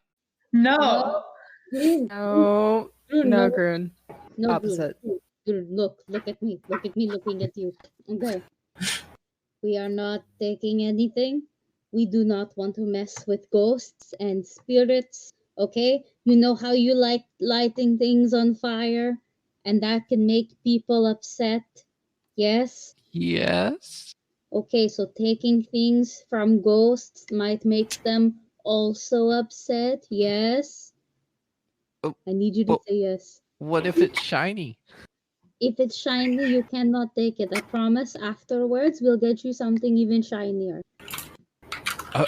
No. Groon, No, Groon, no, no, Grun. no, Opposite. Groon, look at me. Look at me looking at you. Okay. We are not taking anything. We do not want to mess with ghosts and spirits, okay? You know how you like lighting things on fire? And that can make people upset? Yes? Yes. Okay, so taking things from ghosts might make them also upset? Yes? Oh, I need you to well, say yes. what if it's shiny? If it's shiny, you cannot take it. I promise afterwards we'll get you something even shinier.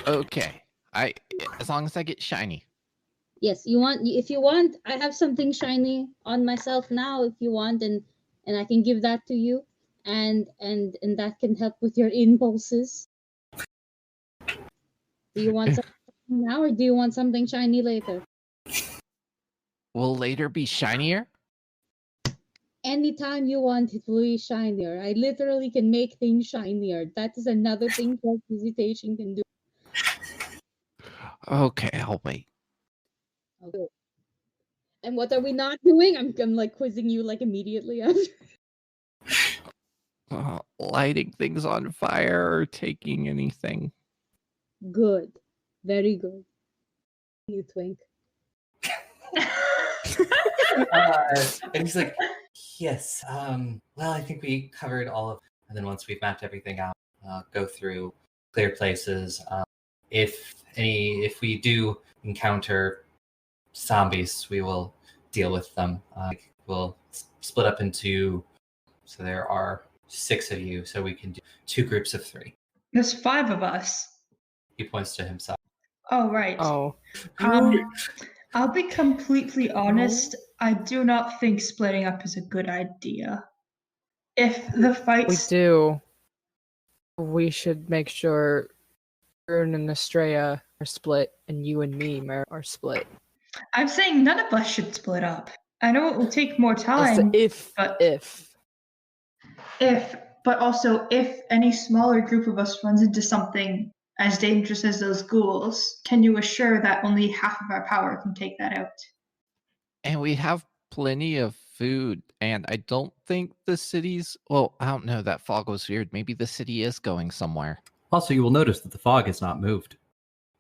Okay. As long as I get shiny. Yes, if you want, I have something shiny on myself now if you want, and I can give that to you, and that can help with your impulses. Do you want something now or do you want something shiny later? Will later be shinier? Anytime you want, it will be shinier. I literally can make things shinier. That is another thing transmutation can do. Okay, I'll wait. Okay. And what are we not doing? I'm like quizzing you like immediately after. Lighting things on fire or taking anything. Good. Very good. You twink. And he's like, yes. Well, I think we covered all of. And then once we've mapped everything out, go through clear places. If we do encounter zombies, we will deal with them. We'll split up into. So there are 6 of you, so we can do 2 groups of 3. There's 5 of us. He points to himself. Oh, right. Oh. I'll be completely honest. I do not think splitting up is a good idea. If the fights... We do. We should make sure Grun and Astraea are split and you and me are split. I'm saying none of us should split up. I know it will take more time. But also if any smaller group of us runs into something as dangerous as those ghouls, can you assure that only half of our power can take that out? And we have plenty of food, and I don't think the city's... Well, I don't know, that fog was weird. Maybe the city is going somewhere. Also, you will notice that the fog has not moved.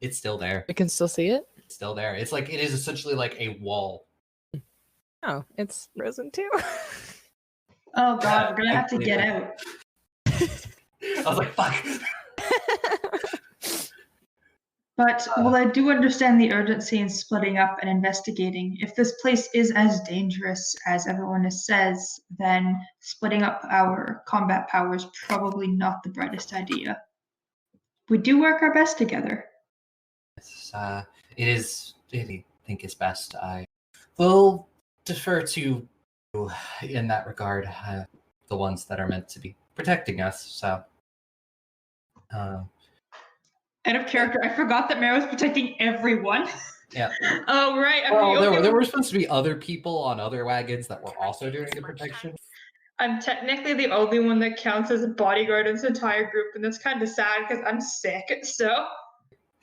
It's still there. You can still see it? It's still there. It's like, it is essentially like a wall. Oh, it's frozen too? Oh god, we're gonna have to get out. I was like, fuck. But while I do understand the urgency in splitting up and investigating, if this place is as dangerous as everyone says, then splitting up our combat power is probably not the brightest idea. We do work our best together. It is, I think is best. I will defer to you in that regard, the ones that are meant to be protecting us. So, out of character, I forgot that Mara was protecting everyone. Yeah. Oh, right. Well, there were supposed to be other people on other wagons that were also doing the protection. I'm technically the only one that counts as a bodyguard in this entire group, and that's kind of sad because I'm sick. So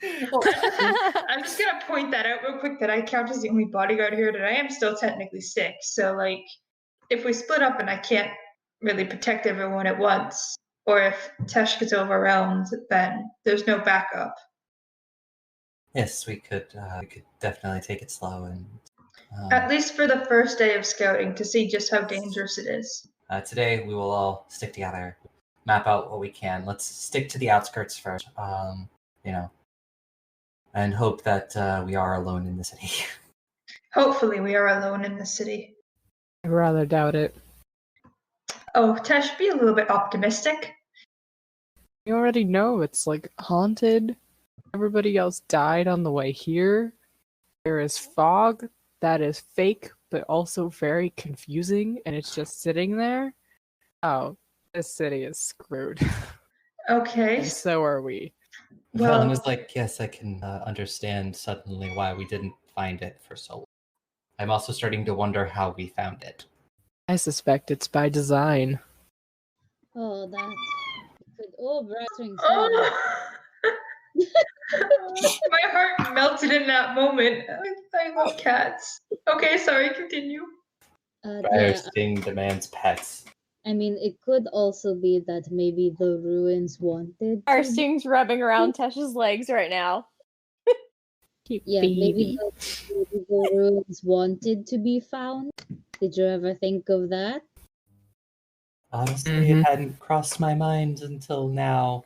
I'm just gonna point that out real quick that I count as the only bodyguard here, that I am still technically sick. So like, if we split up and I can't really protect everyone at once, or if Tesh gets overwhelmed, then there's no backup. Yes, we could definitely take it slow and at least for the first day of scouting to see just how dangerous it is. Today we will all stick together, map out what we can. Let's stick to the outskirts first, and hope that we are alone in the city. Hopefully we are alone in the city. I rather doubt it. Oh, Tesh, be a little bit optimistic. You already know it's like haunted. Everybody else died on the way here. There is fog that is fake, but also very confusing, and it's just sitting there. Oh, this city is screwed. Okay. And so are we. Helen is like, yes, I can understand suddenly why we didn't find it for so long. I'm also starting to wonder how we found it. I suspect it's by design. Oh, that could all browsing My heart melted in that moment. I love cats. Okay, sorry, continue. Bursting demands pets. I mean, it could also be that maybe the ruins wanted. Arsting's rubbing around Tesh's legs right now. Maybe the ruins wanted to be found. Did you ever think of that? Honestly, it hadn't crossed my mind until now.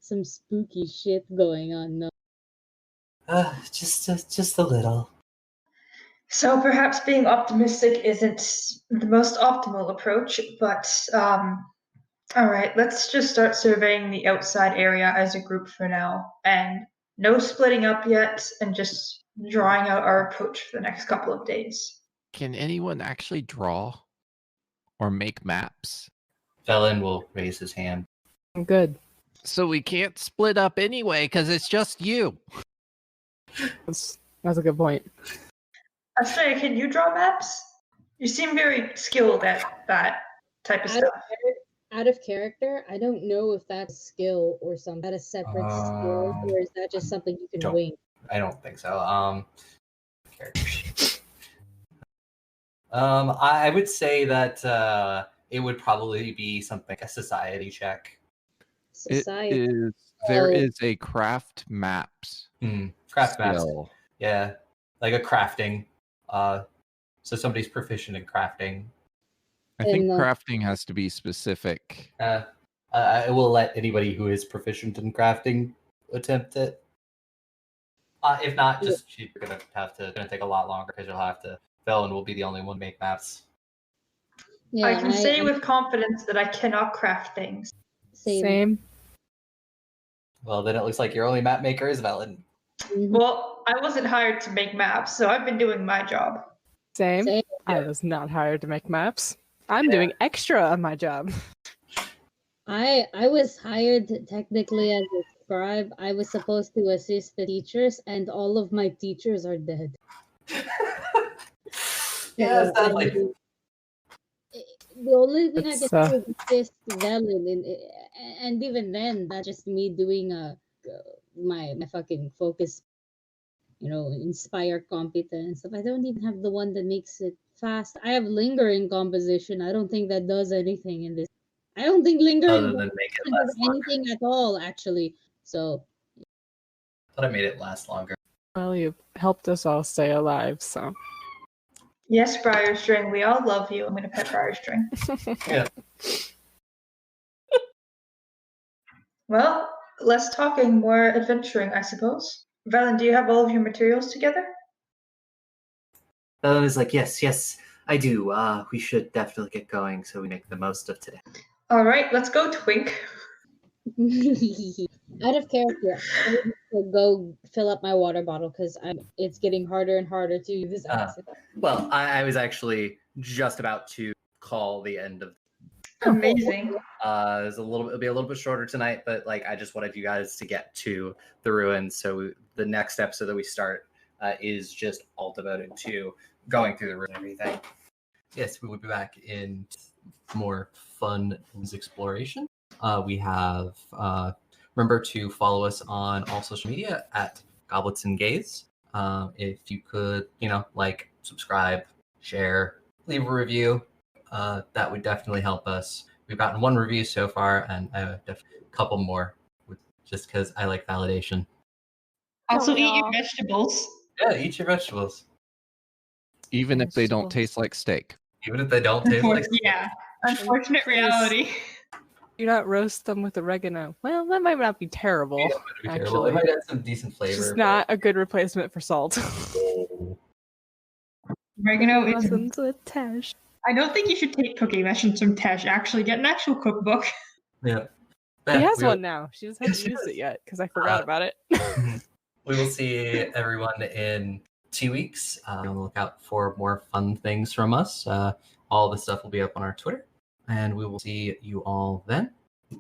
Some spooky shit going on now. Just a little. So perhaps being optimistic isn't the most optimal approach, but all right, let's just start surveying the outside area as a group for now, and no splitting up yet, and just drawing out our approach for the next couple of days. Can anyone actually draw or make maps? Velen will raise his hand. I'm good. So we can't split up anyway because it's just you. That's a good point. Astraea, can you draw maps? You seem very skilled at that type of stuff. Out of character, I don't know if that's a skill or something. That a separate skill, or is that just something you can wing? I don't think so. Character sheet. I would say that it would probably be something like a society check. Society. There is a craft maps. Craft maps. skill. Yeah, like a crafting. So somebody's proficient in crafting. I think crafting has to be specific. I will let anybody who is proficient in crafting attempt it. If not, just you're gonna take a lot longer because you'll have to. Velen will be the only one to make maps. Yeah, I can say with confidence that I cannot craft things. Same. Well, then it looks like your only map maker is Velen. Well, I wasn't hired to make maps, so I've been doing my job. Same. I was not hired to make maps. I'm doing extra on my job. I was hired technically as a scribe. I was supposed to assist the teachers, and all of my teachers are dead. Yeah, sadly. The only thing I can do is assist Velen, and even then, that's just me doing my fucking focus, inspire competence. If I don't even have the one that makes it fast, I have lingering composition. I don't think that does anything in this. I don't think lingering Other than make it last does anything at all, actually. So. But I made it last longer. Well, you helped us all stay alive, so. Yes, Briarstring, we all love you. I'm going to pet Briarstring. Yeah. Well, less talking, more adventuring, I suppose. Velen, do you have all of your materials together? Velen is like, yes, I do. We should definitely get going so we make the most of today. All right, let's go, Twink. Out of character, I would go fill up my water bottle because it's getting harder and harder to use this acid. Well, I was actually just about to call the end of. Amazing. It'll be a little bit shorter tonight, but I just wanted you guys to get to the ruins. So the next episode that we start is just all devoted to going through the ruins and everything. Yes, we will be back in more fun exploration. We have remember to follow us on all social media at Goblets and Gaze. If you could, subscribe, share, leave a review, that would definitely help us. We've gotten 1 review so far, and a couple more, just because I like validation. Also, eat your vegetables. Yeah, eat your vegetables. Even if they don't taste like steak. Even if they don't taste like steak. Yeah, unfortunate reality. Do not roast them with oregano. Well, that might not be terrible. It might have some decent flavor. It's not a good replacement for salt. Oregano is. Lessons with Tesh. I don't think you should take cooking lessons from Tesh. Actually, get an actual cookbook. Yeah. She has one now. She just hasn't used it yet because I forgot about it. We will see everyone in 2 weeks. Look out for more fun things from us. All the stuff will be up on our Twitter. And we will see you all then.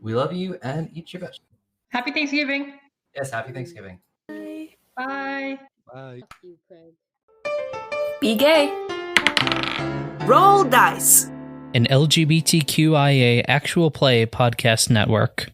We love you and eat your vegetables. Happy Thanksgiving. Yes, happy Thanksgiving. Bye. Bye. Bye. Fuck you, Craig. Be gay. Roll dice. an LGBTQIA actual play podcast network.